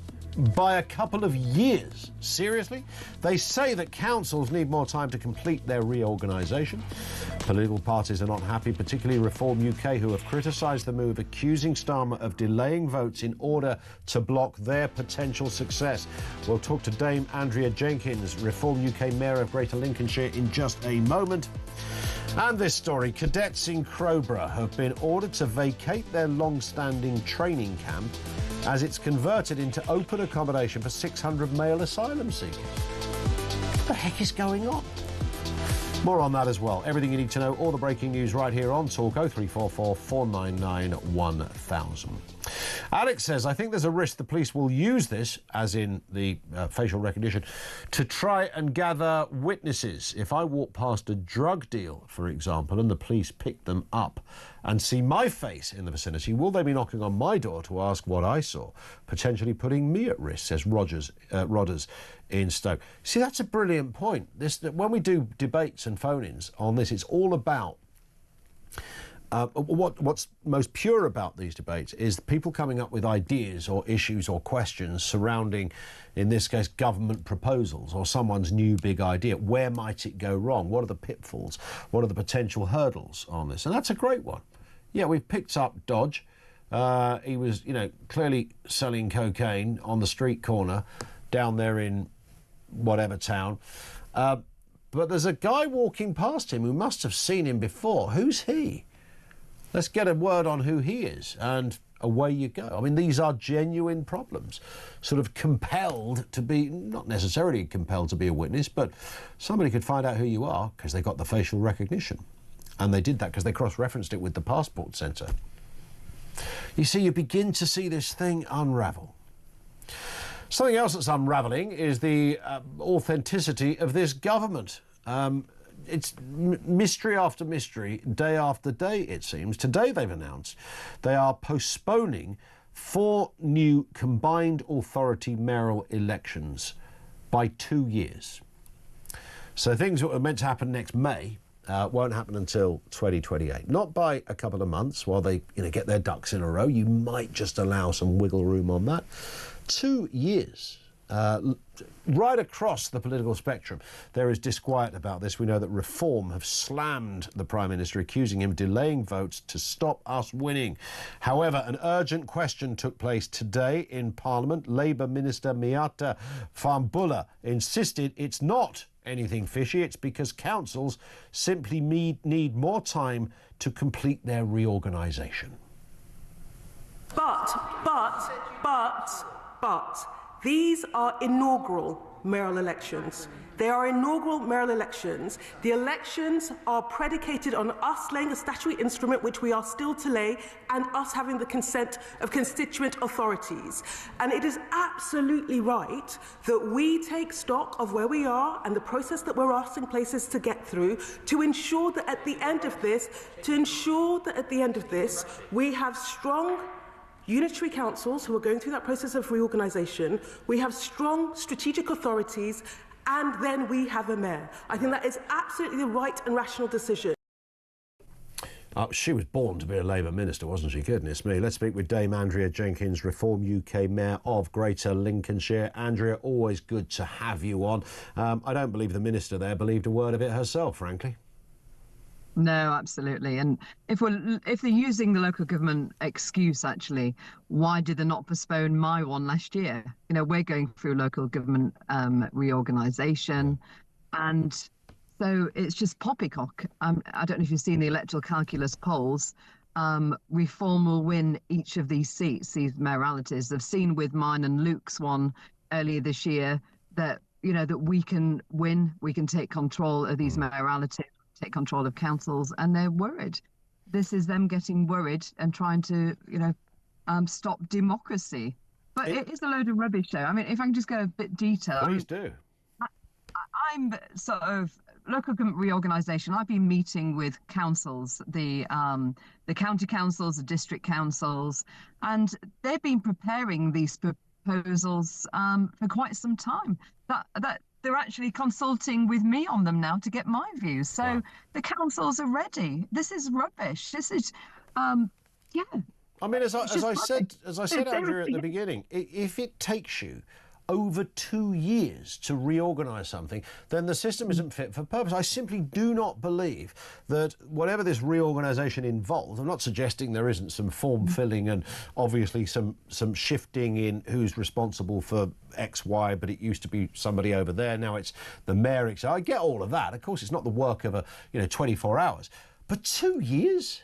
by a couple of years. Seriously? They say that councils need more time to complete their reorganisation. Political parties are not happy, particularly Reform UK, who have criticised the move, accusing Starmer of delaying votes in order to block their potential success. We'll talk to Dame Andrea Jenkins, Reform UK Mayor of Greater Lincolnshire, in just a moment. And this story, cadets in Crowborough have been ordered to vacate their long-standing training camp as it's converted into open accommodation for 600 male asylum seekers. What the heck is going on? More on that as well. Everything you need to know, all the breaking news right here on Talk 0344 499 1000. Alex says, I think there's a risk the police will use this, as in the facial recognition, to try and gather witnesses. If I walk past a drug deal, for example, and the police pick them up and see my face in the vicinity, will they be knocking on my door to ask what I saw, potentially putting me at risk, says Rodders in Stoke. See, that's a brilliant point. When we do debates and phone-ins on this, it's all about what's most pure about these debates is people coming up with ideas or issues or questions surrounding, in this case, government proposals or someone's new big idea. Where might it go wrong? What are the pitfalls? What are the potential hurdles on this? And that's a great one. Yeah, we've picked up Dodge. He was, clearly selling cocaine on the street corner down there in whatever town. But there's a guy walking past him who must have seen him before. Who's he? Let's get a word on who he is, and away you go. I mean, these are genuine problems, sort of compelled to be, not necessarily compelled to be a witness, but somebody could find out who you are because they got the facial recognition. And they did that because they cross-referenced it with the passport centre. You see, you begin to see this thing unravel. Something else that's unravelling is the authenticity of this government. It's mystery after mystery, day after day, it seems. Today they've announced they are postponing 4 new combined authority mayoral elections by 2 years. So things that were meant to happen next May won't happen until 2028. Not by a couple of months while they get their ducks in a row. You might just allow some wiggle room on that. 2 years. Right across the political spectrum, there is disquiet about this. We know that Reform have slammed the Prime Minister, accusing him of delaying votes to stop us winning. However, an urgent question took place today in Parliament. Labour Minister Miata Fahnbulleh insisted it's not anything fishy. It's because councils simply need more time to complete their reorganisation. But, these are inaugural mayoral elections. They are inaugural mayoral elections. The elections are predicated on us laying a statutory instrument, which we are still to lay, and us having the consent of constituent authorities. And it is absolutely right that we take stock of where we are and the process that we're asking places to get through to ensure that at the end of this, we have strong unitary councils who are going through that process of reorganisation, we have strong strategic authorities, and then we have a mayor. I think that is absolutely the right and rational decision. She was born to be a Labour minister, wasn't she? Goodness me. Let's speak with Dame Andrea Jenkins, Reform UK Mayor of Greater Lincolnshire. Andrea, always good to have you on. I don't believe the minister there believed a word of it herself, frankly. No, absolutely. And if they're using the local government excuse, actually, why did they not postpone my one last year? We're going through local government reorganisation, and so it's just poppycock. I don't know if you've seen the electoral calculus polls. Reform will win each of these seats, these mayoralities. They've seen with mine and Luke's one earlier this year that that we can win, we can take control of these mayoralities, take control of councils, and they're worried. This is them getting worried and trying to, stop democracy. But it is a load of rubbish, though. I mean, if I can just go a bit detailed. Please do. I'm sort of local government reorganisation, I've been meeting with councils, the county councils, the district councils, and they've been preparing these proposals for quite some time. That they're actually consulting with me on them now to get my views. So the councils are ready. This is rubbish. This is, yeah. I mean, as I said, Andrew, at the beginning, if it takes you over 2 years to reorganise something, then the system isn't fit for purpose. I simply do not believe that whatever this reorganisation involves, I'm not suggesting there isn't some form filling and obviously some shifting in who's responsible for X, Y, but it used to be somebody over there, now it's the mayor. I get all of that. Of course, it's not the work of 24 hours, but 2 years?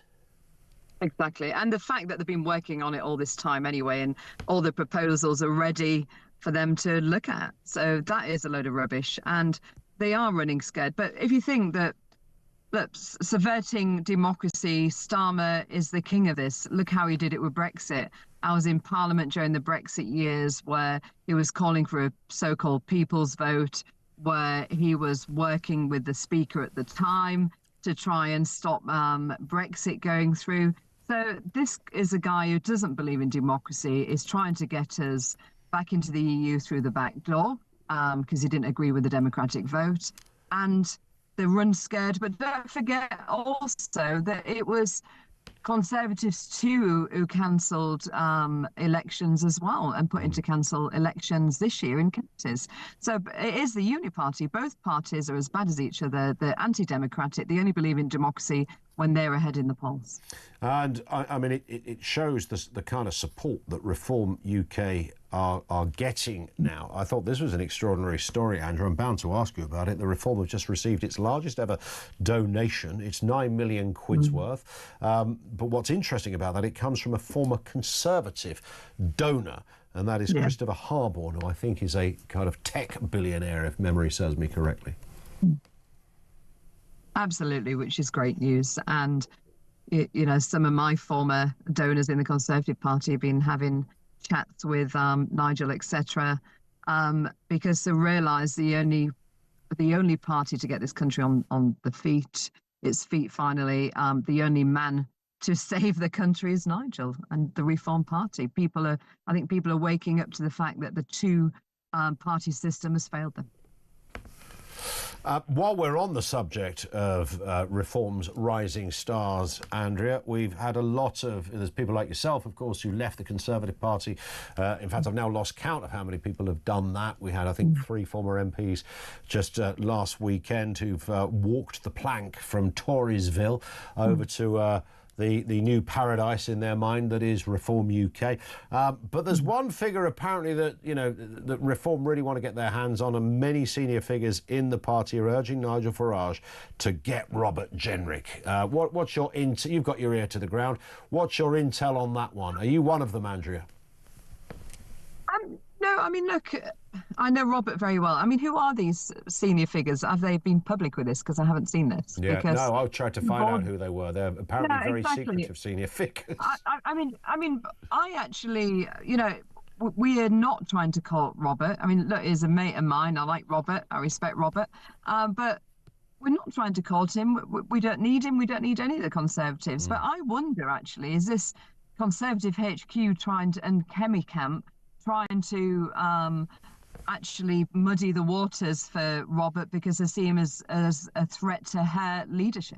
Exactly. And the fact that they've been working on it all this time anyway, and all the proposals are ready for them to look at. So that is a load of rubbish, and they are running scared. But if you think that, look, subverting democracy, Starmer is the king of this. Look how he did it with Brexit. I was in Parliament during the Brexit years where he was calling for a so-called people's vote, where he was working with the Speaker at the time to try and stop Brexit going through. So this is a guy who doesn't believe in democracy, is trying to get us back into the EU through the back door because he didn't agree with the democratic vote. And they run scared. But don't forget also that it was Conservatives too who cancelled elections as well and put into cancel elections this year in counties. So it is the Uni Party. Both parties are as bad as each other. They're anti-democratic. They only believe in democracy when they're ahead in the polls. And I mean, it shows the kind of support that Reform UK are getting now. I thought this was an extraordinary story, Andrew. I'm bound to ask you about it. The Reform have just received its largest ever donation. It's 9 million quid's worth. But what's interesting about that, it comes from a former Conservative donor, and that is Christopher Harborne, who I think is a kind of tech billionaire, if memory serves me correctly. Absolutely, which is great news. And, you know, some of my former donors in the Conservative Party have been having chats with Nigel, etc., because they realise the only party to get this country on its feet finally, the only man to save the country is Nigel and the Reform Party. I think people are waking up to the fact that the two-party system has failed them. While we're on the subject of Reform's rising stars, Andrea, we've had a lot there's people like yourself, of course, who left the Conservative Party. In fact, I've now lost count of how many people have done that. We had, I think, 3 former MPs just last weekend who've walked the plank from Toryesville over to the new paradise in their mind that is Reform UK. But there's one figure apparently that, that Reform really want to get their hands on, and many senior figures in the party are urging Nigel Farage to get Robert Jenrick. What's your intel? You've got your ear to the ground. What's your intel on that one? Are you one of them, Andrea? No, I mean, look, I know Robert very well. I mean, who are these senior figures? Have they been public with this? Because I haven't seen this. Yeah, no, I tried to find out who they were. They're apparently very secretive senior figures. I mean, I actually, we are not trying to court Robert. I mean, look, he's a mate of mine. I like Robert. I respect Robert. But we're not trying to court him. We don't need him. We don't need any of the Conservatives. But I wonder, actually, is this Conservative HQ and Chemi Camp trying to actually muddy the waters for Robert because they see him as a threat to her leadership?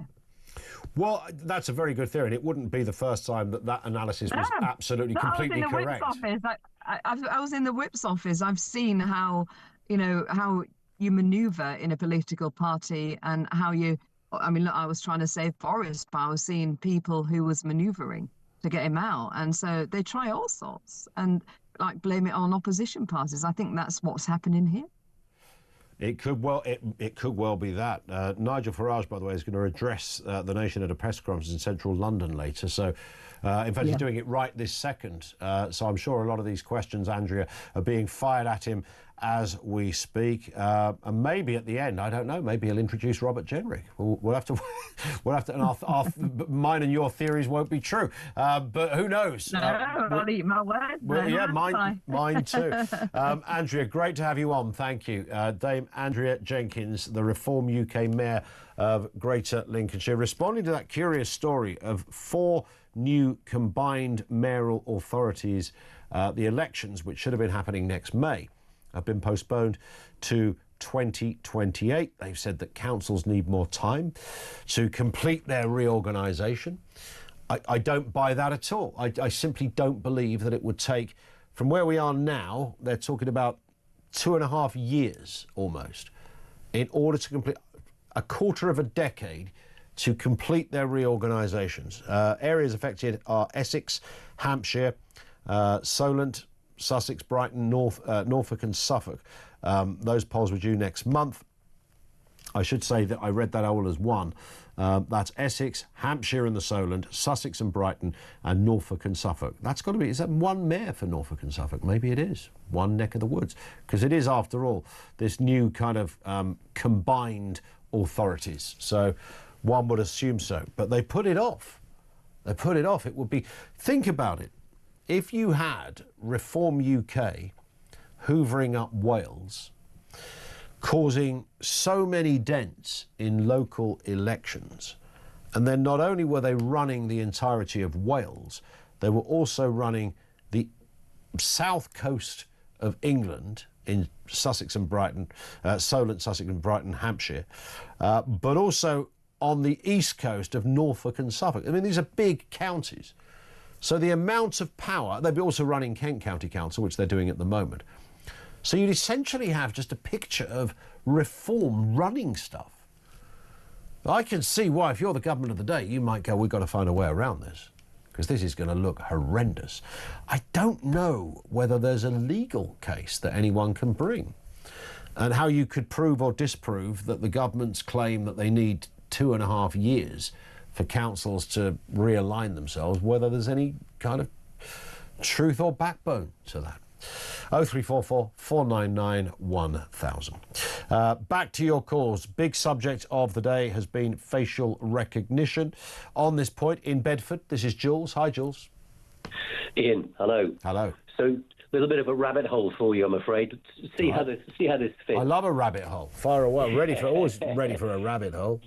Well, that's a very good theory, and it wouldn't be the first time that analysis was absolutely completely correct. I was in the Whip's office. I've seen how you manoeuvre in a political party and how you. I mean, look, I was trying to save Boris, but I was seeing people who was manoeuvring to get him out, and so they try all sorts and blame it on opposition parties. I think that's what's happening here. It could well be that. Nigel Farage, by the way, is going to address the nation at a press conference in central London later. So, in fact, he's doing it right this second. So I'm sure a lot of these questions, Andrea, are being fired at him as we speak, and maybe at the end, I don't know, maybe he'll introduce Robert Jenrick. We'll have to, and mine and your theories won't be true, but who knows? No, I'll eat my words. Well, yeah, mine too. Andrea, great to have you on. Thank you. Dame Andrea Jenkins, the Reform UK Mayor of Greater Lincolnshire, responding to that curious story of 4 new combined mayoral authorities. The elections, which should have been happening next May, have been postponed to 2028. They've said that councils need more time to complete their reorganisation. I don't buy that at all. I simply don't believe that it would take, from where we are now, they're talking about 2.5 years almost, in order to complete a quarter of a decade to complete their reorganisations. Areas affected are Essex, Hampshire, Solent, Sussex, Brighton, Norfolk and Suffolk. Those polls were due next month. I should say that I read that all as one. That's Essex, Hampshire and the Solent, Sussex and Brighton, and Norfolk and Suffolk. That's got to be, is that one mayor for Norfolk and Suffolk? Maybe it is. One neck of the woods. Because it is, after all, this new kind of combined authorities. So one would assume so. But they put it off. They put it off. It would be, think about it. If you had Reform UK hoovering up Wales, causing so many dents in local elections, and then not only were they running the entirety of Wales, they were also running the south coast of England in Sussex and Brighton, Solent, Sussex and Brighton, Hampshire, but also on the east coast of Norfolk and Suffolk. I mean, these are big counties. So the amount of power, they'd be also running Kent County Council, which they're doing at the moment. So you'd essentially have just a picture of Reform running stuff. I can see why, if you're the government of the day, you might go, we've got to find a way around this, because this is going to look horrendous. I don't know whether there's a legal case that anyone can bring, and how you could prove or disprove that the government's claim that they need 2.5 years for councils to realign themselves, whether there's any kind of truth or backbone to that. 0344 499 1000. Back to your calls. Big subject of the day has been facial recognition. On this point in Bedford, this is Jules. Hi, Jules. Ian, hello. Hello. So, a little bit of a rabbit hole for you, I'm afraid. See how this fits. I love a rabbit hole. Fire away. Always ready for a rabbit hole.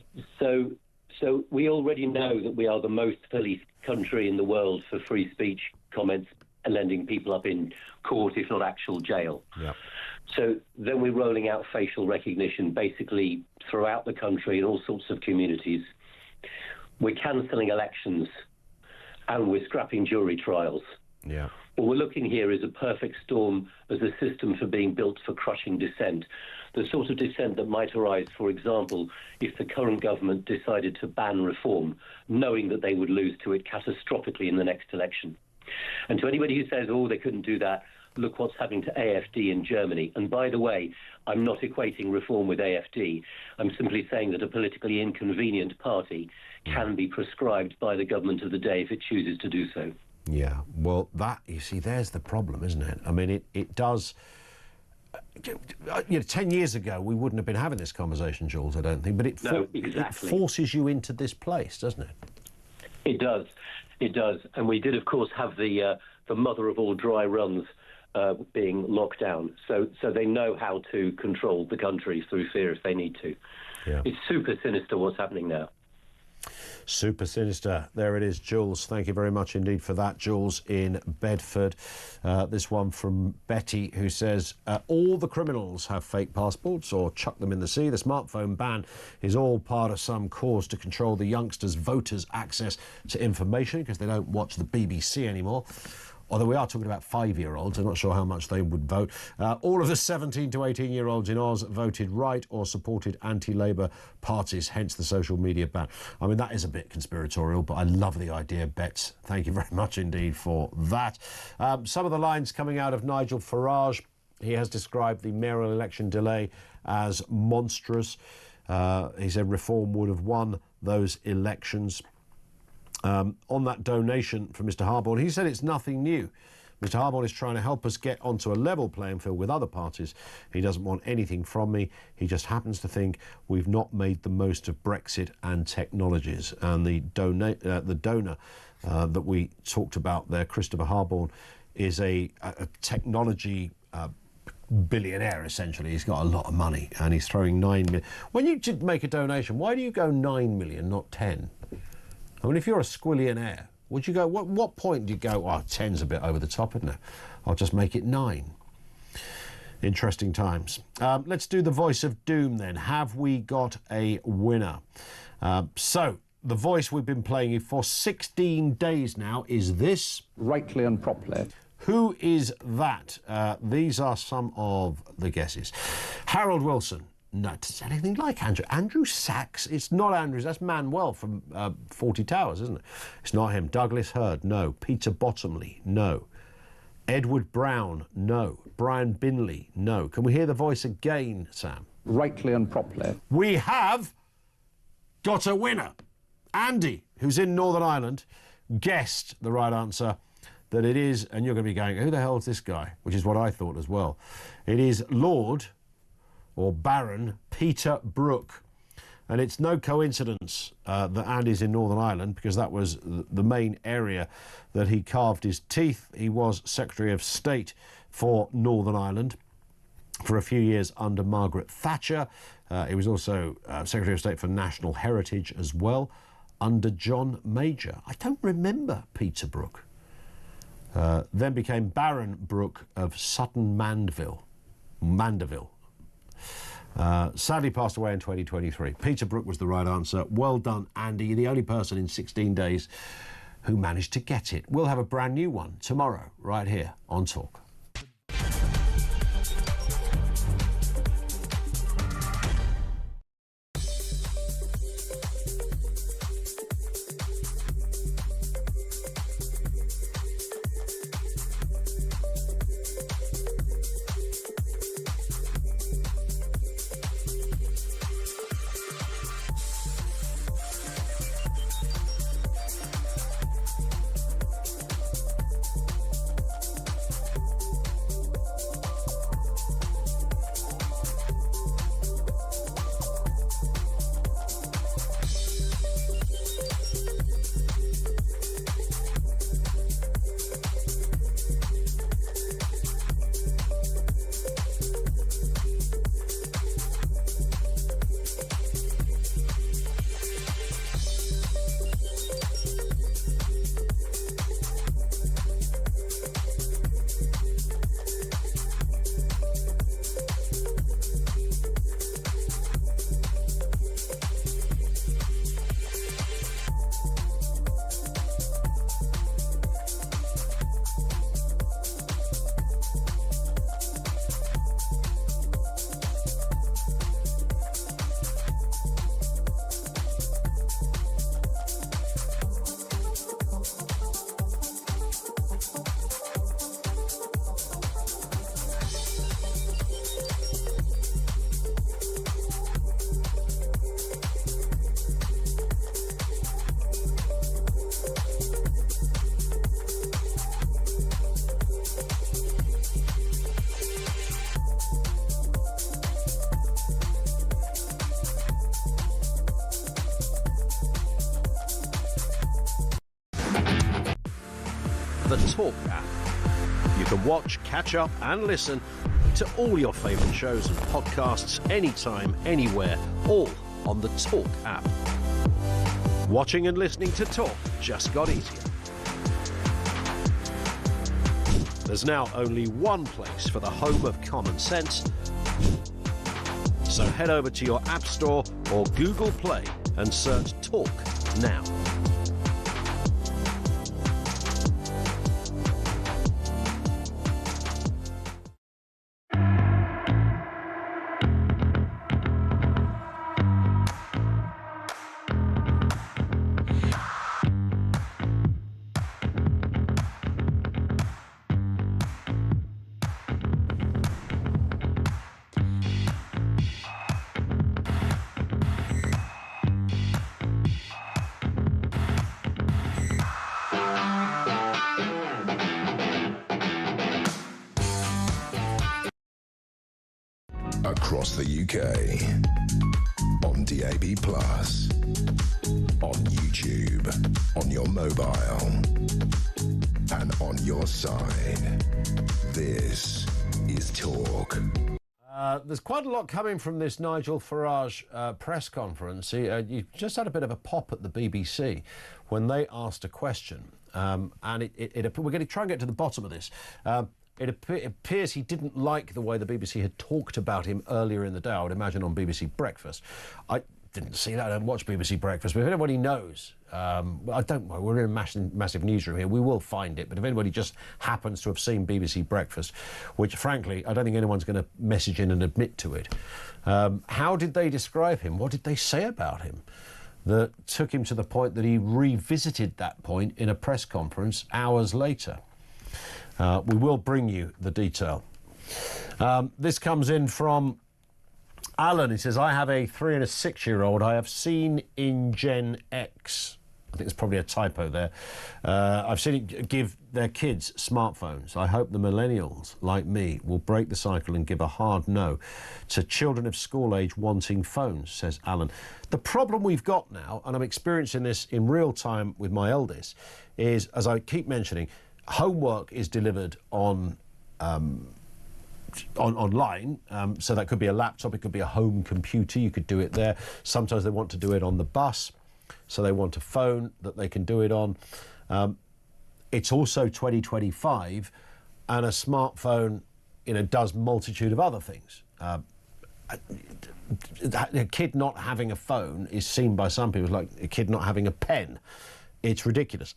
So we already know that we are the most policed country in the world for free speech comments and ending people up in court, if not actual jail. Yeah. So then we're rolling out facial recognition basically throughout the country in all sorts of communities. We're cancelling elections and we're scrapping jury trials. Yeah. What we're looking here is a perfect storm as a system for being built for crushing dissent. The sort of dissent that might arise, for example, if the current government decided to ban reform, knowing that they would lose to it catastrophically in the next election. And to anybody who says, oh, they couldn't do that, look what's happening to AfD in Germany. And by the way, I'm not equating reform with AfD. I'm simply saying that a politically inconvenient party can be prescribed by the government of the day if it chooses to do so. Yeah, well, that, you see, there's the problem, isn't it? I mean, it does... 10 years ago, we wouldn't have been having this conversation, Jules, I don't think, but it forces you into this place, doesn't it? It does. It does. And we did, of course, have the mother of all dry runs being locked down. So they know how to control the country through fear if they need to. Yeah. It's super sinister what's happening now. Super sinister. There it is, Jules. Thank you very much indeed for that, Jules in Bedford. This one from Betty, who says, all the criminals have fake passports or chuck them in the sea. The smartphone ban is all part of some cause to control the youngsters' voters' access to information because they don't watch the BBC anymore. Although we are talking about 5-year-olds, I'm not sure how much they would vote. All of the 17 to 18-year-olds in Oz voted right or supported anti-Labour parties, hence the social media ban. I mean, that is a bit conspiratorial, but I love the idea, Bets. Thank you very much indeed for that. Some of the lines coming out of Nigel Farage. He has described the mayoral election delay as monstrous. He said Reform would have won those elections. On that donation from Mr. Harborne, he said it's nothing new, Mr Harborne is trying to help us get onto a level playing field with other parties. He doesn't want anything from me. He just happens to think we've not made the most of Brexit and technologies. And the donor that we talked about there, Christopher Harborne, is a technology billionaire, essentially. He's got a lot of money and he's throwing 9 million. When you make a donation, why do you go 9 million, not 10? I mean, if you're a squillionaire, would you go, what point do you go, oh, 10's a bit over the top, isn't it? I'll just make it 9. Interesting times. Let's do the voice of doom then. Have we got a winner? So, the voice we've been playing for 16 days now is this. Rightly and properly. Who is that? These are some of the guesses. Harold Wilson. No, it's anything like Andrew. Andrew Sachs. It's not Andrews. That's Manuel from 40 Towers, isn't it? It's not him. Douglas Hurd. No. Peter Bottomley. No. Edward Brown. No. Brian Binley. No. Can we hear the voice again, Sam? Rightly and properly. We have got a winner. Andy, who's in Northern Ireland, guessed the right answer. That it is, and you're going to be going, who the hell is this guy? Which is what I thought as well. It is Lord, or Baron, Peter Brook. And it's no coincidence that Andy's in Northern Ireland, because that was the main area that he carved his teeth. He was Secretary of State for Northern Ireland for a few years under Margaret Thatcher. He was also Secretary of State for National Heritage as well, under John Major. I don't remember Peter Brook. Then became Baron Brook of Sutton Mandeville. Sadly passed away in 2023. Peter Brook was the right answer. Well done, Andy. You're the only person in 16 days who managed to get it. We'll have a brand new one tomorrow, right here on Talk. The Talk app. You can watch, catch up and listen to all your favourite shows and podcasts anytime, anywhere, all on the Talk app. Watching and listening to Talk just got easier. There's now only one place for the home of common sense. So head over to your App Store or Google Play and search Talk now. across the UK. On DAB+, on YouTube, on your mobile, and on your side. This is Talk. There's quite a lot coming from this Nigel Farage press conference. You just had a bit of a pop at the BBC when they asked a question, and we're going to try and get to the bottom of this. It appears he didn't like the way the BBC had talked about him earlier in the day, I would imagine on BBC Breakfast. I didn't see that, I don't watch BBC Breakfast, but if anybody knows, we're in a massive newsroom here, we will find it, but if anybody just happens to have seen BBC Breakfast, which frankly, I don't think anyone's going to message in and admit to it, how did they describe him? What did they say about him that took him to the point that he revisited that point in a press conference hours later? We will bring you the detail. This comes in from Alan. He says, I have a 3 and a 6-year-old. I have seen in Gen X, I think there's probably a typo there, I've seen it give their kids smartphones. I hope the millennials, like me, will break the cycle and give a hard no to children of school age wanting phones, says Alan. The problem we've got now, and I'm experiencing this in real time with my eldest, is, as I keep mentioning, homework is delivered on online, so that could be a laptop, it could be a home computer, you could do it there. Sometimes they want to do it on the bus, so they want a phone that they can do it on. It's also 2025, and a smartphone, does multitude of other things. A kid not having a phone is seen by some people like a kid not having a pen. It's ridiculous.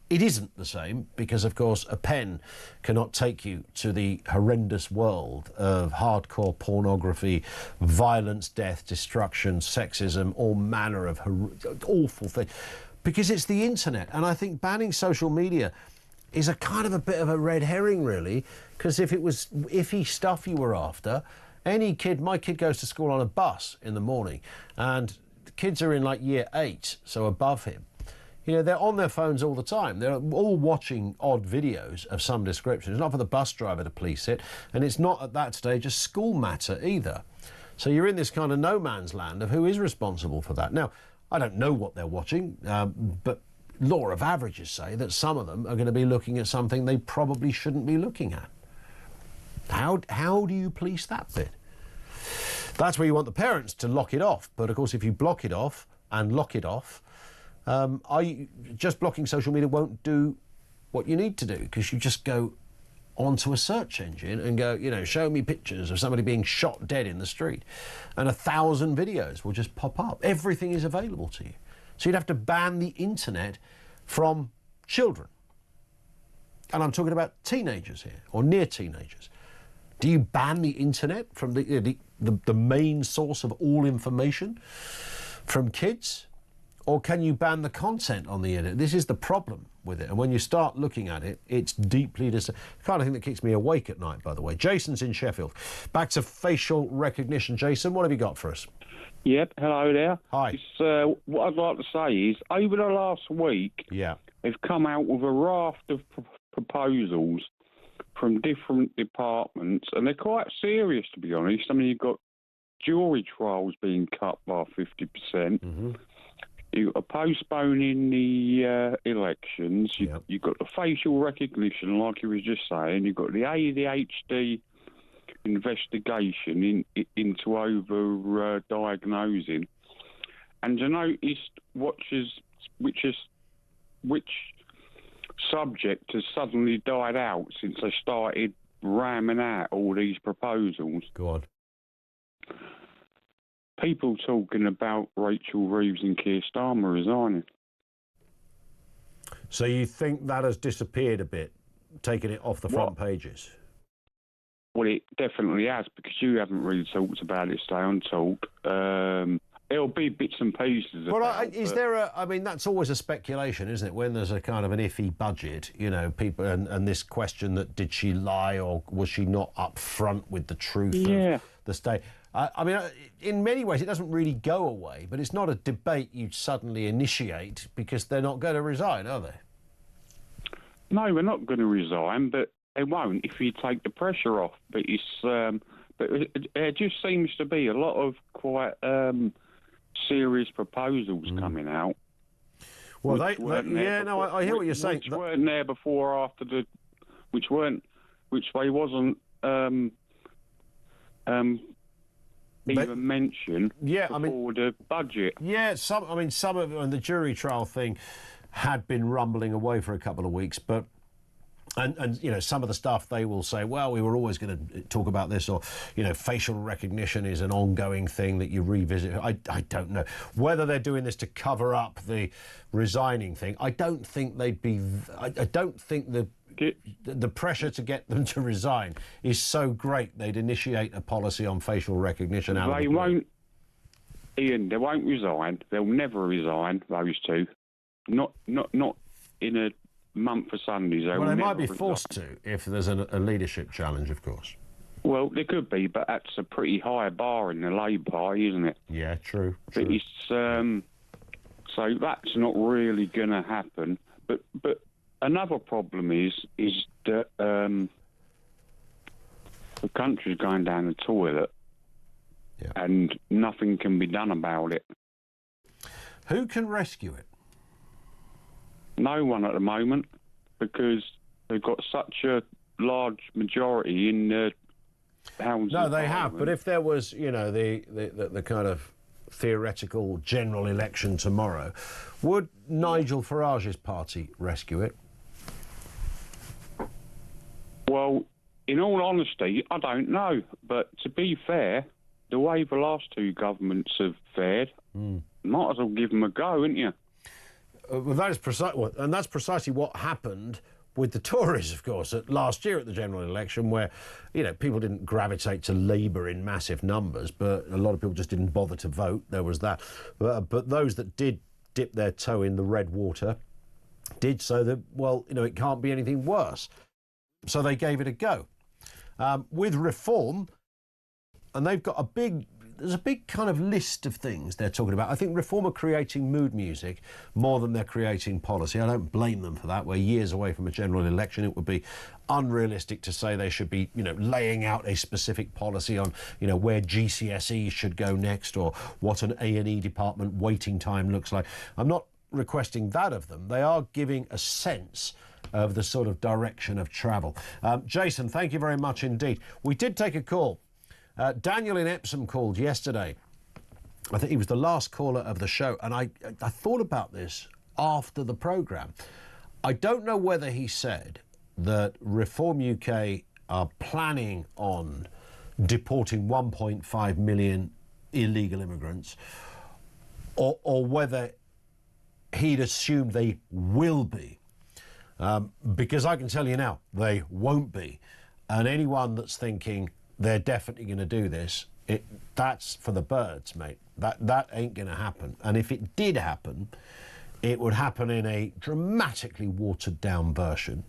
It isn't the same because, of course, a pen cannot take you to the horrendous world of hardcore pornography, violence, death, destruction, sexism, all manner of awful things, because it's the internet. And I think banning social media is a kind of a bit of a red herring, really, because if it was iffy stuff you were after, my kid goes to school on a bus in the morning, and the kids are in like year 8, so above him. They're on their phones all the time. They're all watching odd videos of some description. It's not for the bus driver to police it, and it's not at that stage a school matter either. So you're in this kind of no man's land of who is responsible for that. Now, I don't know what they're watching, but law of averages say that some of them are going to be looking at something they probably shouldn't be looking at. How do you police that bit? That's where you want the parents to lock it off. But, of course, if you block it off and lock it off, just blocking social media won't do what you need to do, because you just go onto a search engine and go, show me pictures of somebody being shot dead in the street, and 1,000 videos will just pop up. Everything is available to you. So you'd have to ban the internet from children. And I'm talking about teenagers here, or near teenagers. Do you ban the internet from the main source of all information from kids? Or can you ban the content on the internet? This is the problem with it. And when you start looking at it, it's deeply the kind of thing that keeps me awake at night, by the way. Jason's in Sheffield. Back to facial recognition. Jason, what have you got for us? Yep, hello there. Hi. What I'd like to say is, over the last week, they've come out with a raft of proposals from different departments, and they're quite serious, to be honest. I mean, you've got jury trials being cut by 50%. Mm-hmm. You've got postponing the elections. You've got the facial recognition, like you was just saying. You've got the ADHD investigation into over-diagnosing. And you noticed which subject has suddenly died out since they started ramming out all these proposals. Go on. People talking about Rachel Reeves and Keir Starmer resigning. So you think that has disappeared a bit, taking it off the front pages? Well, it definitely has, because you haven't really talked about it, stay on talk. There'll be bits and pieces. I mean, that's always a speculation, isn't it? When there's a kind of an iffy budget, people, and this question that did she lie or was she not upfront with the truth of the state? I mean, in many ways, it doesn't really go away, but it's not a debate you'd suddenly initiate because they're not going to resign, are they? No, we're not going to resign, but they won't if you take the pressure off. But it's But there just seems to be a lot of quite serious proposals coming out. Well, I hear what you're saying. Which weren't there before or after which they wasn't even mentioned before the budget. Yeah, some of it, and the jury trial thing had been rumbling away for a couple of weeks, but and you know, some of the stuff they will say, well, we were always going to talk about this, or you know, facial recognition is an ongoing thing that you revisit. I don't know whether they're doing this to cover up the resigning thing. I don't think they'd be. I don't think the pressure to get them to resign is so great they'd initiate a policy on facial recognition. They won't, Ian. They won't resign. They'll never resign. Those two, not in a month for Sundays. Well, they might be forced to if there's a leadership challenge, of course. Well, there could be, but that's a pretty high bar in the Labour Party, isn't it? Yeah, true. But it's so that's not really going to happen. But another problem is that the country's going down the toilet, and nothing can be done about it. Who can rescue it? No one at the moment, because they've got such a large majority in the House. No, they have. But if there was, you know, the kind of theoretical general election tomorrow, would Nigel Farage's party rescue it? Well, in all honesty, I don't know. But to be fair, the way the last two governments have fared, might as well give them a go, ain't you? Well, that is and that's precisely what happened with the Tories, of course, last year at the general election, where, you know, people didn't gravitate to Labour in massive numbers, but a lot of people just didn't bother to vote. There was that. But those that did dip their toe in the red water did so that, well, you know, it can't be anything worse. So they gave it a go. With Reform, and they've got there's a big kind of list of things they're talking about. I think Reform are creating mood music more than they're creating policy. I don't blame them for that. We're years away from a general election. It would be unrealistic to say they should be, you know, laying out a specific policy on, you know, where GCSEs should go next or what an A&E department waiting time looks like. I'm not requesting that of them. They are giving a sense of the sort of direction of travel. Jason, thank you very much indeed. We did take a call. Daniel in Epsom called yesterday. I think he was the last caller of the show, and I thought about this after the programme. I don't know whether he said that Reform UK are planning on deporting 1.5 million illegal immigrants, or whether he'd assumed they will be. Because I can tell you now, they won't be. And anyone that's thinking they're definitely going to do this, that's for the birds, mate. That ain't going to happen. And if it did happen, it would happen in a dramatically watered-down version.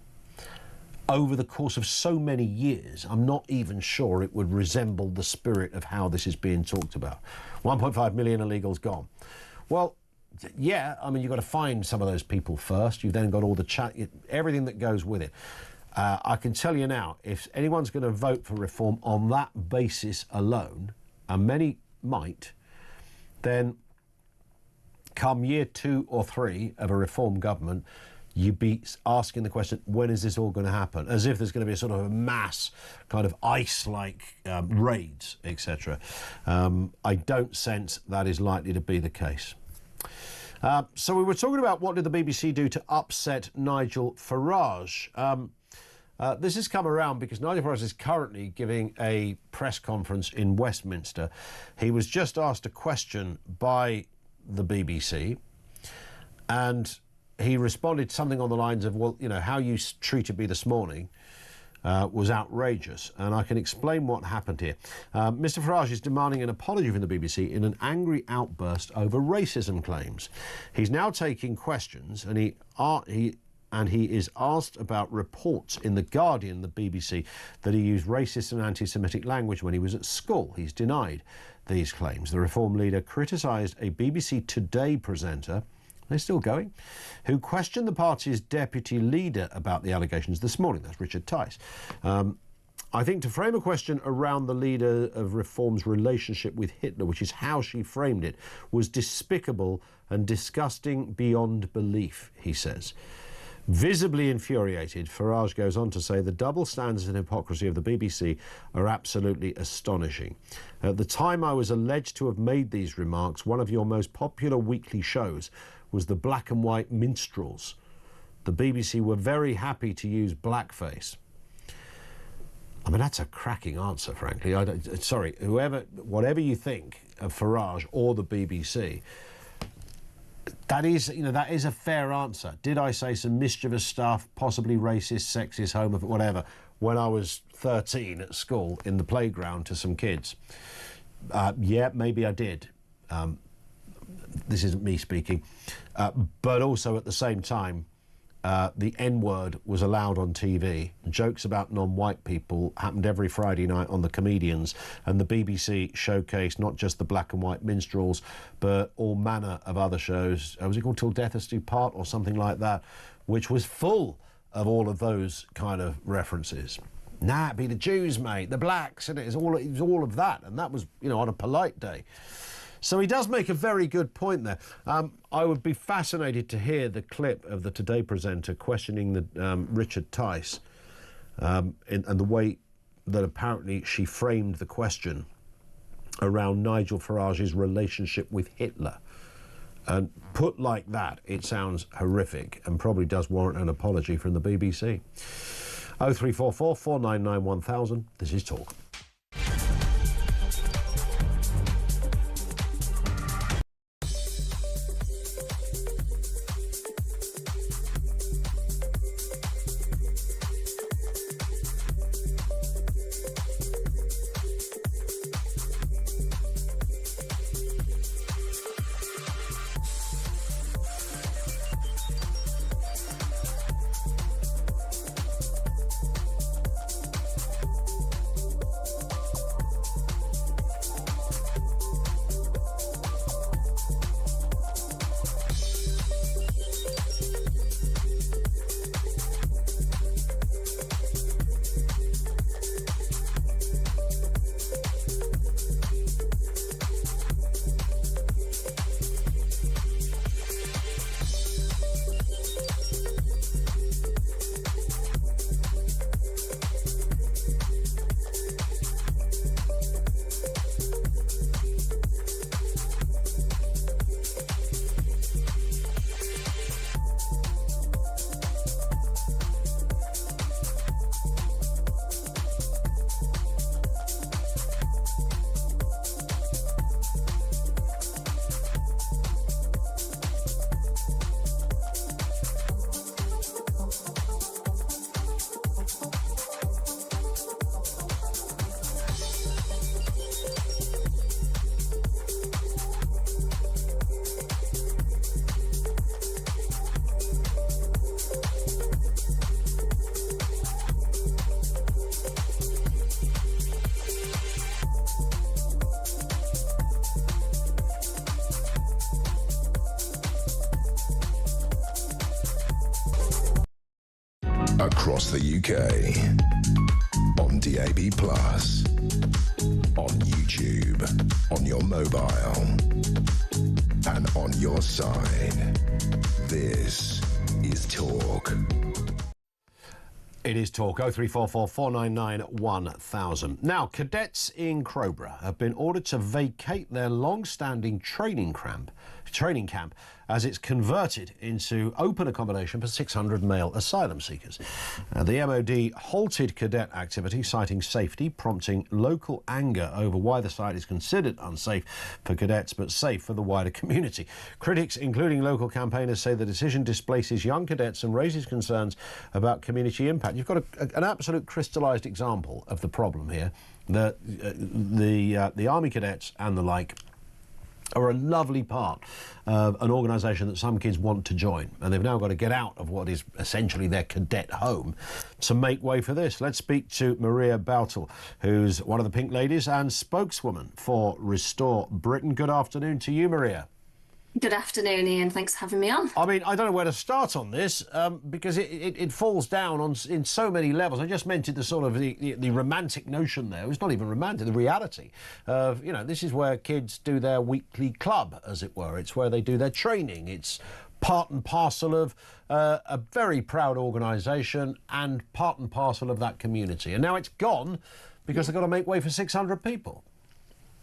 Over the course of so many years, I'm not even sure it would resemble the spirit of how this is being talked about. 1.5 million illegals gone. Well, yeah, I mean, you've got to find some of those people first. You've then got all the everything that goes with it. I can tell you now, if anyone's going to vote for Reform on that basis alone, and many might, then come year 2 or 3 of a Reform government, you'd be asking the question, when is this all going to happen? As if there's going to be a sort of a mass kind of ice-like raids, etc. I don't sense that is likely to be the case. So we were talking about what did the BBC do to upset Nigel Farage. This has come around because Nigel Farage is currently giving a press conference in Westminster. He was just asked a question by the BBC, and he responded something on the lines of, well, you know, how you treated me this morning was outrageous, and I can explain what happened here. Mr Farage is demanding an apology from the BBC in an angry outburst over racism claims. He's now taking questions, and he is asked about reports in The Guardian, the BBC, that he used racist and anti-Semitic language when he was at school. He's denied these claims. The Reform leader criticised a BBC Today presenter, they're still going, who questioned the party's deputy leader about the allegations this morning. That's Richard Tice. I think to frame a question around the leader of Reform's relationship with Hitler, which is how she framed it, was despicable and disgusting beyond belief, he says. Visibly infuriated, Farage goes on to say the double standards and hypocrisy of the BBC are absolutely astonishing. At the time I was alleged to have made these remarks, one of your most popular weekly shows was the Black and White Minstrels. The BBC were very happy to use blackface. I mean, that's a cracking answer, frankly. Sorry, whatever you think of Farage or the BBC, that is a fair answer. Did I say some mischievous stuff, possibly racist, sexist, homophobic, whatever, when I was 13 at school in the playground to some kids? Yeah, maybe I did. This isn't me speaking. But also at the same time, the N-word was allowed on TV. Jokes about non-white people happened every Friday night on The Comedians, and the BBC showcased not just the Black and White Minstrels, but all manner of other shows. Was it called Till Death Us Do Part or something like that, which was full of all of those kind of references. Nah, it'd be the Jews, mate, the blacks, and it was all of that, and that was, on a polite day. So he does make a very good point there. I would be fascinated to hear the clip of the Today presenter questioning the Richard Tice and the way that apparently she framed the question around Nigel Farage's relationship with Hitler. And put like that, it sounds horrific and probably does warrant an apology from the BBC. 0344 499 1000. This is Talk. Across the UK, on DAB+, on YouTube, on your mobile, and on your side. This is Talk. It is Talk. 0344 499 1000. Now, cadets in Crowborough have been ordered to vacate their long-standing training camp as it's converted into open accommodation for 600 male asylum seekers. The MOD halted cadet activity, citing safety, prompting local anger over why the site is considered unsafe for cadets but safe for the wider community. Critics, including local campaigners, say the decision displaces young cadets and raises concerns about community impact. You've got an absolute crystallised example of the problem here. The Army cadets and the like are a lovely part of an organisation that some kids want to join, and they've now got to get out of what is essentially their cadet home to make way for this. Let's speak to Maria Boutel, who's one of the Pink Ladies and spokeswoman for Restore Britain. Good afternoon to you, Maria. Good afternoon, Ian. Thanks for having me on. I mean, I don't know where to start on this because it falls down in so many levels. I just mentioned the sort of the romantic notion there. It's not even romantic, the reality of, you know, this is where kids do their weekly club, as it were. It's where they do their training. It's part and parcel of a very proud organisation and part and parcel of that community. And now it's gone because they've got to make way for 600 people.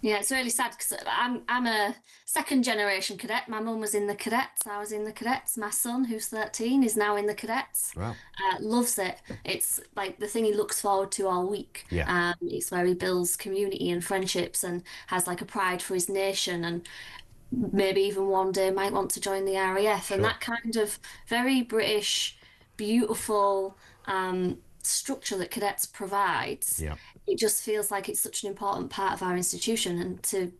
Yeah, it's really sad because I'm a second generation cadet. My mum was in the cadets. I was in the cadets. My son, who's 13, is now in the cadets. Wow. Loves it. It's like the thing he looks forward to all week. Yeah. It's where he builds community and friendships and has like a pride for his nation, and maybe even one day might want to join the RAF. And that kind of very British, beautiful structure that cadets provides. Yeah. It just feels like it's such an important part of our institution, and to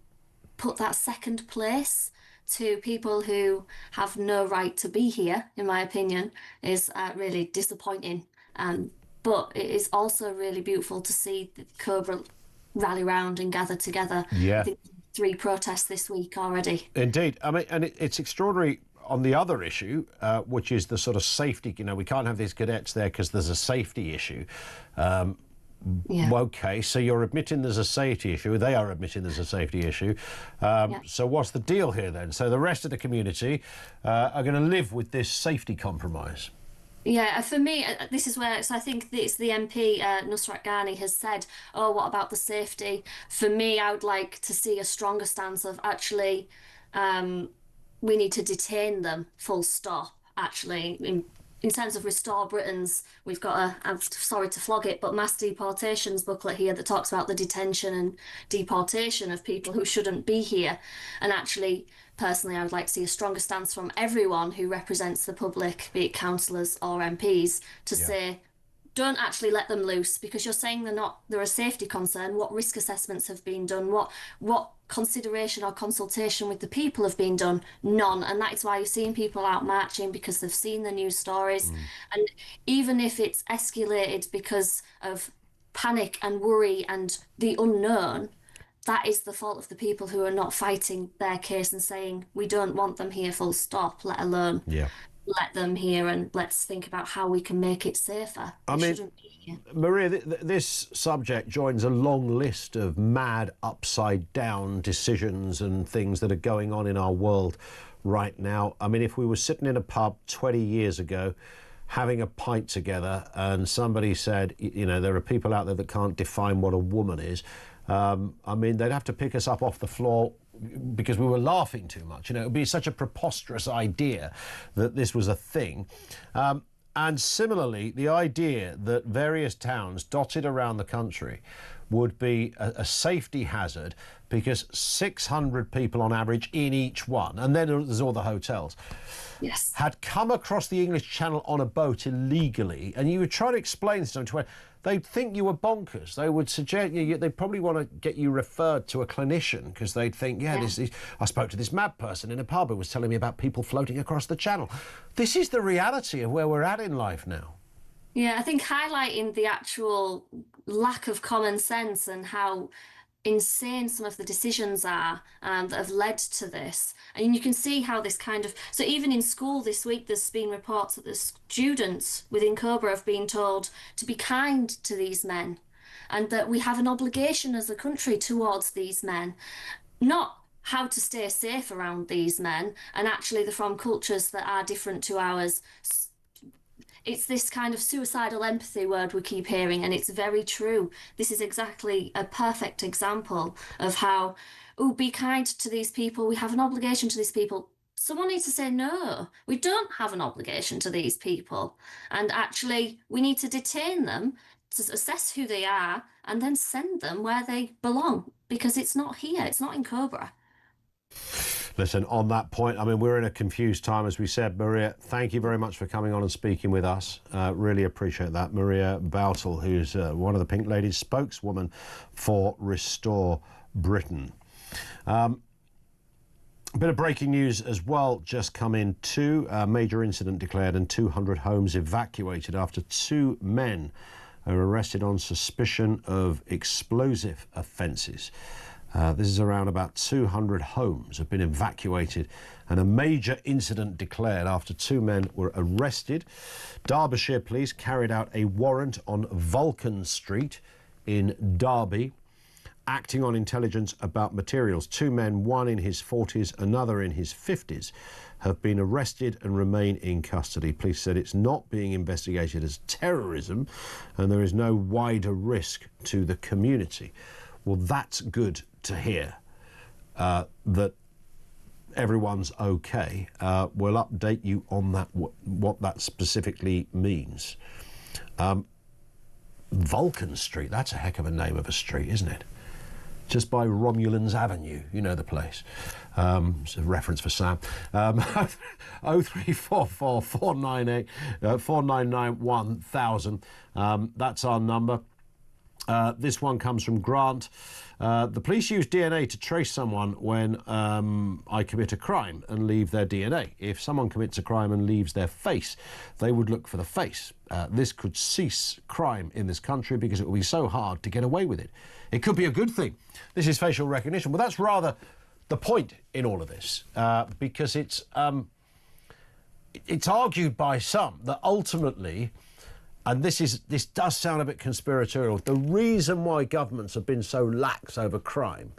put that second place to people who have no right to be here, in my opinion, is really disappointing. But it is also really beautiful to see the Cobra rally round and gather together. Yeah. I think 3 protests this week already. Indeed. I mean, and it's extraordinary on the other issue, which is the sort of safety. You know, we can't have these cadets there because there's a safety issue. OK, so you're admitting there's a safety issue. They are admitting there's a safety issue. So what's the deal here then? So the rest of the community are going to live with this safety compromise. Yeah, for me, this is where, so I think it's the MP, Nusrat Ghani, has said, oh, what about the safety? For me, I would like to see a stronger stance of actually, we need to detain them, full stop, actually. In terms of Restore Britons, we've got I'm sorry to flog it, but mass deportations booklet here that talks about the detention and deportation of people who shouldn't be here. And actually, personally, I would like to see a stronger stance from everyone who represents the public, be it councillors or MPs, to say, don't actually let them loose, because you're saying they're a safety concern. What risk assessments have been done? What consideration or consultation with the people have been done? None. And that is why you're seeing people out marching, because they've seen the news stories. And even if it's escalated because of panic and worry and the unknown, that is the fault of the people who are not fighting their case and saying, we don't want them here, full stop, let alone let them here, and let's think about how we can make it safer. I mean, Maria, this subject joins a long list of mad upside-down decisions and things that are going on in our world right now. I mean, if we were sitting in a pub 20 years ago having a pint together and somebody said, you know, there are people out there that can't define what a woman is, I mean, they'd have to pick us up off the floor because we were laughing too much. You know, it would be such a preposterous idea that this was a thing. And similarly, the idea that various towns dotted around the country would be a safety hazard because 600 people on average in each one, and then there's all the hotels, had come across the English Channel on a boat illegally, and you would try to explain this to them, they'd think you were bonkers. They would suggest they'd probably want to get you referred to a clinician because they'd think, I spoke to this mad person in a pub who was telling me about people floating across the channel. This is the reality of where we're at in life now. Yeah, I think highlighting the actual lack of common sense and how insane some of the decisions are that have led to this. And you can see how this kind of... So even in school this week, there's been reports that the students within Cobra have been told to be kind to these men and that we have an obligation as a country towards these men, not how to stay safe around these men. And actually they're from cultures that are different to ours. It's this kind of suicidal empathy word we keep hearing, and it's very true. This is exactly a perfect example of how, be kind to these people. We have an obligation to these people. Someone needs to say, no, we don't have an obligation to these people. And actually, we need to detain them to assess who they are and then send them where they belong, because it's not here. It's not in Cobra. Listen, on that point, I mean, we're in a confused time, as we said. Maria, thank you very much for coming on and speaking with us. Really appreciate that. Maria Boutel, who's one of the Pink Ladies' spokeswoman for Restore Britain. A bit of breaking news as well just come in too. A major incident declared and 200 homes evacuated after 2 men are arrested on suspicion of explosive offences. This is around about 200 homes have been evacuated and a major incident declared after 2 men were arrested. Derbyshire police carried out a warrant on Vulcan Street in Derby, acting on intelligence about materials. 2 men, one in his 40s, another in his 50s, have been arrested and remain in custody. Police said it's not being investigated as terrorism and there is no wider risk to the community. Well, that's good to hear, that everyone's okay. We'll update you on that, what that specifically means. Vulcan Street, that's a heck of a name of a street, isn't it? Just by Romulans Avenue, you know the place. It's a reference for Sam. 0344 498 499 1000. That's our number. This one comes from Grant. The police use DNA to trace someone when I commit a crime and leave their DNA. If someone commits a crime and leaves their face, they would look for the face. This could cease crime in this country because it will be so hard to get away with it. It could be a good thing. This is facial recognition. Well, that's rather the point in all of this, because it's argued by some that ultimately, and this does sound a bit conspiratorial, the reason why governments have been so lax over crime,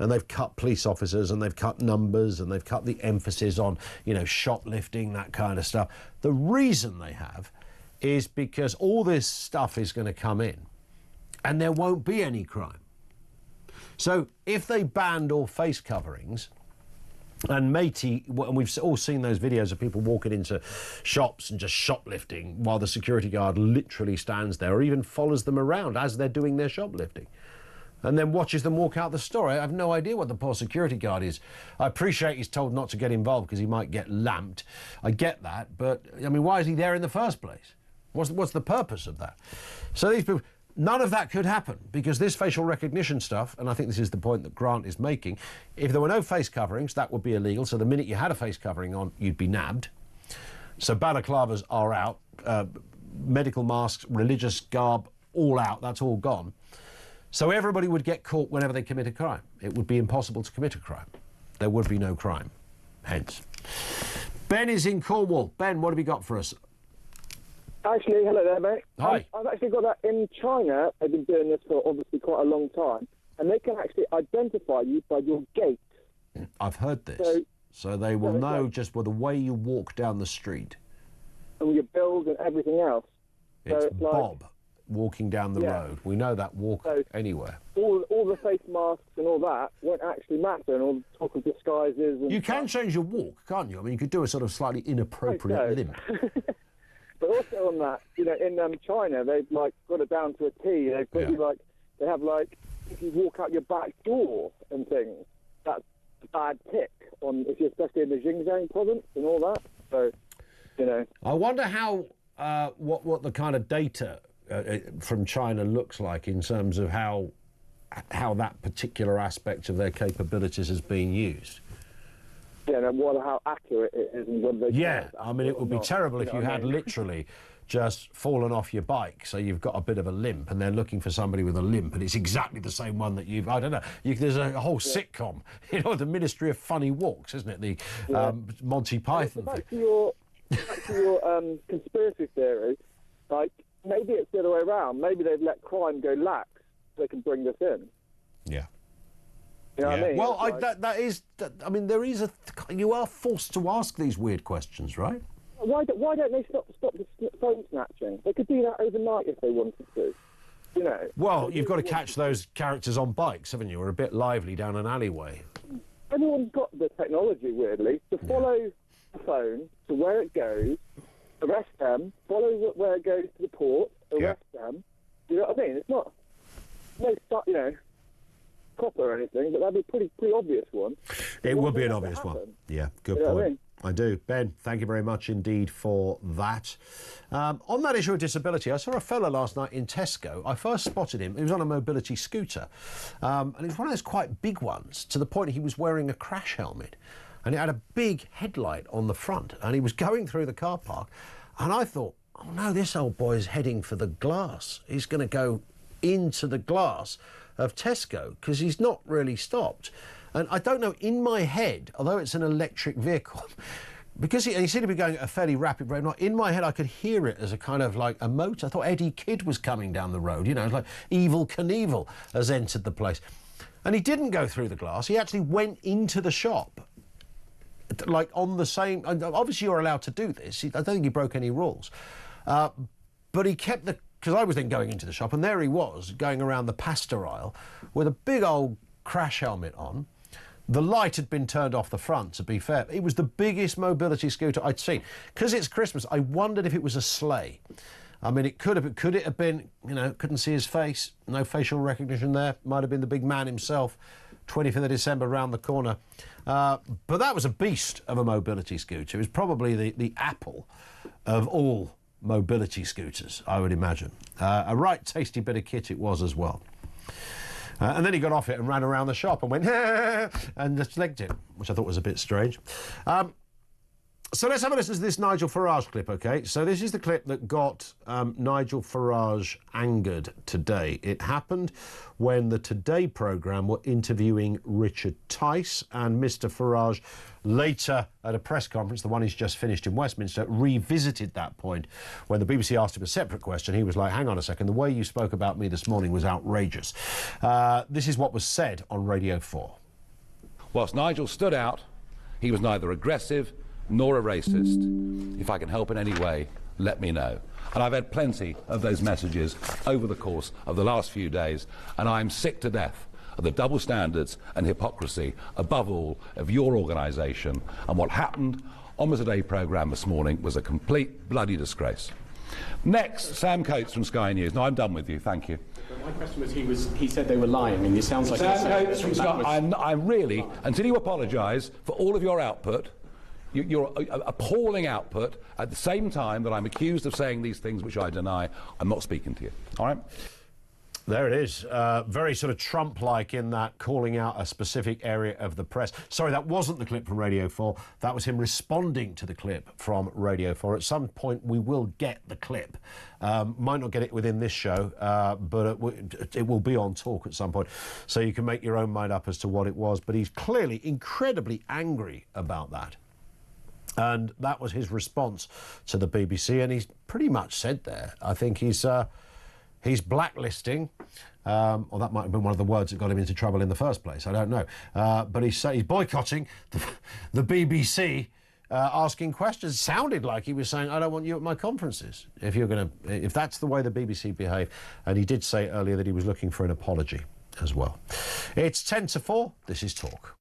and they've cut police officers and they've cut numbers and they've cut the emphasis on, you know, shoplifting, that kind of stuff, the reason they have is because all this stuff is going to come in and there won't be any crime. So if they banned all face coverings, and matey, and we've all seen those videos of people walking into shops and just shoplifting while the security guard literally stands there or even follows them around as they're doing their shoplifting and then watches them walk out the store. I have no idea what the poor security guard is. I appreciate he's told not to get involved because he might get lamped. I get that, but I mean, why is he there in the first place? What's the purpose of that? So these people... None of that could happen because this facial recognition stuff, and I think this is the point that Grant is making, if there were no face coverings, that would be illegal. So the minute you had a face covering on, you'd be nabbed. So balaclavas are out, medical masks, religious garb, all out, that's all gone. So everybody would get caught whenever they commit a crime. It would be impossible to commit a crime. There would be no crime, hence. Ben is in Cornwall. Ben, what have you got for us? Actually, hello there, mate. Hi. I've actually got that in China. They've been doing this for obviously quite a long time, and they can actually identify you by your gait. I've heard this. So they will know just by the way you walk down the street. And your build and everything else. It's so Bob walking down the road. We know that walk anywhere. All the face masks and all that won't actually matter, and all the talk of disguises. And you can change your walk, can't you? I mean, you could do a sort of slightly inappropriate limp. But also on that, you know, in China, they've like got it down to a T. They've got you like, they have like, if you walk out your back door and things, that's a bad tick on, if you're especially in the Xinjiang province and all that. So, you know. I wonder how, what the kind of data from China looks like in terms of how that particular aspect of their capabilities has been used. Yeah, and how accurate it is and whether they I mean, it would be terrible if you had literally just fallen off your bike, so you've got a bit of a limp, and they're looking for somebody with a limp, and it's exactly the same one that you've... I don't know. There's a whole sitcom, you know, the Ministry of Funny Walks, isn't it? The Monty Python thing. Back to your conspiracy theory, like, maybe it's the other way around. Maybe they've let crime go lax so they can bring this in. Yeah. You know what I mean? Well, I mean, there is you are forced to ask these weird questions, right? Why don't they stop the phone snatching? They could do that overnight if they wanted to. You know. Well, you've got to catch those characters on bikes, haven't you? Or a bit lively down an alleyway. Everyone's got the technology, weirdly, to follow the phone to where it goes, arrest them, follow where it goes to the port, arrest them. You know what I mean? It's not, you know, copper or anything, but that'd be a pretty obvious one. It would be an obvious one. Yeah, good point. I do. Ben, thank you very much indeed for that. On that issue of disability, I saw a fella last night in Tesco. I first spotted him. He was on a mobility scooter. And it was one of those quite big ones, to the point he was wearing a crash helmet. And it had a big headlight on the front. And he was going through the car park. And I thought, oh no, this old boy is heading for the glass. He's going to go into the glass of Tesco because he's not really stopped. And I don't know, in my head, although it's an electric vehicle, because he seemed to be going at a fairly rapid rate, in my head I could hear it as a kind of like a motor. I thought Eddie Kidd was coming down the road, you know, it's like Evel Knievel has entered the place. And he didn't go through the glass, he actually went into the shop, like on the same... Obviously you're allowed to do this, I don't think he broke any rules. But he kept the... Because I was then going into the shop, and there he was, going around the pasta aisle with a big old crash helmet on. The light had been turned off the front, to be fair. It was the biggest mobility scooter I'd seen. Because it's Christmas, I wondered if it was a sleigh. I mean, could it have been, you know, couldn't see his face, no facial recognition there. Might have been the big man himself, 25th of December, round the corner. But that was a beast of a mobility scooter. It was probably the Apple of all mobility scooters, I would imagine. A right tasty bit of kit it was as well. And then he got off it and ran around the shop and went, and just legged it, which I thought was a bit strange. So let's have a listen to this Nigel Farage clip, OK? So this is the clip that got Nigel Farage angered today. It happened when the Today programme were interviewing Richard Tice, and Mr Farage later at a press conference, the one he's just finished in Westminster, revisited that point. When the BBC asked him a separate question, he was like, hang on a second, the way you spoke about me this morning was outrageous. This is what was said on Radio 4. Whilst Nigel stood out, he was neither aggressive nor a racist. If I can help in any way, let me know. And I've had plenty of those messages over the course of the last few days, and I'm sick to death of the double standards and hypocrisy, above all, of your organisation. And what happened on the Today programme this morning was a complete bloody disgrace. Next, Sam Coates from Sky News. No, I'm done with you, thank you. My question was, he said they were lying, and it sounds like... Sam Coates from Sky... I'm really, until you apologise for all of your output, your appalling output, at the same time that I'm accused of saying these things which I deny, I'm not speaking to you. All right? There it is. Very sort of Trump-like in that, calling out a specific area of the press. Sorry, that wasn't the clip from Radio 4. That was him responding to the clip from Radio 4. At some point, we will get the clip. Might not get it within this show, but it will be on Talk at some point. So you can make your own mind up as to what it was. But he's clearly incredibly angry about that. And that was his response to the BBC. And he's pretty much said there, I think he's blacklisting, or that might have been one of the words that got him into trouble in the first place, I don't know. But he's boycotting the BBC, asking questions. It sounded like he was saying, I don't want you at my conferences, if that's the way the BBC behave. And he did say earlier that he was looking for an apology as well. It's 10 to 4, this is Talk.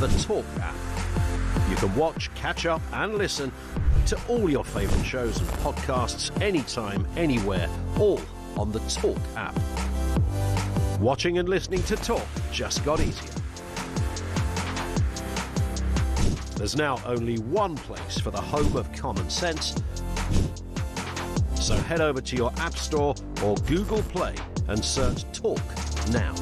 the Talk app. You can watch, catch up and listen to all your favourite shows and podcasts anytime, anywhere, all on the Talk app. Watching and listening to Talk just got easier. There's now only one place for the home of common sense. So head over to your App Store or Google Play and search Talk now.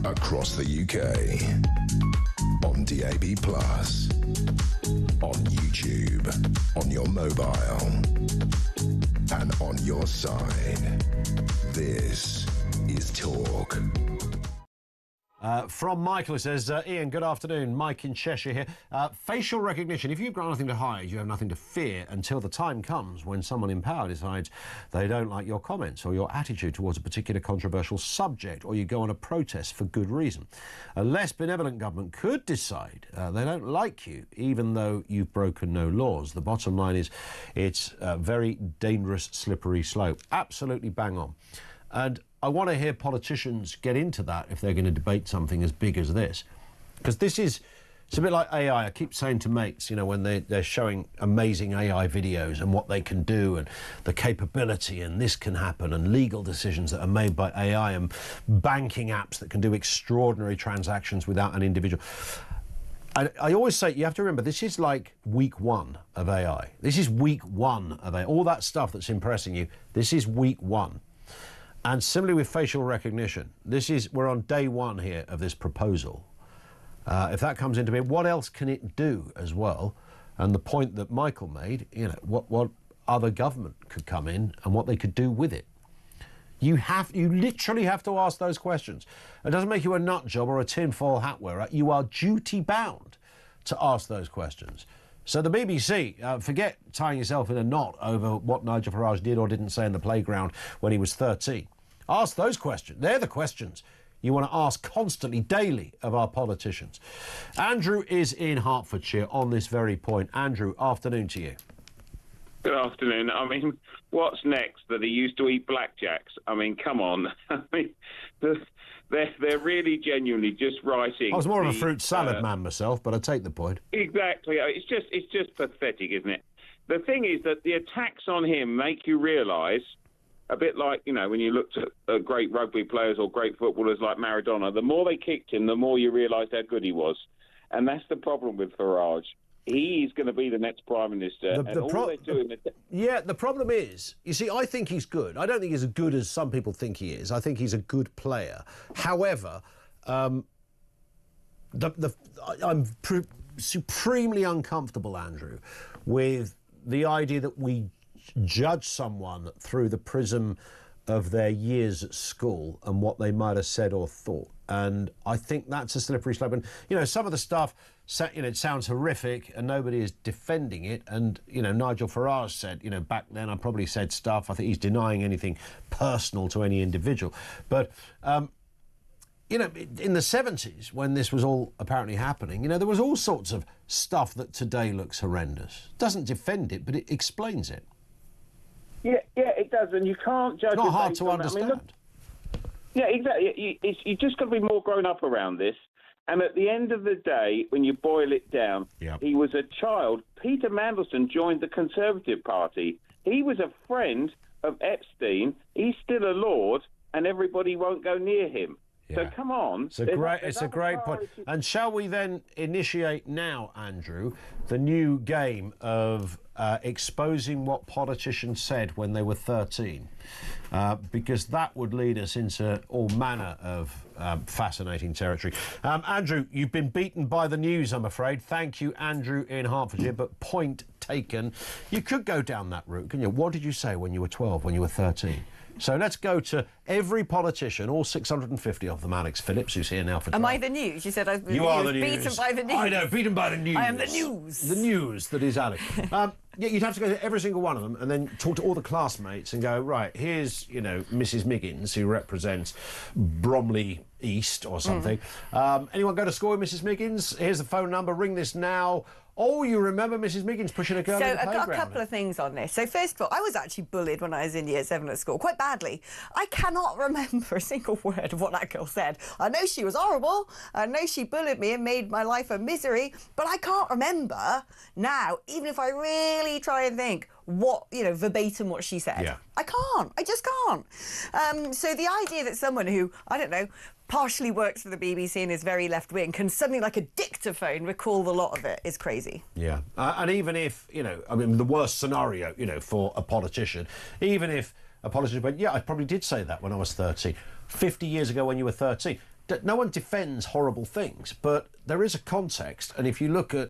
Across the UK, on DAB+, on YouTube, on your mobile, and on your side. This is Talk. From Michael, it says, Ian, good afternoon. Mike in Cheshire here. Facial recognition. If you've got nothing to hide, you have nothing to fear until the time comes when someone in power decides they don't like your comments or your attitude towards a particular controversial subject, or you go on a protest for good reason. A less benevolent government could decide they don't like you, even though you've broken no laws. The bottom line is it's a very dangerous, slippery slope. Absolutely bang on. And I want to hear politicians get into that if they're going to debate something as big as this. Because it's a bit like AI. I keep saying to mates, you know, when they're showing amazing AI videos and what they can do and the capability and this can happen and legal decisions that are made by AI and banking apps that can do extraordinary transactions without an individual. I always say, you have to remember, this is like week one of AI. This is week one of AI. All that stuff that's impressing you, this is week one. And similarly with facial recognition, we're on day one here of this proposal. If that comes into being, what else can it do as well? And the point that Michael made, you know, what other government could come in and what they could do with it. You literally have to ask those questions. It doesn't make you a nut job or a tinfoil hat wearer. You are duty bound to ask those questions. So the BBC, forget tying yourself in a knot over what Nigel Farage did or didn't say in the playground when he was 13. Ask those questions. They're the questions you want to ask constantly, daily, of our politicians. Andrew is in Hertfordshire on this very point. Andrew, afternoon to you. Good afternoon. I mean, what's next? That he used to eat blackjacks? I mean, come on. I mean, they're really genuinely just writing. I was more of a fruit salad man myself, but I take the point. Exactly. It's just pathetic, isn't it? The thing is that the attacks on him make you realise, a bit like, you know, when you looked at great rugby players or great footballers like Maradona, the more they kicked him, the more you realised how good he was. And that's the problem with Farage. He's going to be the next Prime Minister. The problem is, you see, I think he's good. I don't think he's as good as some people think he is. I think he's a good player. However, I'm supremely uncomfortable, Andrew, with the idea that we judge someone through the prism of their years at school and what they might have said or thought. And I think that's a slippery slope. And, you know, some of the stuff, you know, it sounds horrific and nobody is defending it. And, you know, Nigel Farage said, you know, back then I probably said stuff. I think he's denying anything personal to any individual. But, you know, in the 70s, when this was all apparently happening, you know, there was all sorts of stuff that today looks horrendous. Doesn't defend it, but it explains it. Yeah, it does, and you can't judge. It's not hard to understand. I mean, yeah, exactly. You just got to be more grown up around this. And at the end of the day, when you boil it down, he was a child. Peter Mandelson joined the Conservative Party. He was a friend of Epstein. He's still a lord, and everybody won't go near him. Yeah. So come on. It's a great point. And shall we then initiate now, Andrew, the new game of exposing what politicians said when they were 13? Because that would lead us into all manner of fascinating territory. Andrew, you've been beaten by the news, I'm afraid. Thank you, Andrew in Hertfordshire, but point taken. You could go down that route, couldn't you? What did you say when you were 12, when you were 13? So let's go to every politician, all 650 of them. Alex Phillips, who's here now for Am trial. I the news? You said I was You are the news. beaten by the news. I know, beaten by the news. I am the news. The news that is Alex. Yeah, you'd have to go to every single one of them and then talk to all the classmates and go, right, here's, you know, Mrs. Miggins, who represents Bromley East or something. Anyone go to school with Mrs. Miggins? Here's the phone number. Ring this now. Oh, you remember Mrs. Miggins pushing a girl in the playground? So I've got a couple of things on this. So first of all, I was actually bullied when I was in year 7 at school, quite badly. I cannot remember a single word of what that girl said. I know she was horrible. I know she bullied me and made my life a misery, but I can't remember now, even if I really try and think, what, you know, verbatim what she said. Yeah. I can't. I just can't. So the idea that someone who, I don't know, partially works for the BBC and is very left-wing can suddenly, like a dictaphone, recall the lot of it is crazy. Yeah. And even if, you know, I mean, the worst scenario, you know, for a politician, even if a politician went, yeah, I probably did say that when I was 13. 50 years ago when you were 13. No one defends horrible things, but there is a context. And if you look at